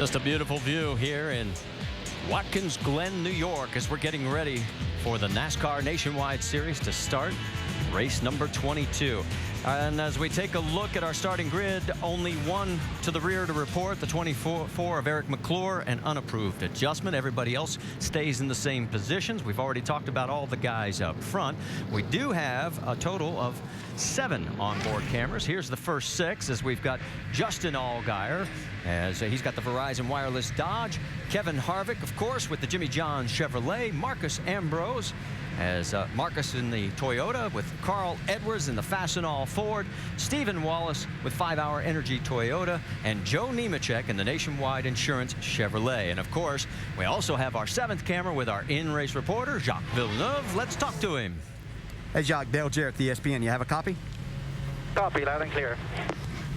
Just a beautiful view here in Watkins, Glen, New York, as we're getting ready for the NASCAR Nationwide Series to start race number 22. And as we take a look at our starting grid, only one to the rear to report, the 24 of Eric McClure, an unapproved adjustment. Everybody else stays in the same positions. We've already talked about all the guys up front. We do have a total of 7 onboard cameras. Here's the first 6, as we've got Justin Allgaier, as he's got the Verizon Wireless Dodge. Kevin Harvick, of course, with the Jimmy John Chevrolet. Marcus Ambrose, as Marcus in the Toyota, with Carl Edwards in the Fastenal Ford. Stephen Wallace with 5-Hour Energy Toyota, and Joe Nemechek in the Nationwide Insurance Chevrolet. And of course, we also have our 7th camera with our in-race reporter, Jacques Villeneuve. Let's talk to him. Hey, Jacques, Dale Jarrett, the ESPN. You have a copy? Copy, loud and clear.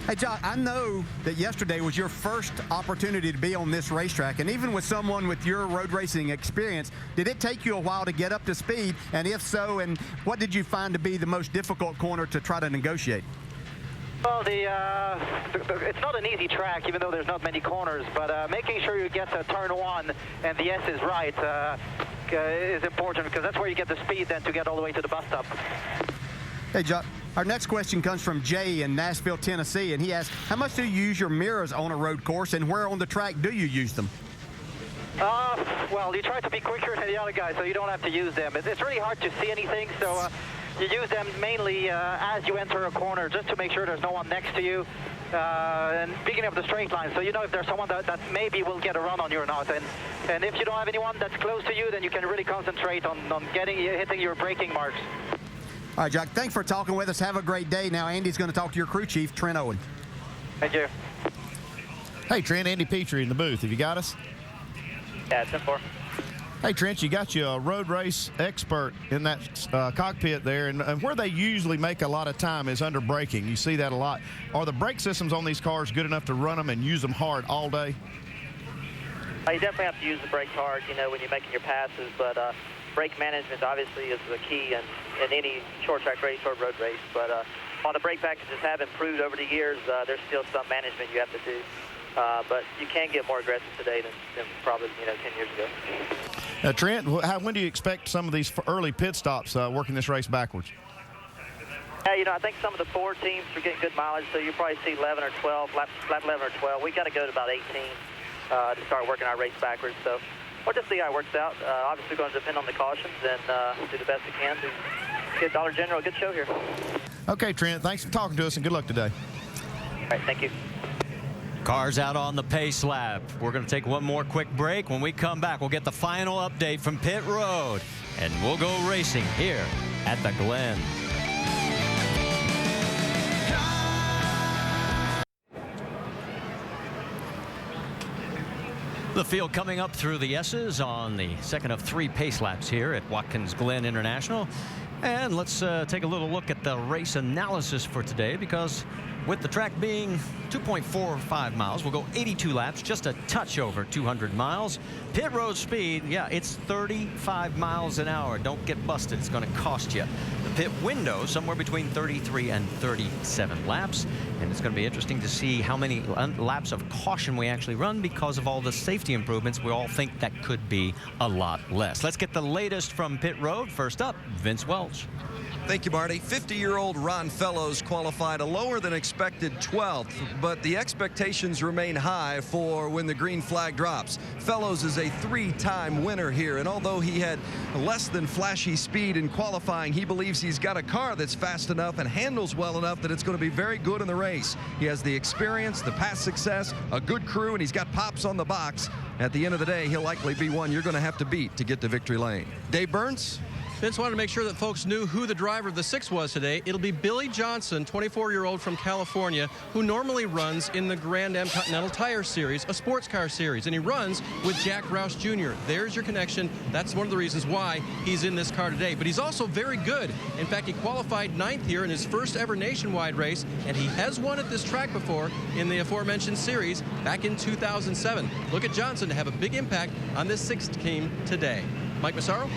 Hey, Jacques, I know that yesterday was your first opportunity to be on this racetrack, and even with someone with your road racing experience, did it take you a while to get up to speed? And if so, and what did you find to be the most difficult corner to try to negotiate? Well, it's not an easy track, even though there's not many corners, but making sure you get to turn 1 and the S is right is important, because that's where you get the speed then to get all the way to the bus stop. Hey, Jacques, our next question comes from Jay in Nashville, Tennessee, and he asks, how much do you use your mirrors on a road course, and where on the track do you use them? Well, you try to be quicker than the other guys, so you don't have to use them. It's really hard to see anything, so you use them mainly as you enter a corner, just to make sure there's no one next to you. And beginning of the straight line, so you know if there's someone that maybe will get a run on you or not. And if you don't have anyone that's close to you, then you can really concentrate on hitting your braking marks. All right, Jacques, thanks for talking with us. Have a great day. Now, Andy's going to talk to your crew chief, Trent Owen. Thank you. Hey, Trent, Andy Petrie in the booth. Have you got us? Yeah, it's 10-4. Hey, Trent, you got you a road race expert in that cockpit there, and where they usually make a lot of time is under braking. You see that a lot. Are the brake systems on these cars good enough to run them and use them hard all day? You definitely have to use the brakes hard, you know, when you're making your passes, but brake management obviously is the key in any short track race or road race. But while the brake packages have improved over the years, there's still some management you have to do. But you can get more aggressive today than probably 10 years ago. Trent, when do you expect some of these early pit stops working this race backwards? Yeah, I think some of the Ford teams are getting good mileage, so you'll probably see 11 or 12, lap 11 or 12. We got to go to about 18 to start working our race backwards. So we'll just see how it works out. Obviously, going to depend on the cautions and do the best we can to get Dollar General a good show here. Okay, Trent, thanks for talking to us, and good luck today. All right, thank you. Cars out on the pace lap. We're going to take one more quick break. When we come back, we'll get the final update from pit road, and we'll go racing here at the Glen. The field coming up through the S's on the second of 3 pace laps here at Watkins Glen International. And let's take a little look at the race analysis for today, because with the track being 2.45 miles, we'll go 82 laps, just a touch over 200 miles. Pit road speed, yeah, it's 35 miles an hour. Don't get busted. It's going to cost you. The pit window, somewhere between 33 and 37 laps. And it's going to be interesting to see how many laps of caution we actually run, because of all the safety improvements. We all think that could be a lot less. Let's get the latest from pit road. First up, Vince Welch. Thank you, Marty. 50-year-old Ron Fellows qualified a lower than expected 12th, but the expectations remain high for when the green flag drops. Fellows is a 3-time winner here, and although he had less than flashy speed in qualifying, he believes he's got a car that's fast enough and handles well enough that it's going to be very good in the race. He has the experience, the past success, a good crew, and he's got pops on the box. At the end of the day, he'll likely be one you're going to have to beat to get to victory lane. Dave Burns? Vince wanted to make sure that folks knew who the driver of the 6 was today. It'll be Billy Johnson, 24-year-old from California, who normally runs in the Grand Am Continental Tire Series, a sports car series, and he runs with Jack Roush Jr. There's your connection. That's one of the reasons why he's in this car today. But he's also very good. In fact, he qualified 9th here in his first ever nationwide race, and he has won at this track before in the aforementioned series back in 2007. Look at Johnson to have a big impact on this 6th team today. Mike Massaro?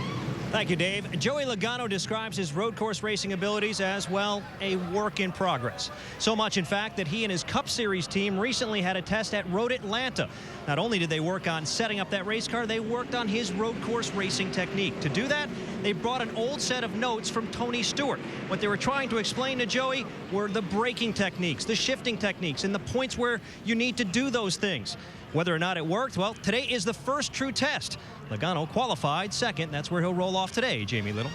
Thank you, Dave. Joey Logano describes his road course racing abilities as, well, a work in progress. So much, in fact, that he and his Cup Series team recently had a test at Road Atlanta. Not only did they work on setting up that race car, they worked on his road course racing technique. To do that, they brought an old set of notes from Tony Stewart. What they were trying to explain to Joey were the braking techniques, the shifting techniques, and the points where you need to do those things. Whether or not it worked, well, today is the first true test. Logano qualified second. That's where he'll roll off today, Jamie Little.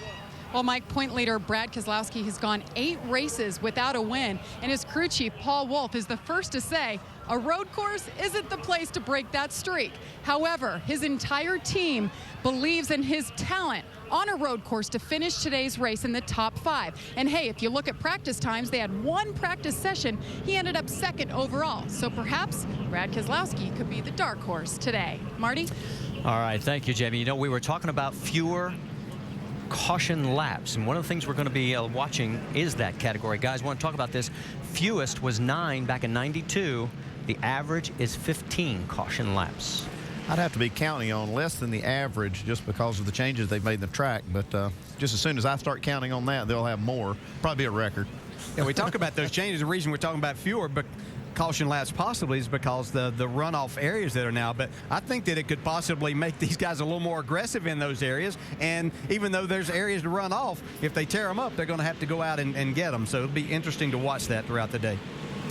Well, Mike, point leader Brad Keselowski has gone 8 races without a win, and his crew chief, Paul Wolfe, is the first to say a road course isn't the place to break that streak. However, his entire team believes in his talent on a road course to finish today's race in the top 5. And hey, if you look at practice times, they had 1 practice session. He ended up second overall. So perhaps Brad Keselowski could be the dark horse today. Marty? All right, thank you, Jamie. You know, we were talking about fewer caution laps, and one of the things we're going to be watching is that category. Guys, want to talk about this. Fewest was 9 back in '92. The average is 15 caution laps. I'd have to be counting on less than the average just because of the changes they've made in the track. But just as soon as I start counting on that, they'll have more. Probably a record. Yeah, we talk about those changes. The reason we're talking about fewer but caution laps possibly is because the runoff areas that are now. But I think that it could possibly make these guys a little more aggressive in those areas. And even though there's areas to run off, if they tear them up, they're going to have to go out and get them. So it'll be interesting to watch that throughout the day.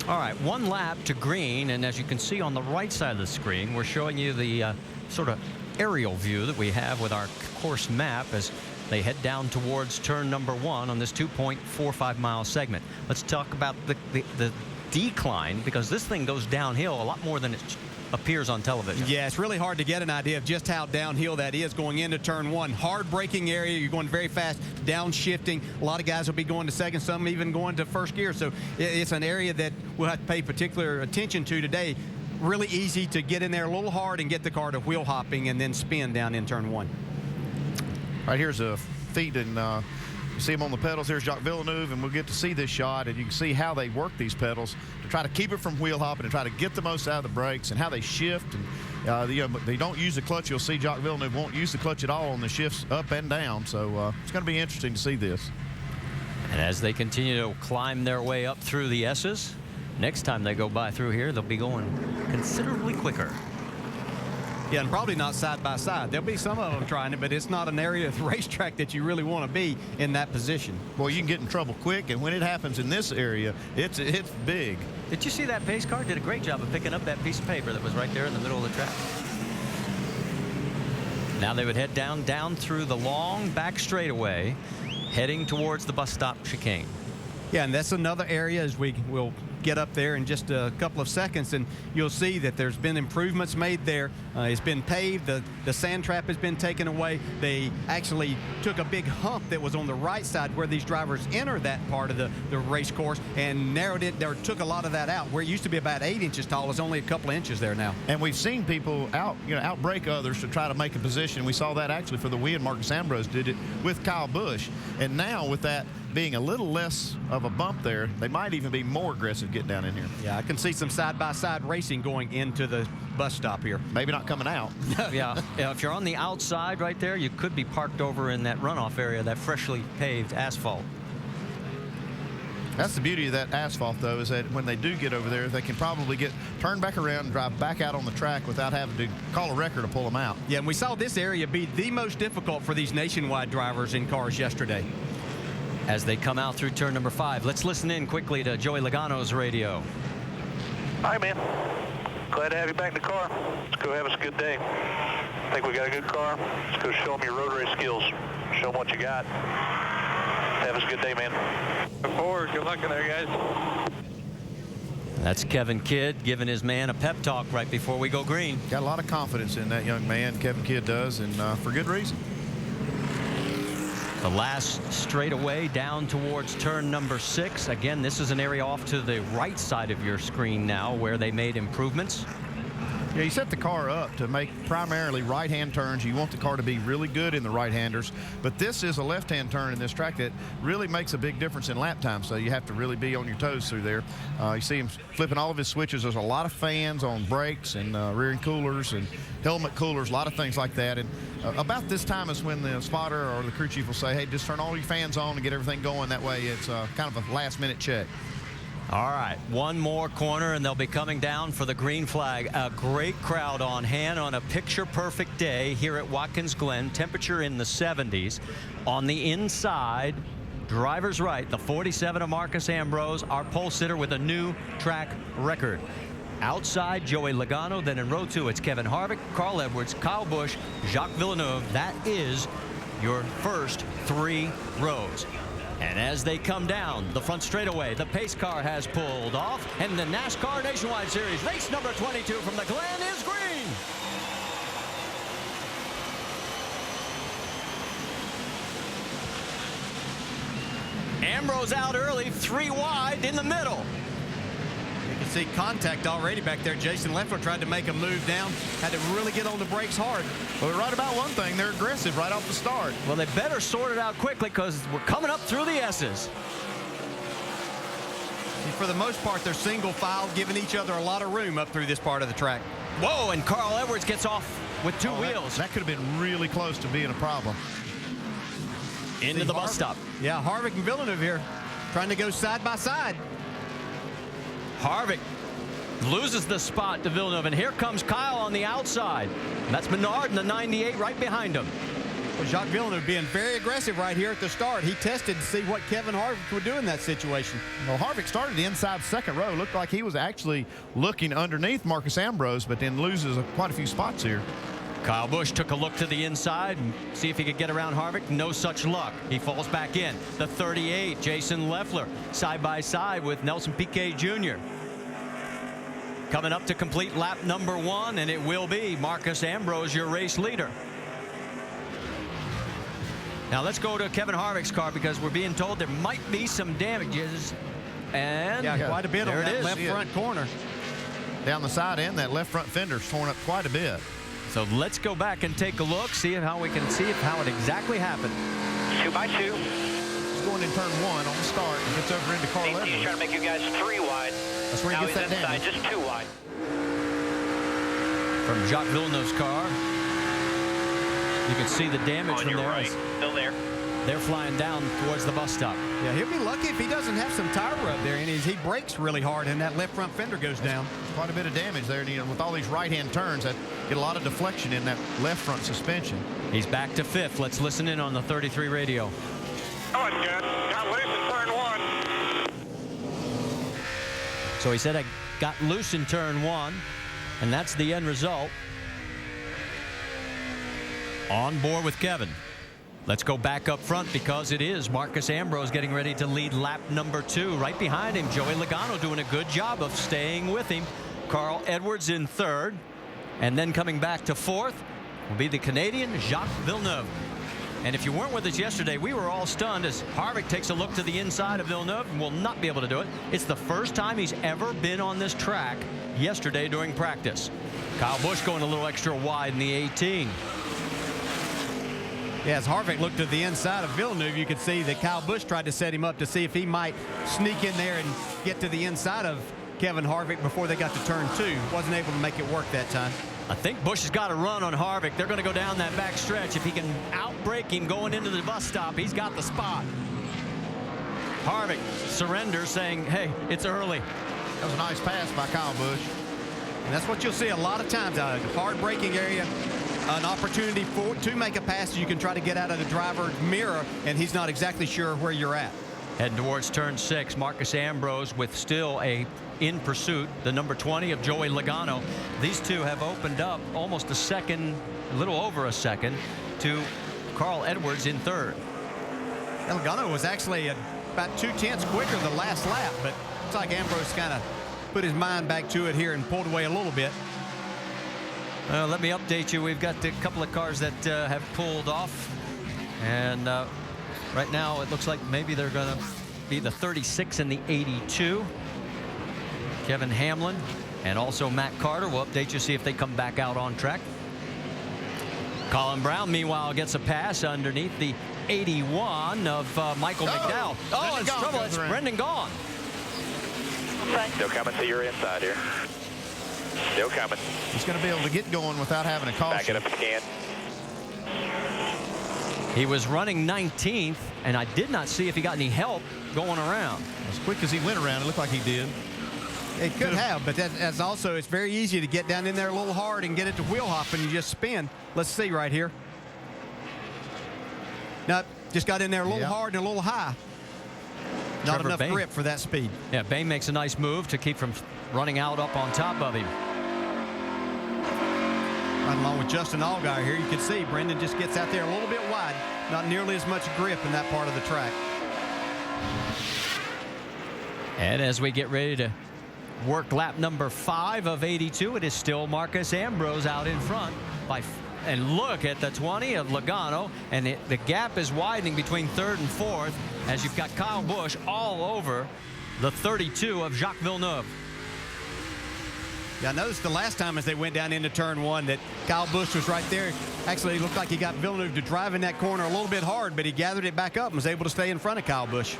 All right, 1 lap to green, and as you can see on the right side of the screen, we're showing you the sort of aerial view that we have with our course map as they head down towards turn number 1 on this 2.45 mile segment. Let's talk about the decline, because this thing goes downhill a lot more than it appears on television. Yeah, it's really hard to get an idea of just how downhill that is going into turn 1. Hard braking area, you're going very fast, downshifting. A lot of guys will be going to second, some even going to first gear. So it's an area that we'll have to pay particular attention to today. Really easy to get in there a little hard and get the car to wheel hopping and then spin down in turn 1. Right here's a feed, and you see him on the pedals. There's Jacques Villeneuve, and we'll get to see this shot, and you can see how they work these pedals to try to keep it from wheel hopping and try to get the most out of the brakes, and how they shift. And they don't use the clutch. You'll see Jacques Villeneuve won't use the clutch at all on the shifts up and down. So it's going to be interesting to see this. And as they continue to climb their way up through the S's, next time they go by through here, they'll be going considerably quicker. Yeah, and probably not side by side. There'll be some of them trying it, but it's not an area of the racetrack that you really want to be in that position. Well, you can get in trouble quick, and when it happens in this area, it's big. Did you see that pace car? Did a great job of picking up that piece of paper that was right there in the middle of the track. Now they would head down through the long back straightaway, heading towards the bus stop chicane. Yeah, and that's another area as we will get up there in just a couple of seconds, and you'll see that there's been improvements made there. It's been paved. The sand trap has been taken away. They actually took a big hump that was on the right side where these drivers enter that part of the race course and narrowed it, or took a lot of that out. Where it used to be about 8 inches tall, it's only a couple of inches there now. And we've seen people outbrake others to try to make a position. We saw that actually for the win. Marcus Ambrose did it with Kyle Busch. And now with that being a little less of a bump there, they might even be more aggressive getting down in here. Yeah, I can see some side-by-side racing going into the bus stop here. Maybe not coming out. Yeah, if you're on the outside right there, you could be parked over in that runoff area, that freshly paved asphalt. That's the beauty of that asphalt, though, is that when they do get over there, they can probably turn back around and drive back out on the track without having to call a wrecker to pull them out. Yeah, and we saw this area be the most difficult for these nationwide drivers in cars yesterday. As they come out through turn number 5, let's listen in quickly to Joey Logano's radio. Hi, man. Glad to have you back in the car. Let's go have us a good day. I think we got a good car. Let's go show them your road race skills. Show them what you got. Have us a good day, man. Look forward. Good luck in there, guys. That's Kevin Kidd giving his man a pep talk right before we go green. Got a lot of confidence in that young man, Kevin Kidd does, and for good reason. The last straightaway down towards turn number 6. Again, this is an area off to the right side of your screen now where they made improvements. Yeah, you set the car up to make primarily right-hand turns. You want the car to be really good in the right-handers, but this is a left-hand turn in this track that really makes a big difference in lap time, so you have to really be on your toes through there. You see him flipping all of his switches. There's a lot of fans on brakes and rear-end coolers and helmet coolers, a lot of things like that. And about this time is when the spotter or the crew chief will say, hey, just turn all your fans on and get everything going. That way it's kind of a last-minute check. All right, one more corner, and they'll be coming down for the green flag. A great crowd on hand on a picture-perfect day here at Watkins Glen. Temperature in the 70s. On the inside, driver's right, the 47 of Marcus Ambrose, our pole sitter with a new track record. Outside, Joey Logano. Then in row 2, it's Kevin Harvick, Carl Edwards, Kyle Busch, Jacques Villeneuve. That is your first 3 rows. And as they come down the front straightaway, the pace car has pulled off, and the NASCAR Nationwide Series race number 22 from the Glen is green. Ambrose out early, 3 wide in the middle. You can see contact already back there. Jason Leffler tried to make a move down, had to really get on the brakes hard. Well, we're right about one thing. They're aggressive right off the start. Well, they better sort it out quickly because we're coming up through the S's. For the most part, they're single file, giving each other a lot of room up through this part of the track. Whoa, and Carl Edwards gets off with 2 wheels. That could have been really close to being a problem. Into the bus stop. Yeah, Harvick and Villeneuve here trying to go side by side. Harvick loses the spot to Villeneuve, and here comes Kyle on the outside. That's Menard in the 98 right behind him. Well, Jacques Villeneuve being very aggressive right here at the start. He tested to see what Kevin Harvick would do in that situation. Well, Harvick started the inside second row. Looked like he was actually looking underneath Marcus Ambrose, but then loses quite a few spots here. Kyle Busch took a look to the inside and see if he could get around Harvick. No such luck. He falls back in. The 38, Jason Leffler, side by side with Nelson Piquet Jr. Coming up to complete lap number 1, and it will be Marcus Ambrose, your race leader. Now let's go to Kevin Harvick's car because we're being told there might be some damages. And yeah, quite a bit on that left front corner. Down the side end, that left front fender's torn up quite a bit. So let's go back and take a look, see how we can see how it exactly happened. 2x2. He's going in turn 1 on the start and gets over into Carl Edwards. He's trying to make you guys 3 wide. That's where he gets that damage. Just 2 wide. From Jacques Villeneuve's car, you can see the damage from there. Right. Still there. They're flying down towards the bus stop. Yeah, he'll be lucky if he doesn't have some tire rub there, and he brakes really hard, and that left front fender goes down. Quite a bit of damage there, and with all these right-hand turns, that get a lot of deflection in that left front suspension. He's back to 5th. Let's listen in on the 33 radio. Oh, it's good. Got loose in turn 1. So he said, I got loose in turn 1, and that's the end result. On board with Kevin. Let's go back up front because it is Marcus Ambrose getting ready to lead lap number 2. Right behind him, Joey Logano doing a good job of staying with him. Carl Edwards in 3rd. And then coming back to 4th will be the Canadian Jacques Villeneuve. And if you weren't with us yesterday, we were all stunned as Harvick takes a look to the inside of Villeneuve and will not be able to do it. It's the first time he's ever been on this track yesterday during practice. Kyle Busch going a little extra wide in the 18. Yeah, as Harvick looked to the inside of Villeneuve, you could see that Kyle Busch tried to set him up to see if he might sneak in there and get to the inside of Kevin Harvick before they got to turn 2. Wasn't able to make it work that time. I think Busch has got to run on Harvick. They're going to go down that back stretch. If he can outbrake him going into the bus stop, he's got the spot. Harvick surrenders, saying, hey, it's early. That was a nice pass by Kyle Busch. And that's what you'll see a lot of times out of the hard braking area. An opportunity to make a pass you can try to get out of the driver's mirror, and he's not exactly sure where you're at. Heading towards turn 6, Marcus Ambrose with still in pursuit, the number 20 of Joey Logano. These two have opened up almost a second, a little over a second, to Carl Edwards in 3rd. And Logano was actually about 2/10 quicker the last lap, but it's like Ambrose kind of put his mind back to it here and pulled away a little bit. Let me update you. We've got a couple of cars that have pulled off. And right now it looks like maybe they're going to be the 36 and the 82. Kevin Hamlin and also Matt Carter. We'll update you, see if they come back out on track. Colin Brown, meanwhile, gets a pass underneath the 81 of Michael McDowell. Oh, it's trouble. It's Brendan Gaughan. Still coming to your inside here. Still coming. He's going to be able to get going without having a caution. Back it up again. He was running 19th, and I did not see if he got any help going around. As quick as he went around, it looked like he did. It could have, but that's also, it's very easy to get down in there a little hard and get it to wheel hop and you just spin. Let's see right here. Now, just got in there a little hard and a little high. Not Trevor enough Bain. grip for that speed. Yeah, Bain makes a nice move to keep from running out up on top of him. Right along with Justin Allgaier here, you can see Brendan just gets out there a little bit wide. Not nearly as much grip in that part of the track. And as we get ready to work lap number 5 of 82, it is still Marcus Ambrose out in front. And look at the 20 of Logano, and the gap is widening between 3rd and 4th as you've got Kyle Busch all over the 32 of Jacques Villeneuve. Yeah, I noticed the last time as they went down into turn 1 that Kyle Busch was right there. Actually, it looked like he got Villeneuve to drive in that corner a little bit hard, but he gathered it back up and was able to stay in front of Kyle Busch.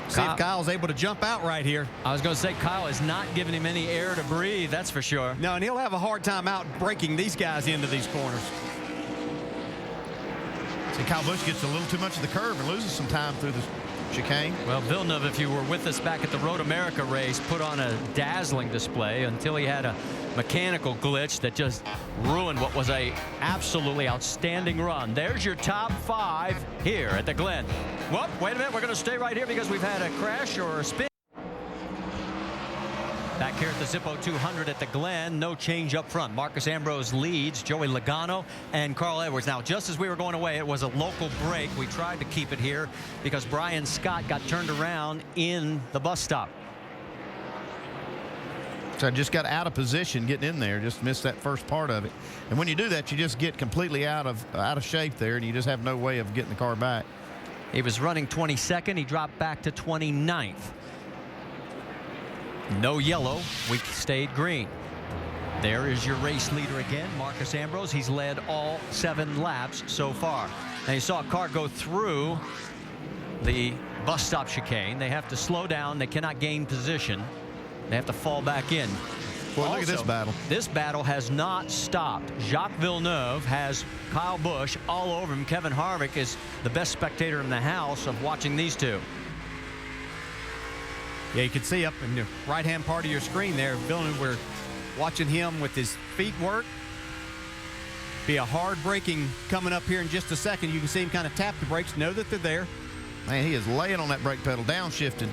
See if Kyle's able to jump out right here. I was going to say, Kyle is not giving him any air to breathe, that's for sure. No, and he'll have a hard time out breaking these guys into these corners. See, Kyle Busch gets a little too much of the curve and loses some time through the chicane. Well, Villeneuve, if you were with us back at the Road America race, put on a dazzling display until he had a mechanical glitch that just ruined what was a absolutely outstanding run. There's your top 5 here at the Glen. Well, wait a minute, we're going to stay right here because we've had a crash or a spin. Back here at the Zippo 200 at the Glen, no change up front. Marcus Ambrose leads, Joey Logano and Carl Edwards. Now, just as we were going away, it was a local break. We tried to keep it here because Brian Scott got turned around in the bus stop. So I just got out of position getting in there, just missed that first part of it. And when you do that, you just get completely out of shape there, and you just have no way of getting the car back. He was running 22nd. He dropped back to 29th. No yellow. We stayed green. There is your race leader again, Marcus Ambrose. He's led all 7 laps so far. Now you saw a car go through the bus stop chicane. They have to slow down. They cannot gain position. They have to fall back in. Well, look at this battle. This battle has not stopped. Jacques Villeneuve has Kyle Busch all over him. Kevin Harvick is the best spectator in the house of watching these two. Yeah, you can see up in the right-hand part of your screen there, Villeneuve, we're watching him with his feet work. Be a hard braking coming up here in just a second. You can see him kind of tap the brakes, know that they're there. Man, he is laying on that brake pedal, downshifting.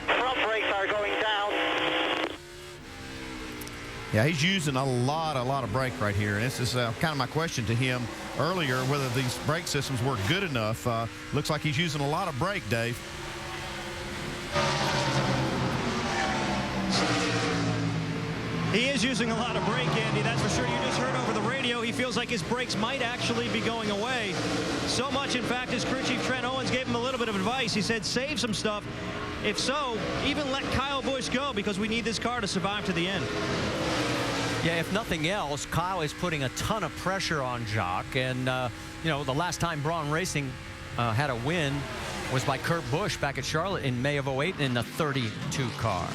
Front brakes are going down. Yeah, he's using a lot of brake right here. And this is kind of my question to him earlier, whether these brake systems work good enough. Looks like he's using a lot of brake, Dave. He is using a lot of brake, Andy, that's for sure. You just heard over the radio he feels like his brakes might actually be going away. So much, in fact, his crew chief Trent Owens gave him a little bit of advice. He said, save some stuff. If so, even let Kyle Busch go because we need this car to survive to the end. Yeah, if nothing else, Kyle is putting a ton of pressure on Jacques. And, you know, the last time Braun Racing had a win was by Kurt Busch back at Charlotte in May of '08 in the 32 car.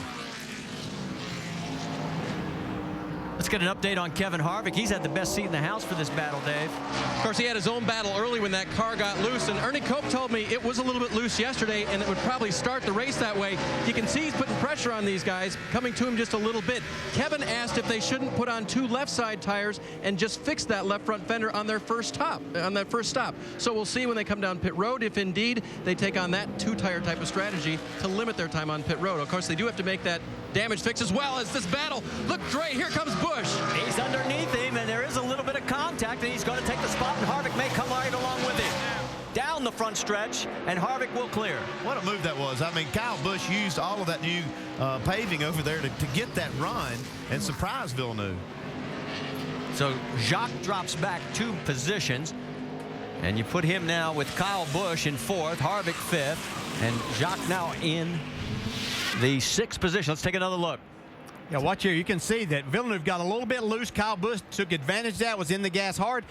Let's get an update on Kevin Harvick. He's had the best seat in the house for this battle, Dave. Of course, he had his own battle early when that car got loose, and Ernie Cope told me it was a little bit loose yesterday, and it would probably start the race that way. You can see he's putting pressure on these guys, coming to him just a little bit. Kevin asked if they shouldn't put on 2 left side tires and just fix that left front fender on their first stop. So we'll see when they come down pit road if indeed they take on that 2-tire type of strategy to limit their time on pit road. Of course, they do have to make that damage fix as well as this battle. Look, Dre, here comes Busch. He's underneath him, and there is a little bit of contact, and he's going to take the spot, and Harvick may come right along with him. Down the front stretch, and Harvick will clear. What a move that was. I mean, Kyle Busch used all of that new paving over there to get that run and surprise Villeneuve. So Jacques drops back 2 positions. And you put him now with Kyle Busch in 4th, Harvick 5th, and Jacques now in the 6th position. Let's take another look. Yeah, watch here. You can see that Villeneuve got a little bit loose. Kyle Busch took advantage of that, was in the gas hard.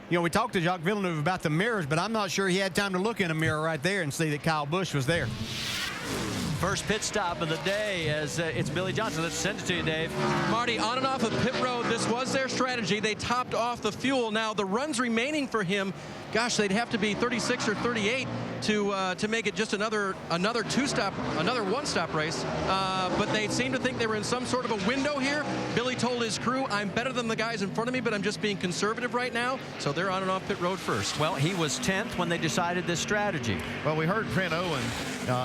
You know, we talked to Jacques Villeneuve about the mirrors, but I'm not sure he had time to look in a mirror right there and see that Kyle Busch was there. First pit stop of the day as it's Billy Johnson. Let's send it to you, Dave. Marty, on and off of pit road, this was their strategy. They topped off the fuel. Now, the runs remaining for him, gosh, they'd have to be 36 or 38 to make it just another one-stop race. But they seem to think they were in some sort of a window here. Billy told his crew, I'm better than the guys in front of me, but I'm just being conservative right now. So they're on and off pit road first. Well, he was 10th when they decided this strategy. Well, we heard Trent Owen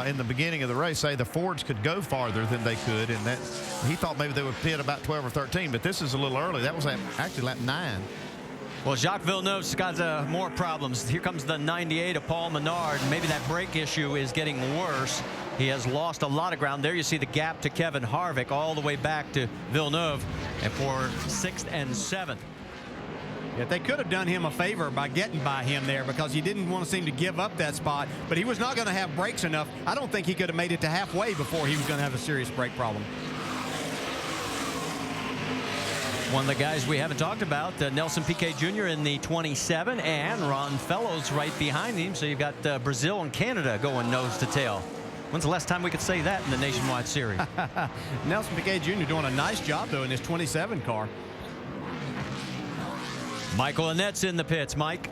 in the beginning of the race say the Fords could go farther than they could, and that he thought maybe they would pit about 12 or 13, but this is a little early. That was actually lap 9. Well, Jacques Villeneuve's got more problems. Here comes the 98 of Paul Menard. Maybe that brake issue is getting worse. He has lost a lot of ground. There you see the gap to Kevin Harvick all the way back to Villeneuve and for 6th and 7th. Yeah, they could have done him a favor by getting by him there because he didn't want to seem to give up that spot, but he was not going to have brakes enough. I don't think he could have made it to halfway before he was going to have a serious brake problem. One of the guys we haven't talked about, Nelson Piquet Jr. in the 27 and Ron Fellows right behind him. So you've got Brazil and Canada going nose to tail. When's the last time we could say that in the Nationwide Series? Nelson Piquet Jr. doing a nice job, though, in his 27 car. Michael Annette's in the pits. Mike.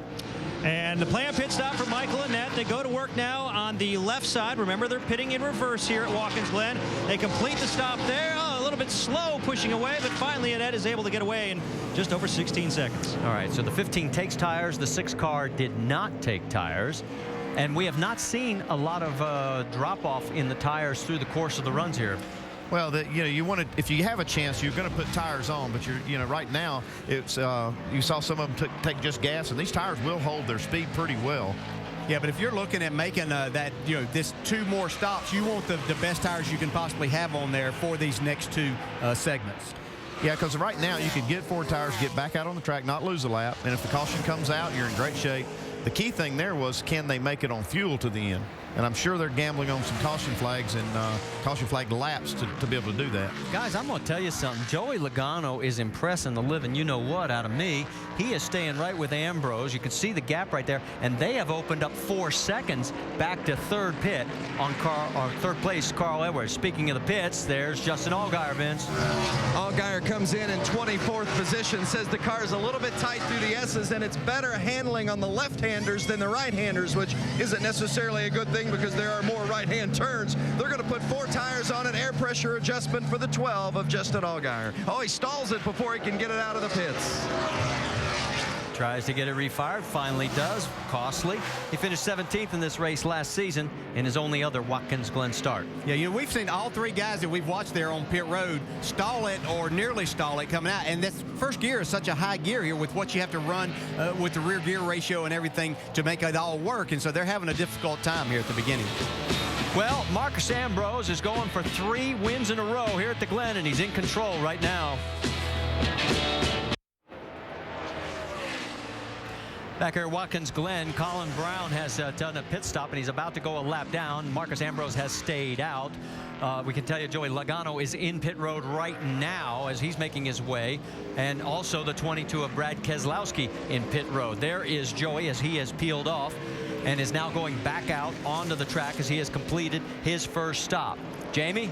And the planned pit stop for Michael Annette. They go to work now on the left side. Remember, they're pitting in reverse here at Watkins Glen. They complete the stop there. Oh, a little bit slow pushing away, but finally Annette is able to get away in just over 16 seconds. All right, so the 15 takes tires. The 6 car did not take tires. And we have not seen a lot of drop-off in the tires through the course of the runs here. Well, you want to, if you have a chance, you're going to put tires on, but right now it's you saw some of them take just gas, and these tires will hold their speed pretty well. Yeah, but if you're looking at making this 2 more stops, you want the best tires you can possibly have on there for these next 2 segments. Yeah, because right now you can get 4 tires, get back out on the track, not lose a lap, and if the caution comes out, you're in great shape. The key thing there was, can they make it on fuel to the end? And I'm sure they're gambling on some caution flags and caution flag laps to be able to do that. Guys, I'm going to tell you something. Joey Logano is impressing the living you-know-what out of me. He is staying right with Ambrose. You can see the gap right there. And they have opened up 4 seconds back to third place, Carl Edwards. Speaking of the pits, there's Justin Allgaier, Vince. Allgaier comes in 24th position, says the car is a little bit tight through the S's, and it's better handling on the left-handers than the right-handers, which isn't necessarily a good thing because there are more right-hand turns. They're going to put 4 tires on an air pressure adjustment for the 12 of Justin Allgaier. Oh, he stalls it before he can get it out of the pits. Tries to get it refired, finally does. Costly. He finished 17th in this race last season in his only other Watkins Glen start. Yeah, we've seen all 3 guys that we've watched there on pit road stall it or nearly stall it coming out. And this first gear is such a high gear here with what you have to run with the rear gear ratio and everything to make it all work. And so they're having a difficult time here at the beginning. Well, Marcus Ambrose is going for 3 wins in a row here at the Glen, and he's in control right now. Back here at Watkins Glen, Colin Brown has done a pit stop, and he's about to go a lap down. Marcus Ambrose has stayed out. We can tell you Joey Logano is in pit road right now as he's making his way. And also the 22 of Brad Keselowski in pit road. There is Joey as he has peeled off and is now going back out onto the track as he has completed his first stop. Jamie?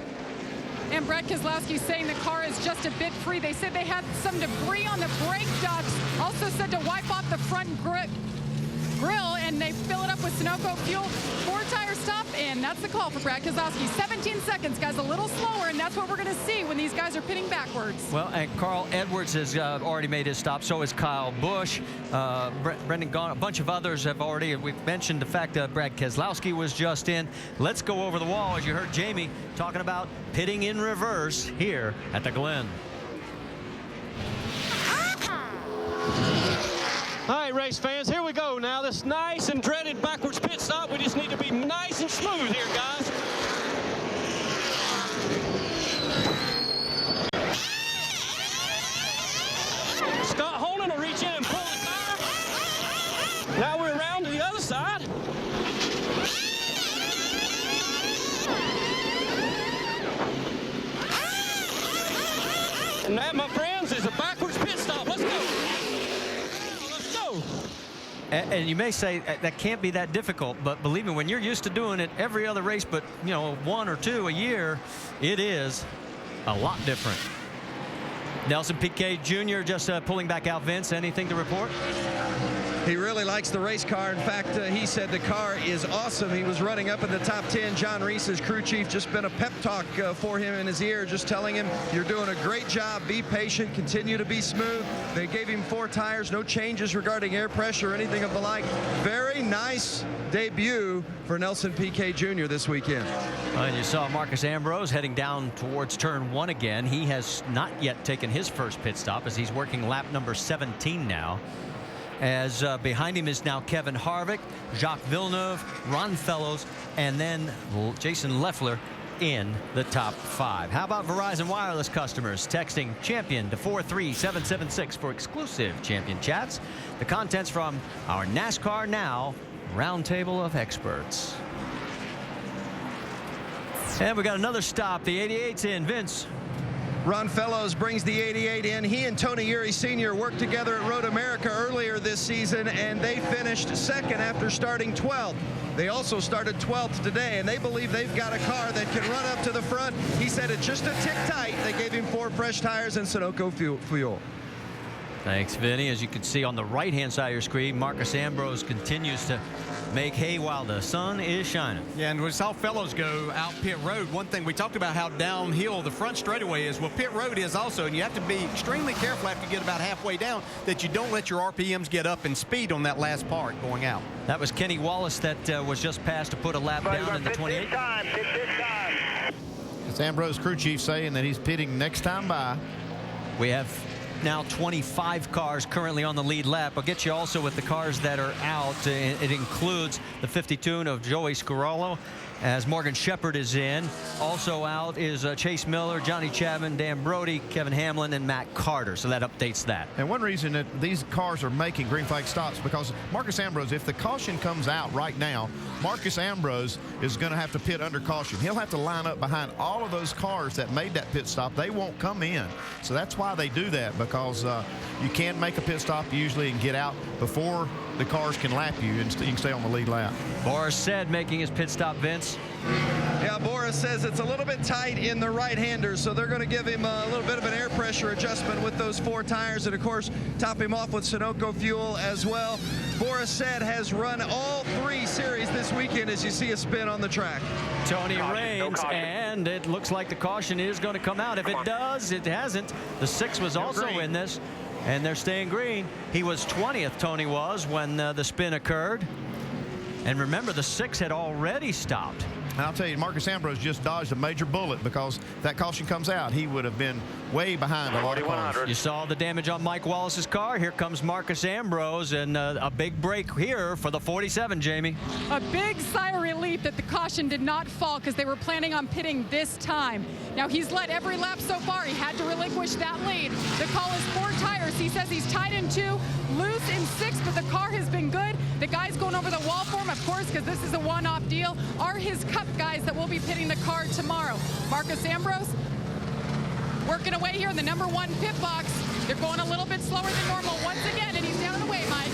And Brad Keselowski saying the car is just a bit free. They said they had some debris on the brake ducts. Also said to wipe off the front grill, and they fill it up with Sunoco fuel. 4-tire stop, and that's the call for Brad Keselowski. 17 seconds, guys, a little slower, and that's what we're going to see when these guys are pitting backwards. Well, and Carl Edwards has already made his stop. So has Kyle Busch. Brendan Gaughan, a bunch of others have already. We've mentioned the fact that Brad Keselowski was just in. Let's go over the wall, as you heard Jamie talking about pitting in reverse here at the Glen. All right, race fans, here we go now. This nice and dreaded backwards pit stop. We just need to be nice and smooth here, guys. Scott Holden will reach in and pull the tire. Now we're around That, my friends, is a backwards pit stop. Let's go. Let's go. And you may say that can't be that difficult, but believe me, when you're used to doing it every other race, but you know, 1 or 2 a year, it is a lot different. Nelson Piquet Jr. just pulling back out. Vince, anything to report? He really likes the race car. In fact, he said the car is awesome. He was running up in the top 10. John Reese, his crew chief, just been a pep talk for him in his ear, just telling him, you're doing a great job. Be patient. Continue to be smooth. They gave him 4 tires. No changes regarding air pressure or anything of the like. Very nice debut for Nelson Piquet Jr. this weekend. And you saw Marcus Ambrose heading down towards turn 1 again. He has not yet taken his first pit stop as he's working lap number 17 now. As behind him is now Kevin Harvick, Jacques Villeneuve, Ron Fellows, and then Jason Leffler in the top 5. How about Verizon Wireless customers texting champion to 43776 for exclusive champion chats? The contents from our NASCAR Now Roundtable of Experts. And we got another stop. The 88's in. Vince. Ron Fellows brings the 88 in. He and Tony Eury Sr. worked together at Road America earlier this season, and they finished second after starting 12th. They also started 12th today, and they believe they've got a car that can run up to the front. He said it's just a tick tight. They gave him 4 fresh tires and Sunoco fuel. Thanks, Vinny. As you can see on the right-hand side of your screen, Marcus Ambrose continues to make hay while the sun is shining. Yeah, and we saw Fellows go out pit road. One thing we talked about how downhill the front straightaway is. Well, pit road is also, and you have to be extremely careful after you get about halfway down that you don't let your RPMs get up in speed on that last part going out. That was Kenny Wallace that was just passed to put a lap down in the 28. Pit this time. It's Ambrose crew chief saying that he's pitting next time by. We have now 25 cars currently on the lead lap. I'll get you also with the cars that are out. It includes the 52 of Joey Scarallo, as Morgan Shepherd is in. Also out is Chase Miller, Johnny Chapman, Dan Brody, Kevin Hamlin, and Matt Carter. So that updates that. And one reason that these cars are making green flag stops because Marcus Ambrose, if the caution comes out right now, Marcus Ambrose is going to have to pit under caution. He'll have to line up behind all of those cars that made that pit stop. They won't come in. So that's why they do that, because you can make a pit stop usually and get out before the cars can lap you, and you can stay on the lead lap. Boris said making his pit stop, Vince. Yeah, Boris says it's a little bit tight in the right-hander, so they're going to give him a little bit of an air pressure adjustment with those 4 tires, and of course top him off with Sunoco fuel as well. Boris said has run all 3 series this weekend, as you see a spin on the track. Tony Raines, and it looks like the caution is going to come out. If it does, it hasn't. The 6 was also in this, and they're staying green. He was 20th, Tony was, when the spin occurred. And remember, the 6 had already stopped. And I'll tell you, Marcus Ambrose just dodged a major bullet, because if that caution comes out, he would have been way behind a lot of cars. You saw the damage on Mike Wallace's car. Here comes Marcus Ambrose, and a big break here for the 47, Jamie. A big sigh of relief that the caution did not fall, because they were planning on pitting this time. Now, he's led every lap so far. He had to relinquish that lead. The call is 4 tires. He says he's tied in 2, loose in 6, but the car has been good. The guys going over the wall for him, of course, because this is a one-off deal, are his Cup guys that will be pitting the car tomorrow. Marcus Ambrose working away here in the #1 pit box. They're going a little bit slower than normal once again, and he's down and away, Mike.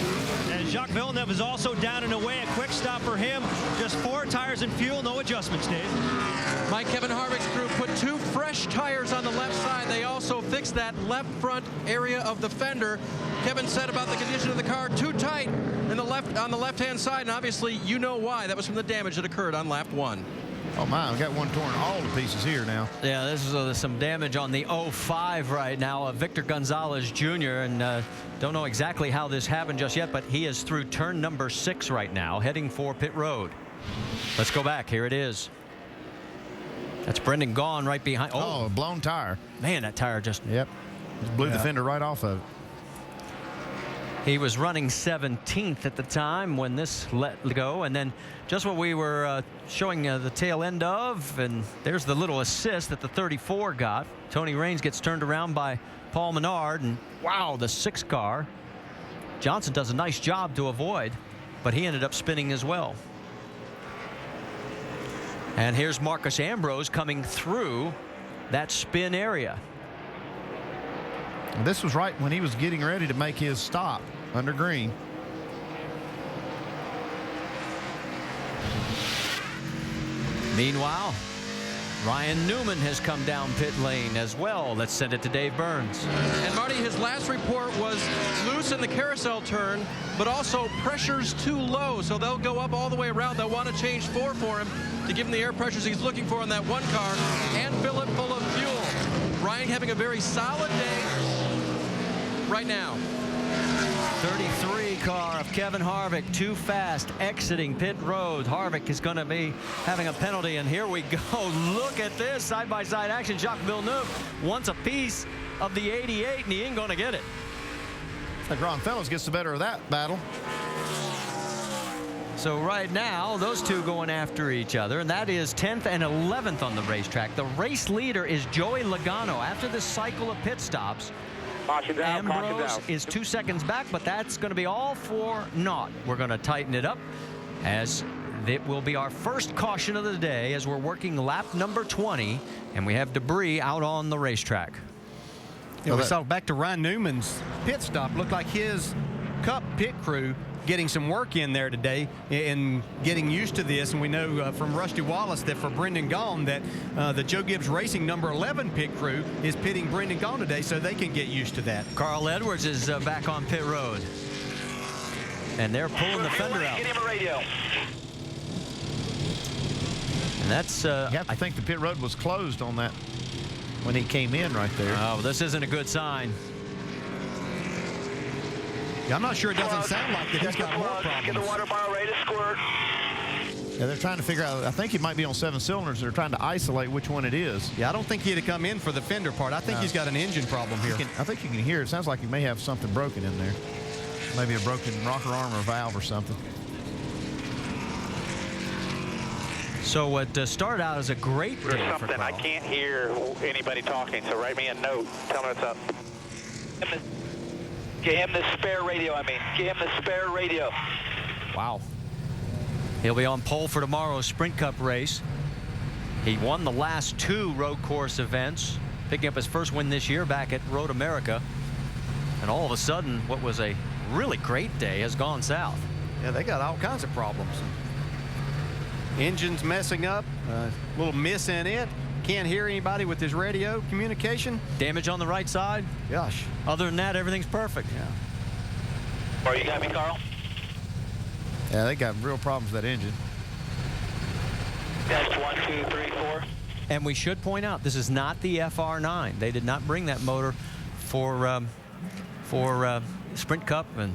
And Jacques Villeneuve is also down and away. A quick stop for him. Just 4 tires and fuel, no adjustments, Dave. Mike, Kevin Harvick's crew put 2 fresh tires on the left side. They also fixed that left front area of the fender. Kevin said about the condition of the car, too tight on the left-hand side, and obviously you know why. That was from the damage that occurred on lap 1. Oh my, we got one torn all to pieces here now. Yeah, this is some damage on the 05 right now of Victor Gonzalez Jr. And don't know exactly how this happened just yet, but he is through turn number 6 right now, heading for pit road. Let's go back. Here it is. That's Brendan Gaughan right behind. Oh, a blown tire. Man, that tire just... Yep. Just blew the fender right off of it. He was running 17th at the time when this let go, and then just what we were showing the tail end of, and there's the little assist that the 34 got. Tony Raines gets turned around by Paul Menard, and wow, the 6 car. Johnson does a nice job to avoid, but he ended up spinning as well. And here's Marcus Ambrose coming through that spin area. And this was right when he was getting ready to make his stop under green. Meanwhile, Ryan Newman has come down pit lane as well. Let's send it to Dave Burns. And Marty, his last report was loose in the carousel turn, but also pressure's too low, so they'll go up all the way around. They'll want to change 4 for him to give him the air pressures he's looking for in that one car and fill it full of fuel. Ryan having a very solid day right now. 33 car of Kevin Harvick, too fast, exiting pit road. Harvick is going to be having a penalty, and here we go. Look at this side-by-side action. Jacques Villeneuve wants a piece of the 88, and he ain't going to get it. The Ron Fellows gets the better of that battle. So right now, those two going after each other, and that is 10th and 11th on the racetrack. The race leader is Joey Logano. After this cycle of pit stops, Ambrose is 2 seconds back, but that's going to be all for naught. We're going to tighten it up as it will be our first caution of the day as we're working lap number 20, and we have debris out on the racetrack. Yeah, we saw back to Ryan Newman's pit stop. Looked like his Cup pit crew getting some work in there today and getting used to this. And we know from Rusty Wallace that for Brendan Gaughan that the Joe Gibbs Racing number 11 pit crew is pitting Brendan Gaughan today, so they can get used to that. Carl Edwards is back on pit road. And they're pulling the fender out. Get him a radio. And that's... I think the pit road was closed on that when he came in right there. Oh, this isn't a good sign. Yeah, I'm not sure it doesn't sound like that he's got more problems. Get the water bottle ready to squirt. Yeah, they're trying to figure out. I think he might be on 7 cylinders. They're trying to isolate which one it is. Yeah, I don't think he'd have come in for the fender part. I think he's got an engine problem here. I think you can hear it. It sounds like he may have something broken in there. Maybe a broken rocker arm or valve or something. So what started out as a great day There's for something. I Carl. can't hear anybody talking, so write me a note. Tell me what's up. Get him the spare radio, Get him the spare radio. Wow. He'll be on pole for tomorrow's Sprint Cup race. He won the last 2 road course events, picking up his first win this year back at Road America. And all of a sudden, what was a really great day has gone south. Yeah, they got all kinds of problems. Engine's messing up, little miss in it. Can't hear anybody with his radio communication. Damage on the right side. Gosh. Other than that, everything's perfect. Yeah. Where you got me, Carl? Yeah, they got real problems with that engine. Test 1, 2, 3, 4. And we should point out, this is not the FR9. They did not bring that motor for Sprint Cup. And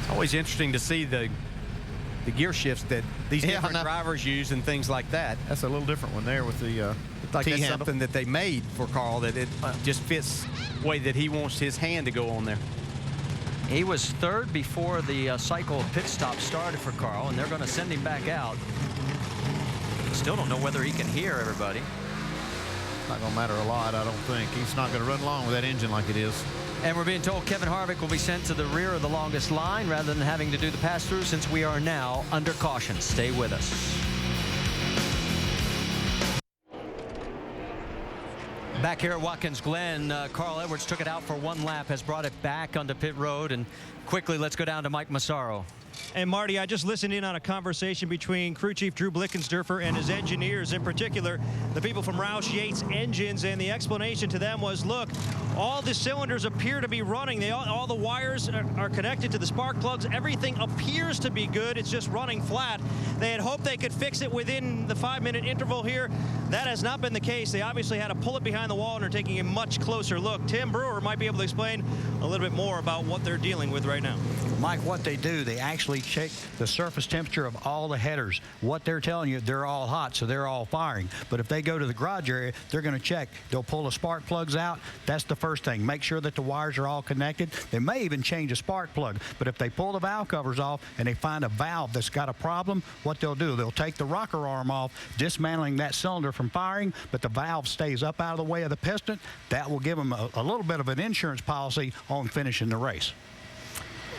it's always interesting to see the gear shifts that these different drivers use and things like that. That's a little different one there with the Like that's T-handle. something that they made for Carl, that it just fits the way that he wants his hand to go on there. he was 3rd before the cycle of pit stop started for Carl, and they're going to send him back out. Still don't know whether he can hear everybody. Not going to matter a lot, I don't think. He's not going to run long with that engine like it is. And we're being told Kevin Harvick will be sent to the rear of the longest line rather than having to do the pass-through, since we are now under caution. Stay with us. Back here at Watkins Glen, Carl Edwards took it out for 1 lap, has brought it back onto pit road, and quickly let's go down to Mike Massaro. And Marty, I just listened in on a conversation between crew chief Drew Blickensderfer and his engineers, in particular the people from Roush Yates Engines, and the explanation to them was, look, all the cylinders appear to be running. All the wires are connected to the spark plugs. Everything appears to be good. It's just running flat. They had hoped they could fix it within the 5-minute interval here. That has not been the case. They obviously had to pull it behind the wall and are taking a much closer look. Tim Brewer might be able to explain a little bit more about what they're dealing with right now. Mike, what they do, they actually check the surface temperature of all the headers. What they're telling you, they're all hot, so they're all firing. But if they go to the garage area, they're going to check. They'll pull the spark plugs out. That's the first thing. Make sure that the wires are all connected. They may even change a spark plug. But if they pull the valve covers off and they find a valve that's got a problem, what they'll do, they'll take the rocker arm off, dismantling that cylinder from firing, but the valve stays up out of the way of the piston. That will give them a little bit of an insurance policy on finishing the race.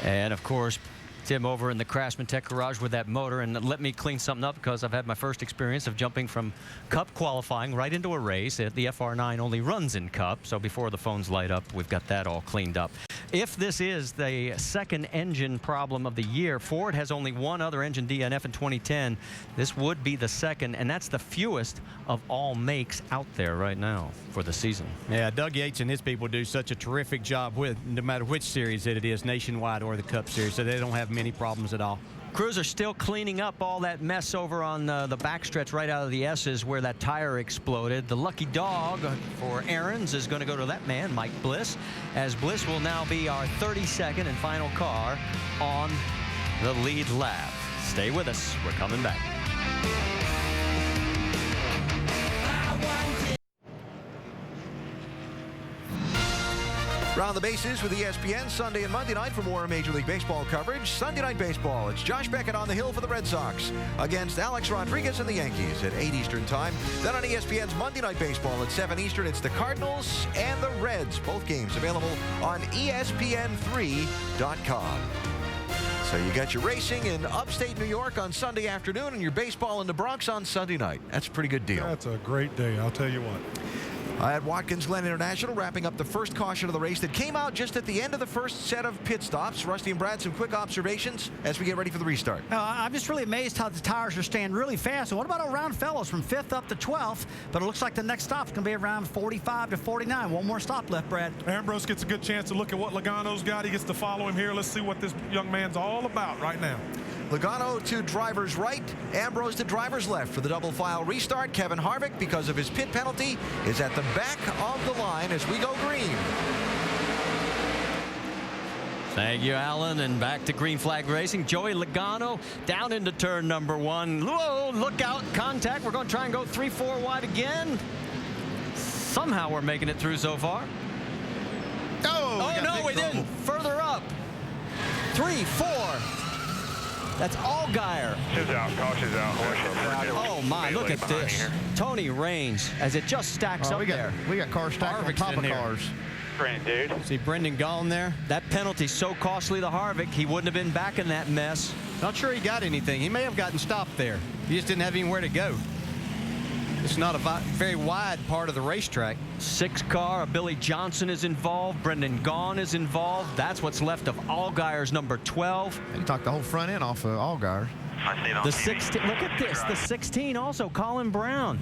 And of course, Tim over in the Craftsman Tech Garage with that motor, and let me clean something up because I've had my first experience of jumping from Cup qualifying right into a race. The FR9 only runs in Cup, so before the phones light up, we've got that all cleaned up. If this is the second engine problem of the year, Ford has only one other engine DNF in 2010. This would be the second, and that's the fewest of all makes out there right now for the season. Yeah, Doug Yates and his people do such a terrific job with no matter which series that it is, Nationwide or the Cup Series, so they don't have many problems at all. Crews are still cleaning up all that mess over on the backstretch right out of the S's where that tire exploded. The lucky dog for Aaron's is going to go to that man, Mike Bliss, as Bliss will now be our 32nd and final car on the lead lap. Stay with us. We're coming back. Round the bases with ESPN Sunday and Monday night for more Major League Baseball coverage. Sunday Night Baseball. It's Josh Beckett on the hill for the Red Sox against Alex Rodriguez and the Yankees at 8 Eastern time. Then on ESPN's Monday Night Baseball at 7 Eastern, it's the Cardinals and the Reds. Both games available on ESPN3.com. So you got your racing in upstate New York on Sunday afternoon and your baseball in the Bronx on Sunday night. That's a pretty good deal. That's a great day, I'll tell you what. At Watkins Glen International, wrapping up the first caution of the race that came out just at the end of the first set of pit stops. Rusty and Brad, some quick observations as we get ready for the restart. I'm just really amazed how the tires are staying really fast. And what about around fellows from 5th up to 12th? But it looks like the next stop's going to be around 45 to 49. One more stop left, Brad. Ambrose gets a good chance to look at what Logano's got. He gets to follow him here. Let's see what this young man's all about right now. Logano to driver's right, Ambrose to driver's left for the double file restart. Kevin Harvick, because of his pit penalty, is at the back of the line as we go green. Thank you, Alan, and back to green flag racing. Joey Logano down into turn number 1. Whoa, look out, contact. We're going to try and go 3-4 wide again. Somehow we're making it through so far. Oh no, we didn't. Further up. 3, 4. That's Allgaier. She's out. Caution's out. Oh, my. Look at this. Tony Raines as it just stacks up there. We got cars stacked on top of cars. Dude. See Brendan Gaughan there? That penalty so costly to Harvick, he wouldn't have been back in that mess. Not sure he got anything. He may have gotten stopped there. He just didn't have anywhere to go. It's not a very wide part of the racetrack. 6 car, Billy Johnson is involved. Brendan Gaughan is involved. That's what's left of Allgaier's number 12. He took the whole front end off of Allgaier. The 16, look at this. The 16 also, Colin Brown.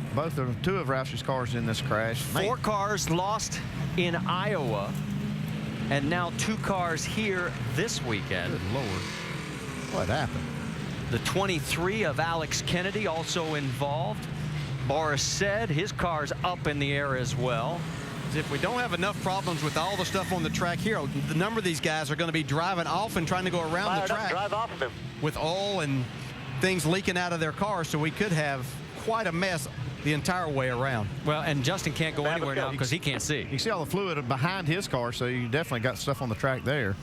Two of Roush's cars in this crash. 4 cars lost in Iowa, and now 2 cars here this weekend. Good Lord. What happened? The 23 of Alex Kennedy also involved. Boris said his car's up in the air as well. If we don't have enough problems with all the stuff on the track here, the number of these guys are going to be driving off and trying to go around the track. Drive off of him. With oil and things leaking out of their cars, so we could have quite a mess the entire way around. Well, and Justin can't go anywhere now because he can't see. You see all the fluid behind his car, so you definitely got stuff on the track there.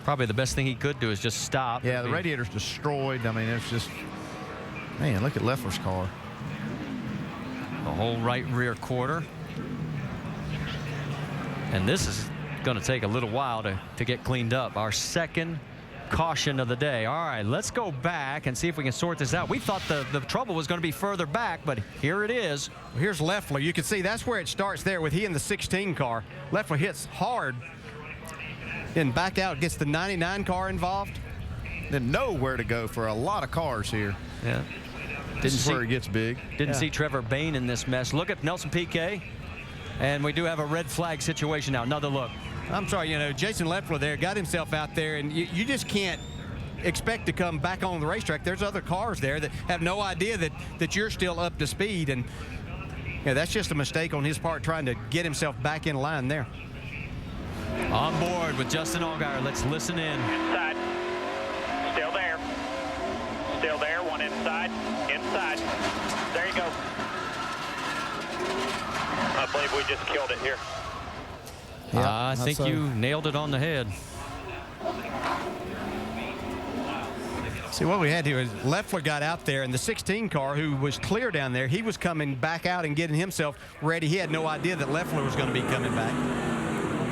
Probably the best thing he could do is just stop. Yeah, the radiator's destroyed. I mean, it's just, man, look at Leffler's car. The whole right rear quarter. And this is going to take a little while to get cleaned up. Our second caution of the day. All right, let's go back and see if we can sort this out. We thought the trouble was going to be further back, but here it is. Well, here's Leffler. You can see that's where it starts there with he in the 16 car. Leffler hits hard. Then back out, gets the 99 car involved. Then nowhere to go for a lot of cars here. Yeah. This is where it gets big. Didn't see Trevor Bayne in this mess. Look at Nelson Piquet. And we do have a red flag situation now. Another look. I'm sorry, Jason Leffler there got himself out there, and you just can't expect to come back on the racetrack. There's other cars there that have no idea that you're still up to speed, and that's just a mistake on his part trying to get himself back in line there. On board with Justin Allgaier. Let's listen in. Inside. Still there. Still there. One inside. Inside. There you go. I believe we just killed it here. I think you nailed it on the head. See, what we had here is Leffler got out there, and the 16 car, who was clear down there, he was coming back out and getting himself ready. He had no idea that Leffler was going to be coming back.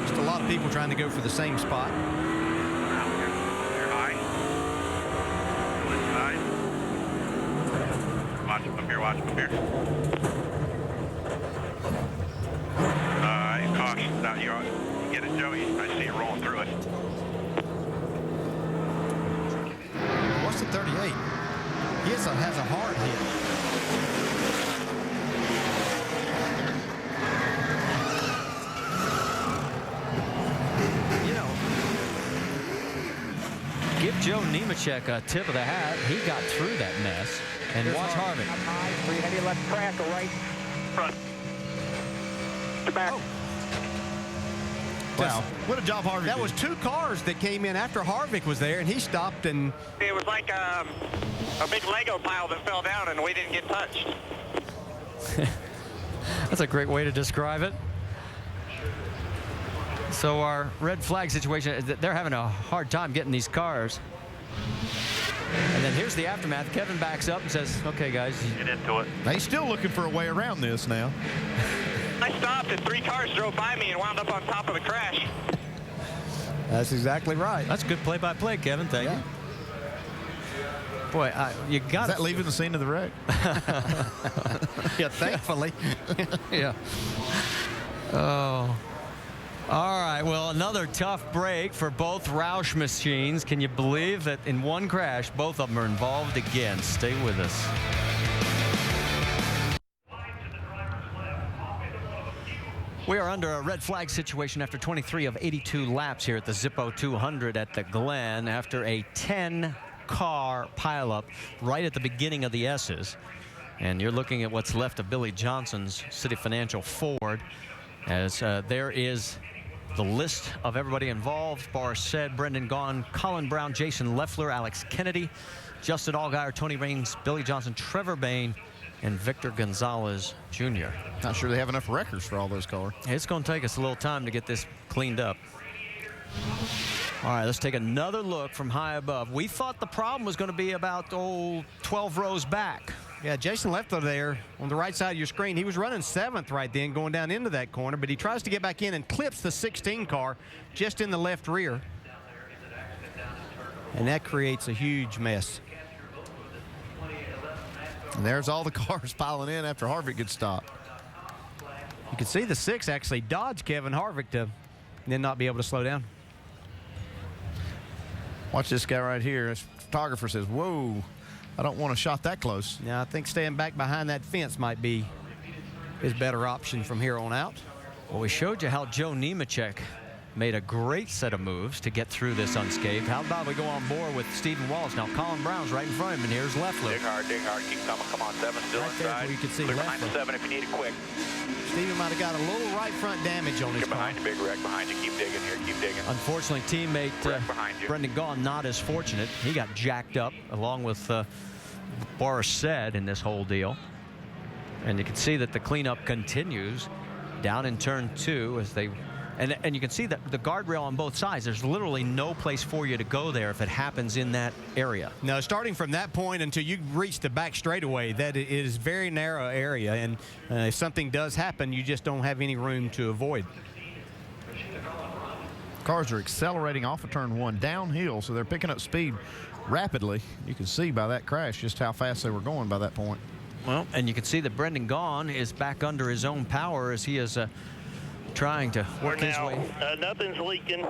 Just a lot of people trying to go for the same spot. watch from here. Caution. Now you get it, Joey. I see you rolling through it. What's the 38? He has a hard hit. You know, give Joe Nemechek a tip of the hat. He got through that mess. And Here's watch Harvick. Up high, 390 left track, or right front. To back. Oh. Wow. What a job Harvick That did. was 2 cars that came in after Harvick was there, and he stopped and... It was like a big Lego pile that fell down, and we didn't get touched. That's a great way to describe it. So our red flag situation, they're having a hard time getting these cars. And then here's the aftermath. Kevin backs up and says, okay, guys. Get into it. They're still looking for a way around this now. I stopped, and 3 cars drove by me and wound up on top of the crash. That's exactly right. That's good play-by-play, Kevin. Thank you. Boy, you got Is that leaving the scene of the wreck? Yeah, thankfully. Yeah. Oh. All right, well, another tough break for both Roush machines. Can you believe that in one crash, both of them are involved again? Stay with us. We are under a red flag situation after 23 of 82 laps here at the Zippo 200 at the Glen after a 10-car pileup right at the beginning of the S's. And you're looking at what's left of Billy Johnson's City Financial Ford as there is the list of everybody involved. Boris said, Brendan Gaughan, Colin Brown, Jason Leffler, Alex Kennedy, Justin Allgaier, Tony Raines, Billy Johnson, Trevor Bayne, and Victor Gonzalez Jr. Not sure they have enough records for all those cars. It's going to take us a little time to get this cleaned up. All right, let's take another look from high above. We thought the problem was going to be about 12 rows back. Yeah, Jason Leffler there on the right side of your screen. He was running 7th right then going down into that corner, but he tries to get back in and clips the 16 car just in the left rear. And that creates a huge mess. And there's all the cars piling in after Harvick gets stopped. You can see the 6 actually dodge Kevin Harvick to then not be able to slow down. Watch this guy right here. This photographer says, whoa, I don't want a shot that close. Yeah, I think staying back behind that fence might be his better option from here on out. Well, we showed you how Joe Nemechek made a great set of moves to get through this unscathed. How about we go on board with Stephen Wallace? Now, Colin Brown's right in front of him, and here's Leffler. Dig hard, keep coming. Come on, 7 still Right there inside. where you can see Clear behind the Leffler. 7 if you need it quick. Stephen might have got a little right front damage on his Get car. behind you, big wreck behind you. Keep digging here, keep digging. Unfortunately, teammate behind you. Brendan Gaughan not as fortunate. He got jacked up along with Boris said in this whole deal. And you can see that the cleanup continues down in turn 2 as they and you can see that the guardrail on both sides. There's literally no place for you to go there if it happens in that area. No, starting from that point until you reach the back straightaway, that is very narrow area, and if something does happen, you just don't have any room to avoid. Cars are accelerating off of turn 1 downhill, so they're picking up speed rapidly. You can see by that crash just how fast they were going by that point. Well, and you can see that Brendan Gaughan is back under his own power as he is trying to work his way. Nothing's leaking.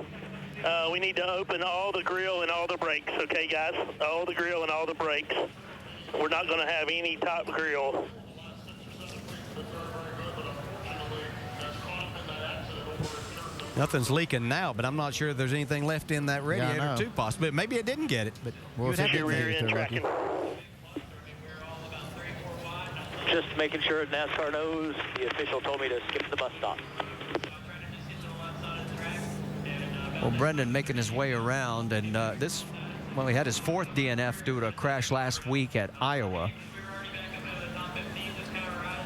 We need to open all the grill and all the brakes, okay, guys? All the grill and all the brakes. We're not going to have any top grill. Nothing's leaking now, but I'm not sure if there's anything left in that radiator too, possibly. Maybe it didn't get it, but We'll have your rear end tracking. Just making sure NASCAR knows the official told me to skip the bus stop. Well, Brendan making his way around, and he had his 4th DNF due to a crash last week at Iowa.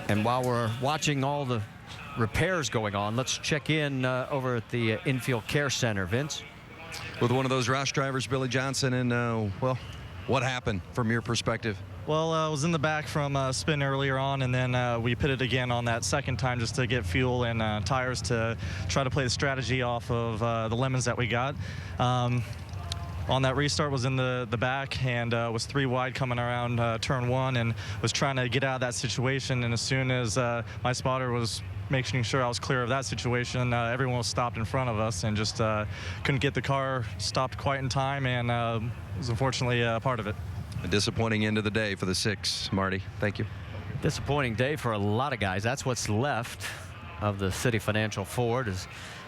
And while we're watching all the repairs going on, let's check in over at the Infield Care Center. Vince? With one of those Roush drivers, Billy Johnson, and well, what happened from your perspective? Well, I was in the back from a spin earlier on, and then we pitted again on that second time just to get fuel and tires to try to play the strategy off of the lemons that we got. on that restart was in the back and was 3 wide coming around turn 1 and was trying to get out of that situation. And as soon as my spotter was making sure I was clear of that situation, everyone was stopped in front of us and just couldn't get the car stopped quite in time, and was unfortunately part of it. A disappointing end of the day for the 6, Marty. Thank you. Disappointing day for a lot of guys. That's what's left of the City Financial Ford as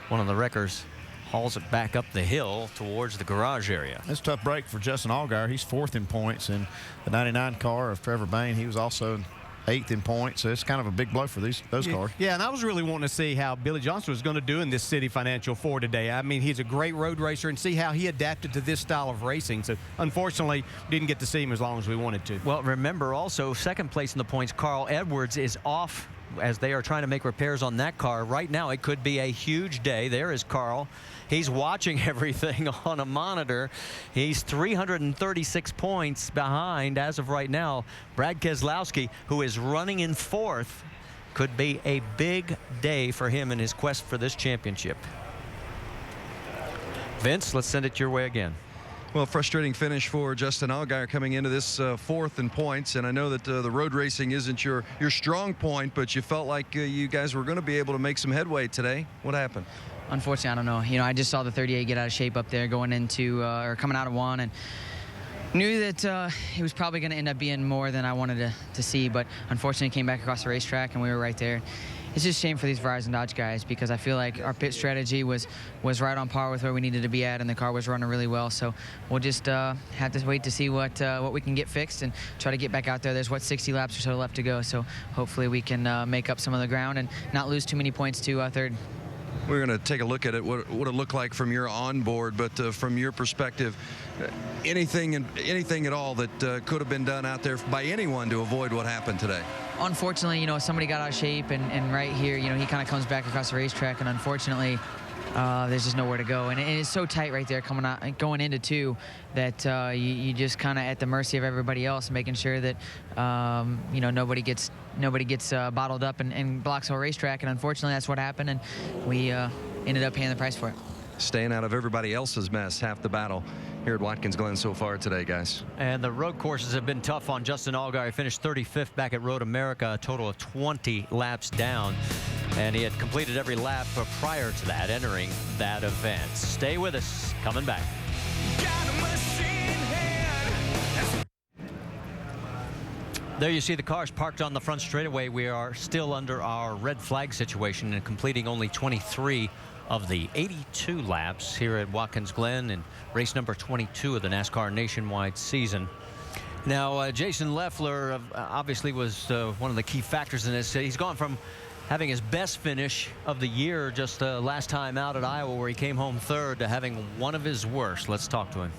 one of the wreckers hauls it back up the hill towards the garage area. It's a tough break for Justin Allgaier. He's 4th in points, and the 99 car of Trevor Bain, he was also 8th in points, so it's kind of a big blow for those cars. Yeah, and I was really wanting to see how Billy Johnson was going to do in this City Financial Ford today. I mean, he's a great road racer, and see how he adapted to this style of racing. So, unfortunately, didn't get to see him as long as we wanted to. Well, remember also, second place in the points, Carl Edwards is off as they are trying to make repairs on that car. Right now, it could be a huge day. There is Carl. He's watching everything on a monitor. He's 336 points behind as of right now. Brad Keselowski, who is running in 4th, could be a big day for him in his quest for this championship. Vince, let's send it your way again. Well, frustrating finish for Justin Allgaier coming into this 4th in points, and I know that the road racing isn't your strong point, but you felt like you guys were going to be able to make some headway today. What happened? Unfortunately, I don't know. You know, I just saw the 38 get out of shape up there going into or coming out of 1, and knew that it was probably going to end up being more than I wanted to see, but unfortunately came back across the racetrack and we were right there. It's just a shame for these Verizon Dodge guys because I feel like our pit strategy was right on par with where we needed to be at, and the car was running really well. So we'll just have to wait to see what we can get fixed and try to get back out there. There's 60 laps or so left to go, so hopefully we can make up some of the ground and not lose too many points to 3rd. We're going to take a look at it, what it looked like from your onboard, but from your perspective, anything at all that could have been done out there by anyone to avoid what happened today? Unfortunately, you know, somebody got out of shape, and right here, you know, he kind of comes back across the racetrack, and unfortunately, there's just nowhere to go, and it's so tight right there going into 2 that you just kind of at the mercy of everybody else, making sure that you know, nobody gets bottled up and blocks the whole racetrack, and unfortunately that's what happened, and we ended up paying the price for it. Staying out of everybody else's mess, half the battle here at Watkins Glen so far today, guys. And the road courses have been tough on Justin Allgaier. He finished 35th back at Road America, a total of 20 laps down. And he had completed every lap prior to that, entering that event. Stay with us. Coming back. There you see the cars parked on the front straightaway. We are still under our red flag situation and completing only 23 of the 82 laps here at Watkins Glen in race number 22 of the NASCAR Nationwide season. Now, Jason Leffler obviously was one of the key factors in this. He's gone from having his best finish of the year just last time out at Iowa, where he came home 3rd, to having one of his worst. Let's talk to him.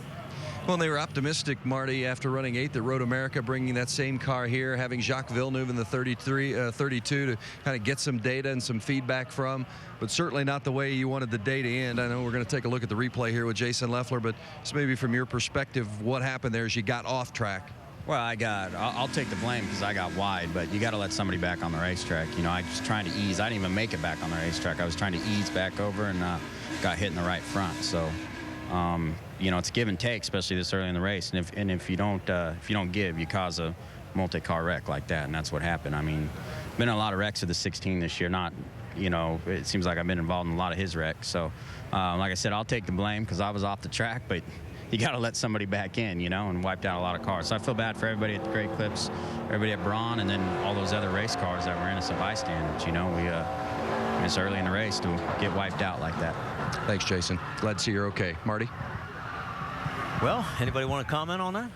Well, they were optimistic, Marty, after running 8th at Road America, bringing that same car here, having Jacques Villeneuve in the 32 to kind of get some data and some feedback from, but certainly not the way you wanted the day to end. I know we're going to take a look at the replay here with Jason Leffler, but just maybe from your perspective, what happened there as you got off track? Well, I'll take the blame because I got wide, but you got to let somebody back on the racetrack. You know, I was trying to ease. I didn't even make it back on the racetrack. I was trying to ease back over and got hit in the right front. So, you know, it's give and take, especially this early in the race. And if you don't give, you cause a multi-car wreck like that, and that's what happened. I mean, been in a lot of wrecks of the 16 this year. Not, you know, it seems like I've been involved in a lot of his wrecks. So, like I said, I'll take the blame because I was off the track, but you got to let somebody back in, you know, and wiped out a lot of cars. So I feel bad for everybody at the Great Clips, everybody at Braun, and then all those other race cars that were innocent bystanders. You know, we miss early in the race to get wiped out like that. Thanks, Jason. Glad to see you're okay. Marty? Well, anybody want to comment on that?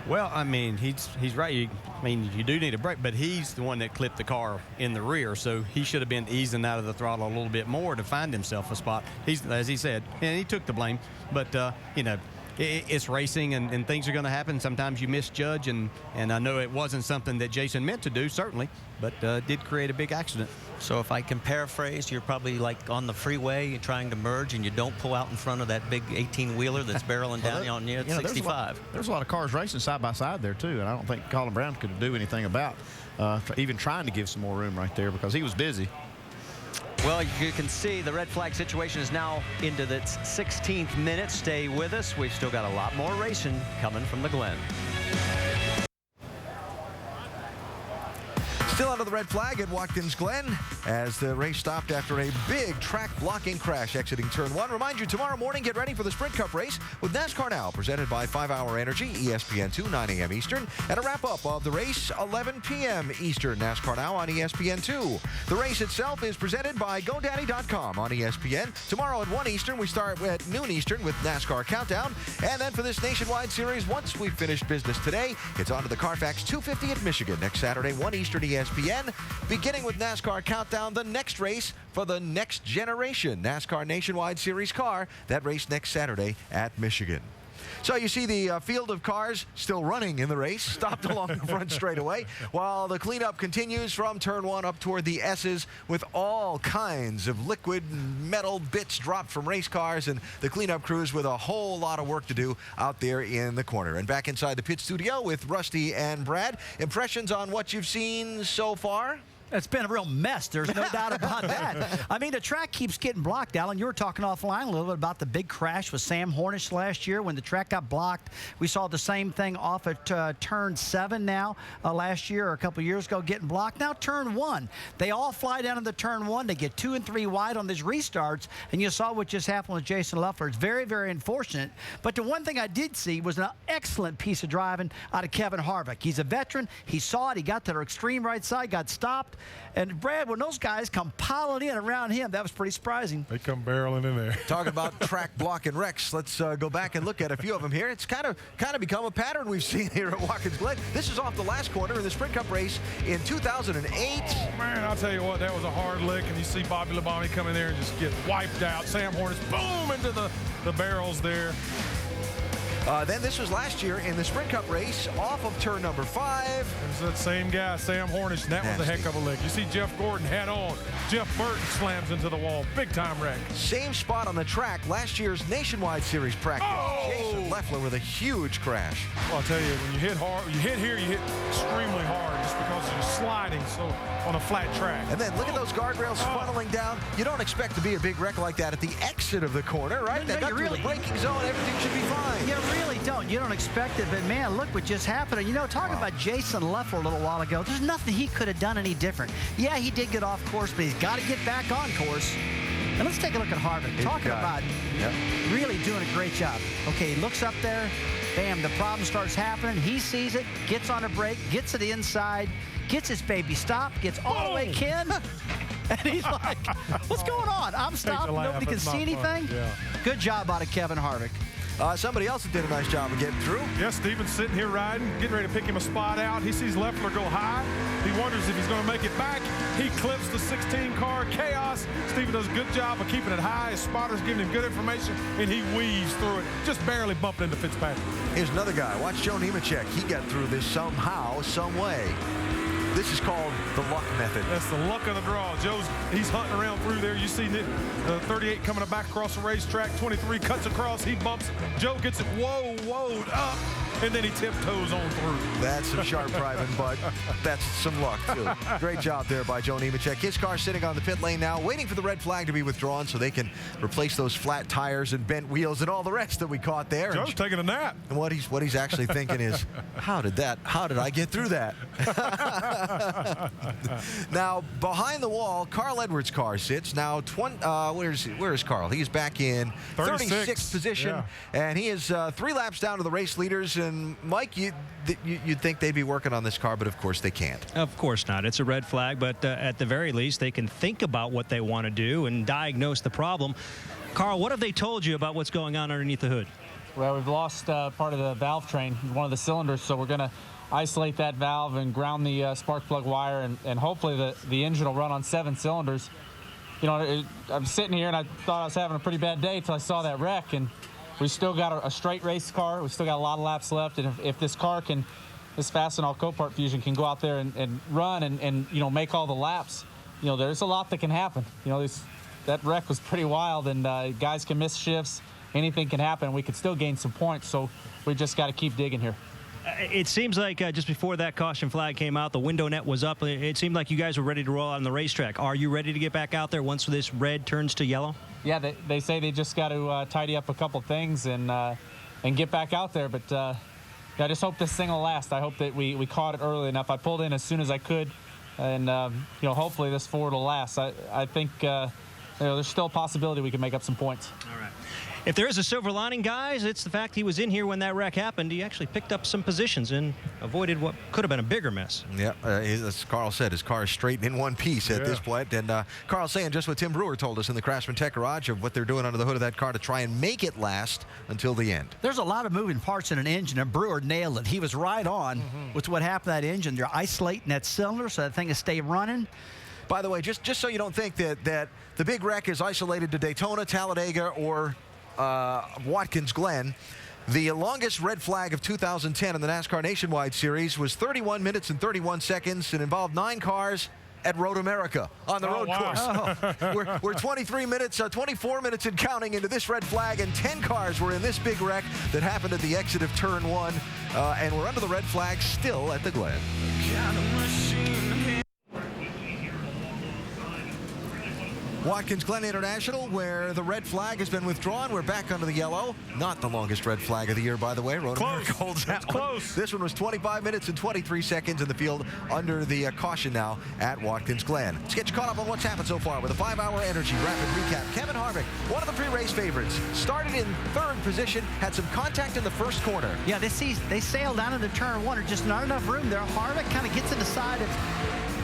Well, I mean, he's right. You do need a break, but he's the one that clipped the car in the rear, so he should have been easing out of the throttle a little bit more to find himself a spot. He's, as he said, and he took the blame, but you know, it's racing and things are going to happen. Sometimes you misjudge, and I know it wasn't something that Jason meant to do, certainly, but did create a big accident. So if I can paraphrase, you're probably like on the freeway, you're trying to merge, and you don't pull out in front of that big 18-wheeler that's barreling down on you at 65. There's a lot of cars racing side by side there, too, and I don't think Colin Brown could do anything about even trying to give some more room right there because he was busy. Well, you can see the red flag situation is now into the 16th minute. Stay with us. We've still got a lot more racing coming from the Glen. Still under the red flag at Watkins Glen as the race stopped after a big track blocking crash exiting turn 1. Remind you, tomorrow morning, get ready for the Sprint Cup race with NASCAR Now, presented by 5 Hour Energy, ESPN2, 9 a.m. Eastern, and a wrap-up of the race, 11 p.m. Eastern, NASCAR Now on ESPN2. The race itself is presented by GoDaddy.com on ESPN. Tomorrow at 1 Eastern, we start at noon Eastern with NASCAR Countdown. And then for this nationwide series, once we've finished business today, it's on to the Carfax 250 at Michigan next Saturday, 1 Eastern ESPN. Beginning with NASCAR Countdown, the next race for the next generation NASCAR Nationwide Series car. That race next Saturday at Michigan. So you see the field of cars still running in the race, stopped along the front straightaway, while the cleanup continues from turn 1 up toward the S's with all kinds of liquid metal bits dropped from race cars, and the cleanup crews with a whole lot of work to do out there in the corner. And back inside the pit studio with Rusty and Brad. Impressions on what you've seen so far? It's been a real mess. There's no doubt about that. I mean, the track keeps getting blocked, Alan. You were talking offline a little bit about the big crash with Sam Hornish last year when the track got blocked. We saw the same thing off at turn 7 now last year or a couple years ago getting blocked. Now turn 1. They all fly down into turn 1. They get 2 and 3 wide on these restarts, and you saw what just happened with Jason Leffler. It's very, very unfortunate. But the one thing I did see was an excellent piece of driving out of Kevin Harvick. He's a veteran. He saw it. He got to the extreme right side, got stopped. And Brad, when those guys come piling in around him, that was pretty surprising. They come barreling in there. Talk about track blocking wrecks. Let's go back and look at a few of them here. It's kind of become a pattern we've seen here at Watkins Glen. This is off the last corner in the Sprint Cup race in 2008. Oh, man, I'll tell you what, that was a hard lick, and you see Bobby Labonte come in there and just get wiped out. Sam Hornish, boom, into the barrels there. Then this was last year in the Sprint Cup race off of turn number 5. It was that same guy, Sam Hornish, and that was a heck of a lick. You see Jeff Gordon head on. Jeff Burton slams into the wall. Big time wreck. Same spot on the track, last year's Nationwide Series practice. Oh! Jason Leffler with a huge crash. Well, I'll tell you, when you hit hard, you hit here, you hit extremely hard just because you're sliding so on a flat track. And then look at those guardrails funneling down. You don't expect to be a big wreck like that at the exit of the corner, right? No, They got through the braking zone, everything should be fine. You really don't. You don't expect it, but man, look what just happened. You know, talking about Jason Leffler a little while ago, there's nothing he could have done any different. Yeah, he did get off course, but he's got to get back on course. And let's take a look at Harvick. Talking about really doing a great job. Okay, he looks up there. Bam, the problem starts happening. He sees it, gets on a brake, gets to the inside, gets his baby stopped, gets all the way Ken. And he's like, what's going on? I'm stopped. Nobody can see anything. Yeah. Good job out of Kevin Harvick. Somebody else that did a nice job of getting through. Yeah, Steven's sitting here riding, getting ready to pick him a spot out. He sees Leffler go high. He wonders if he's going to make it back. He clips the 16 car Chaos. Steven does a good job of keeping it high. His spotter's giving him good information, and he weaves through it, just barely bumping into Fitzpatrick. Here's another guy. Watch Joe Nemechek. He got through this somehow, some way. This is called the luck method. That's the luck of the draw. He's hunting around through there. You see the 38 coming back across the racetrack. 23 cuts across. He bumps. Joe gets it whoa up, and then he tiptoes on through. That's some sharp driving, but that's some luck, too. Great job there by Joe Nemechek. His car sitting on the pit lane now, waiting for the red flag to be withdrawn so they can replace those flat tires and bent wheels and all the rest that we caught there. Joe's taking a nap. And what he's actually thinking is, how did I get through that? Now, behind the wall, Carl Edwards' car sits. Now, where is Carl? He's back in 36th position, and he is 3 laps down to the race leaders. And Mike, you'd think they'd be working on this car, but of course they can't. Of course not. It's a red flag, but at the very least, they can think about what they want to do and diagnose the problem. Carl, what have they told you about what's going on underneath the hood? Well, we've lost part of the valve train, one of the cylinders, so we're going to isolate that valve and ground the spark plug wire, and hopefully the engine will run on 7 cylinders. You know, I'm sitting here and I thought I was having a pretty bad day until I saw that wreck, and we still got a straight race car. We still got a lot of laps left, and if this car can, this Fastenal Copart Fusion can go out there and run and you know, make all the laps, you know, there's a lot that can happen. You know, that wreck was pretty wild, and guys can miss shifts. Anything can happen. We could still gain some points, so we just got to keep digging here. It seems like just before that caution flag came out, the window net was up. It seemed like you guys were ready to roll out on the racetrack. Are you ready to get back out there once this red turns to yellow? Yeah, they say they just got to tidy up a couple things and get back out there. But I just hope this thing will last. I hope that we caught it early enough. I pulled in as soon as I could, and hopefully this Ford will last. I think there's still a possibility we can make up some points. All right. If there is a silver lining, guys, it's the fact he was in here when that wreck happened. He actually picked up some positions and avoided what could have been a bigger mess. Yeah, as Carl said, his car is straight in one piece at this point. And Carl saying just what Tim Brewer told us in the Craftsman Tech Garage of what they're doing under the hood of that car to try and make it last until the end. There's a lot of moving parts in an engine, and Brewer nailed it. He was right on with what happened to that engine. They're isolating that cylinder so that thing will stay running. By the way, just so you don't think that the big wreck is isolated to Daytona, Talladega, or Watkins Glen, the longest red flag of 2010 in the NASCAR Nationwide Series was 31 minutes and 31 seconds and involved 9 cars at Road America on the road course. We're 24 minutes and counting into this red flag, and 10 cars were in this big wreck that happened at the exit of Turn 1, and we're under the red flag still at the Glen. Watkins Glen International, where the red flag has been withdrawn. We're back under the yellow. Not the longest red flag of the year, by the way. Road America holds that one. Close. This one was 25 minutes and 23 seconds in the field under the caution now at Watkins Glen. Let's get you caught up on what's happened so far with a 5-hour energy rapid recap. Kevin Harvick, one of the pre-race favorites, started in 3rd position, had some contact in the first corner. Yeah, they sailed down into turn 1. There's just not enough room there. Harvick kind of gets in the side of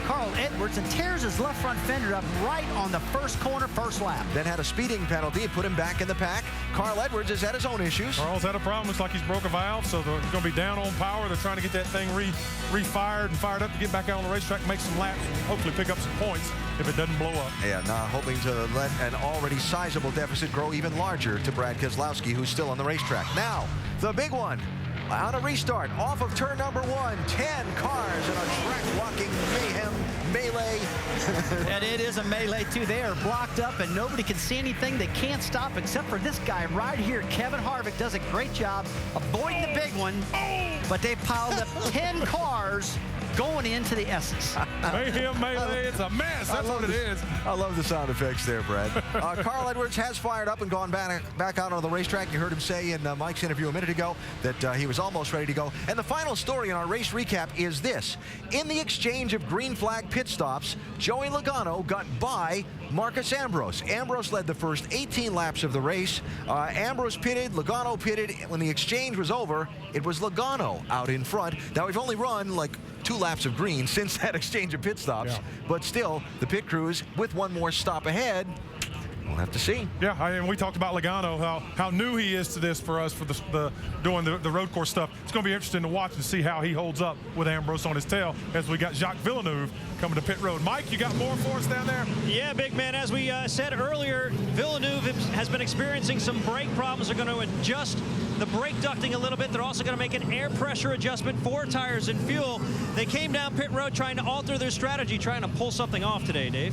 Carl Edwards and tears his left front fender up right on the first corner, first lap. Then had a speeding penalty. It put him back in the pack. Carl Edwards has had his own issues. Carl's had a problem. Looks like he's broke a valve, so they're going to be down on power. They're trying to get that thing re-fired and fired up to get back out on the racetrack and make some laps, hopefully pick up some points if it doesn't blow up. Yeah, not hoping to let an already sizable deficit grow even larger to Brad Keselowski, who's still on the racetrack. Now, the big one. On a restart, off of turn number 1, 10 cars in a track-blocking mayhem melee. And it is a melee, too. They are blocked up, and nobody can see anything. They can't stop except for this guy right here. Kevin Harvick does a great job avoiding the big one, but they piled up 10 cars going into the S's. Mayhem melee, it's a mess. That's what it is. I love the sound effects there, Brad. Carl Edwards has fired up and gone back out on the racetrack. You heard him say in Mike's interview a minute ago that he was almost ready to go. And the final story in our race recap is this. In the exchange of green flag pit stops, Joey Logano got by Marcus Ambrose. Ambrose led the first 18 laps of the race. Ambrose pitted, Logano pitted. When the exchange was over, it was Logano out in front. Now, we've only run like 2 laps of green since that exchange of pit stops, but still, the pit crews with one more stop ahead. We'll have to see. Yeah, and we talked about Logano, how new he is to this for us for doing the road course stuff. It's going to be interesting to watch and see how he holds up with Ambrose on his tail as we got Jacques Villeneuve coming to pit road. Mike, you got more for us down there? Yeah, big man. As we said earlier, Villeneuve has been experiencing some brake problems. They're going to adjust the brake ducting a little bit. They're also going to make an air pressure adjustment for tires and fuel. They came down pit road trying to alter their strategy, trying to pull something off today, Dave.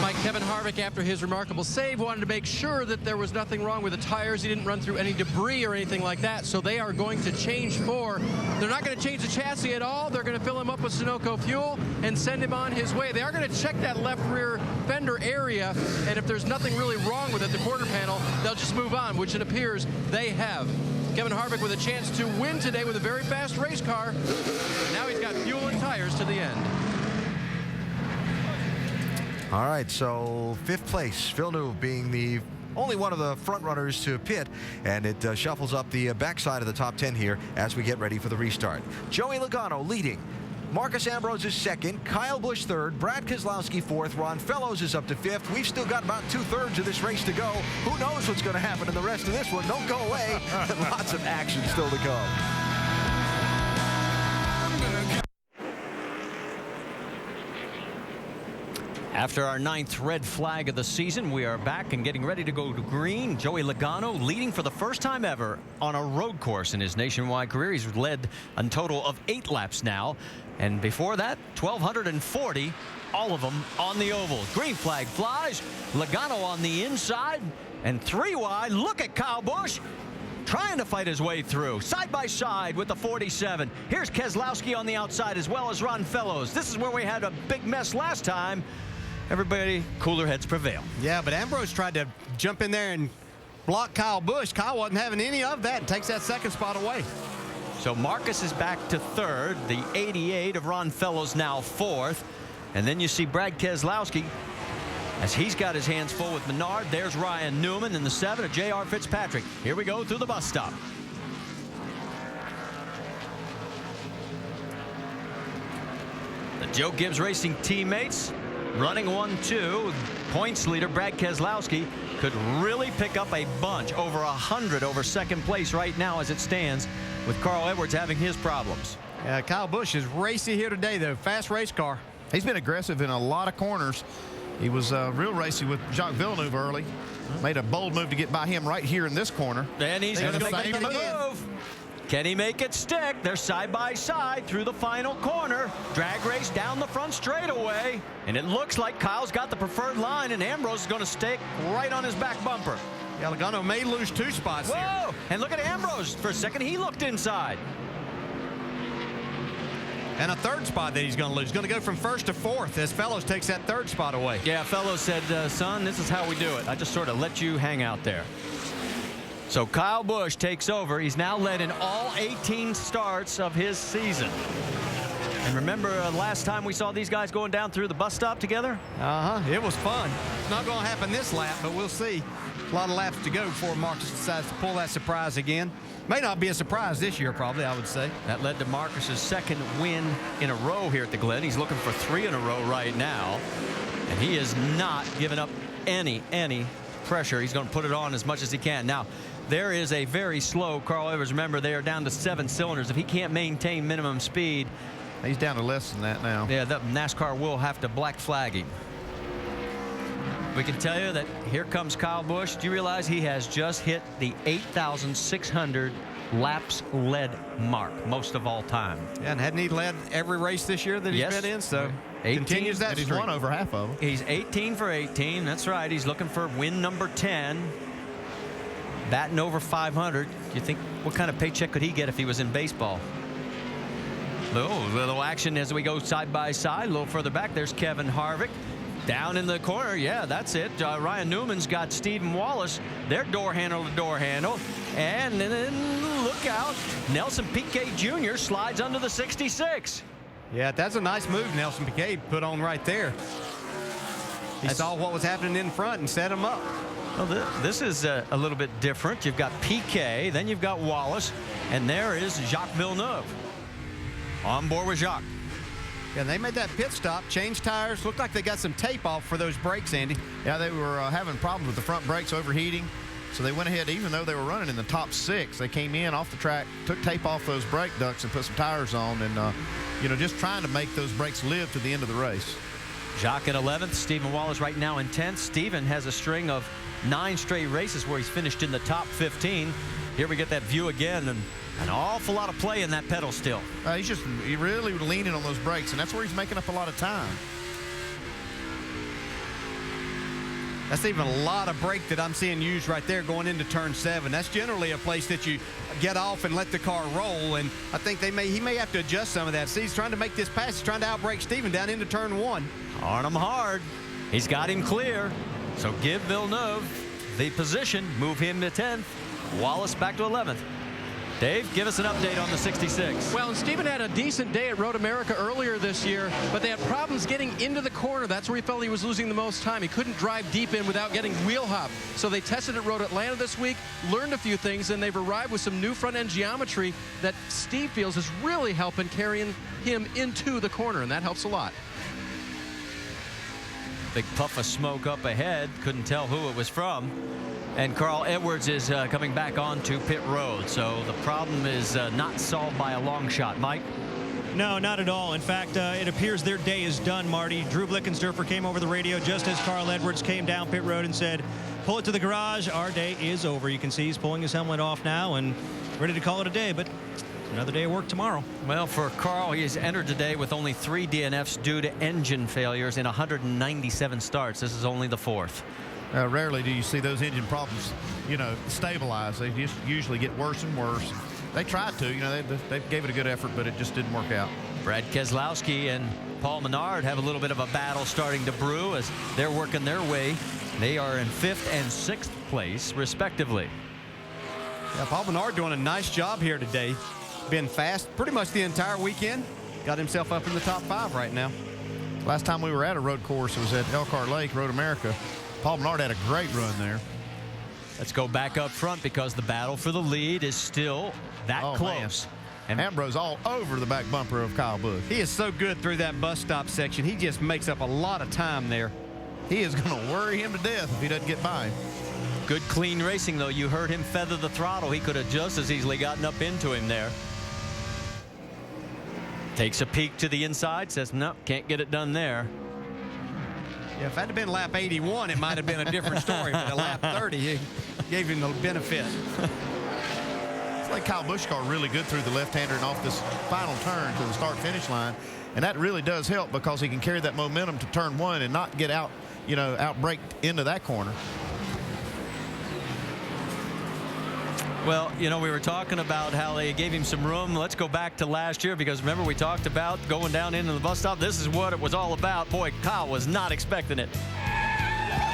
Mike, Kevin Harvick, after his remarkable save, wanted to make sure that there was nothing wrong with the tires. He didn't run through any debris or anything like that, so they are going to change they're not going to change the chassis at all. They're going to fill him up with Sunoco fuel and send him on his way. They are going to check that left rear fender area, and if there's nothing really wrong with it, the quarter panel, they'll just move on, which it appears they have. Kevin Harvick with a chance to win today with a very fast race car. Now he's got fuel and tires to the end. All right, so 5th place, Villeneuve being the only one of the front runners to pit, and it shuffles up the backside of the top 10 here as we get ready for the restart. Joey Logano leading. Marcus Ambrose is 2nd, Kyle Busch 3rd, Brad Keselowski 4th, Ron Fellows is up to 5th. We've still got about 2/3 of this race to go. Who knows what's going to happen in the rest of this one? Don't go away. Lots of action still to come. After our 9th red flag of the season, we are back and getting ready to go to green. Joey Logano leading for the first time ever on a road course in his nationwide career. He's led a total of 8 laps now. And before that, 1,240, all of them on the oval. Green flag flies. Logano on the inside and 3 wide. Look at Kyle Busch. trying to fight his way through. Side by side with the 47. Here's Keselowski on the outside as well as Ron Fellows. This is where we had a big mess last time. Everybody, cooler heads prevail. Yeah, but Ambrose tried to jump in there and block Kyle Busch. Kyle wasn't having any of that and takes that second spot away. So Marcus is back to third. The 88 of Ron Fellows now fourth. And then you see Brad Keselowski as he's got his hands full with Menard. There's Ryan Newman in the 7 of J.R. Fitzpatrick. Here we go through the bus stop. The Joe Gibbs Racing teammates running 1-2. Points leader Brad Keselowski could really pick up a bunch, over 100 over second place right now as it stands, with Carl Edwards having his problems. Yeah, Kyle Busch is racy here today, though. Fast race car. He's been aggressive in a lot of corners. He was real racy with Jacques Villeneuve early. Made a bold move to get by him right here in this corner. And he's going to make the move. Can he make it stick? They're side by side through the final corner. Drag race down the front straightaway. And it looks like Kyle's got the preferred line, and Ambrose is going to stick right on his back bumper. Yeah, Logano may lose 2 spots here. Whoa! And look at Ambrose. For a second, he looked inside. And a 3rd spot that he's going to lose. Going to go from 1st to 4th as Fellows takes that 3rd spot away. Yeah, Fellows said, son, this is how we do it. I just sort of let you hang out there. So Kyle Busch takes over. He's now led in all 18 starts of his season. And remember last time we saw these guys going down through the bus stop together? It was fun. It's not going to happen this lap, but we'll see. A lot of laps to go before Marcus decides to pull that surprise again. May not be a surprise this year, probably, I would say. That led to Marcus's 2nd win in a row here at the Glen. He's looking for 3 in a row right now. And he is not giving up any pressure. He's going to put it on as much as he can. Now, there is a very slow Carl Edwards. Remember, they are down to 7 cylinders. If he can't maintain minimum speed, he's down to less than that now. Yeah, the NASCAR will have to black flag him. We can tell you that here comes Kyle Busch. Do you realize he has just hit the 8,600 laps led mark, most of all time? Yeah, and hadn't he led every race this year that he's been in? So 18, continues that streak. He's won over half of them. He's 18 for 18. That's right. He's looking for win number 10. Batting over 500. You think, what kind of paycheck could he get if he was in baseball? Oh, little action as we go side by side. A little further back, there's Kevin Harvick. Down in the corner, yeah, that's it. Ryan Newman's got Stephen Wallace. They're door handle to door handle. And then look out, Nelson Piquet Jr. slides under the 66. Yeah, that's a nice move Nelson Piquet put on right there. He saw what was happening in front and set him up. Well, this is a little bit different. You've got Piquet, then you've got Wallace, and there is Jacques Villeneuve. On board with Jacques. Yeah, they made that pit stop, changed tires. Looked like they got some tape off for those brakes, Andy. Yeah, they were having problems with the front brakes overheating. So they went ahead, even though they were running in the top 6, they came in off the track, took tape off those brake ducts and put some tires on, and, you know, just trying to make those brakes live to the end of the race. Jacques in 11th, Stephen Wallace right now in 10th. Stephen has a string of 9 straight races where he's finished in the top 15. Here we get that view again, and an awful lot of play in that pedal still. He's really leaning on those brakes, and that's where he's making up a lot of time. That's even a lot of brake that I'm seeing used right there going into turn 7. That's generally a place that you get off and let the car roll, and I think he may have to adjust some of that. See, he's trying to make this pass. He's trying to outbrake Stephen down into turn 1. On him hard. He's got him clear. So give Villeneuve the position, move him to 10th. Wallace back to 11th. Dave, give us an update on the 66. Well, and Stephen had a decent day at Road America earlier this year, but they had problems getting into the corner. That's where he felt he was losing the most time. He couldn't drive deep in without getting wheel hop. So they tested at Road Atlanta this week, learned a few things, and they've arrived with some new front-end geometry that Steve feels is really helping carrying him into the corner, and that helps a lot. Big puff of smoke up ahead. Couldn't tell who it was from. And Carl Edwards is coming back onto pit road. So the problem is not solved by a long shot. Mike? No, not at all. In fact, it appears their day is done, Marty. Drew Blickensderfer came over the radio just as Carl Edwards came down pit road and said, pull it to the garage. Our day is over. You can see he's pulling his helmet off now and ready to call it a day. But another day of work tomorrow. Well, for Carl, he has entered today with only 3 DNFs due to engine failures in 197 starts. This is only the 4th. Rarely do you see those engine problems, stabilize. They just usually get worse and worse. They tried to, they gave it a good effort, but it just didn't work out. Brad Keselowski and Paul Menard have a little bit of a battle starting to brew as they're working their way. They are in 5th and 6th place, respectively. Yeah, Paul Menard doing a nice job here today. Been fast pretty much the entire weekend. Got himself up in the top 5 right now. Last time we were at a road course, it was at Elkhart Lake, Road America. Paul Menard had a great run there. Let's go back up front because the battle for the lead is still that close. And Ambrose all over the back bumper of Kyle Busch. He is so good through that bus stop section. He just makes up a lot of time there. He is going to worry him to death if he doesn't get by him. Good clean racing, though. You heard him feather the throttle. He could have just as easily gotten up into him there. Takes a peek to the inside, says, no, can't get it done there. Yeah, if that had been lap 81, it might have been a different story, but at lap 30, he gave him the benefit. It's like Kyle Busch's car really good through the left-hander and off this final turn to the start-finish line, and that really does help because he can carry that momentum to turn 1 and not get out, out-braked into that corner. Well, we were talking about how they gave him some room. Let's go back to last year because remember we talked about going down into the bus stop. This is what it was all about. Boy, Kyle was not expecting it.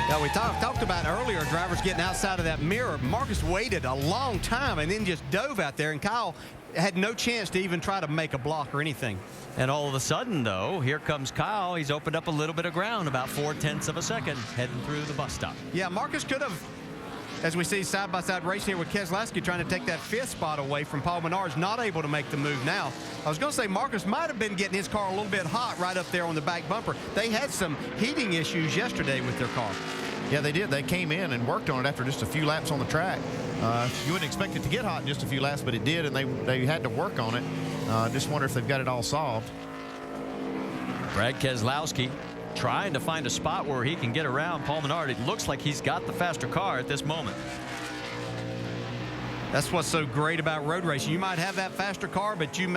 Yeah, we talked about earlier drivers getting outside of that mirror. Marcus waited a long time and then just dove out there, and Kyle had no chance to even try to make a block or anything. And all of a sudden, though, here comes Kyle. He's opened up a little bit of ground, about 0.4 of a second, heading through the bus stop. Yeah, Marcus could have, as we see side-by-side racing here with Keselowski trying to take that 5th spot away from Paul Menard's not able to make the move now. I was going to say Marcus might have been getting his car a little bit hot right up there on the back bumper. They had some heating issues yesterday with their car. Yeah, they did. They came in and worked on it after just a few laps on the track. You wouldn't expect it to get hot in just a few laps, but it did, and they had to work on it. Just wonder if they've got it all solved. Brad Keselowski trying to find a spot where he can get around Paul Menard. It looks like he's got the faster car at this moment. That's what's so great about road racing. You might have that faster car, but it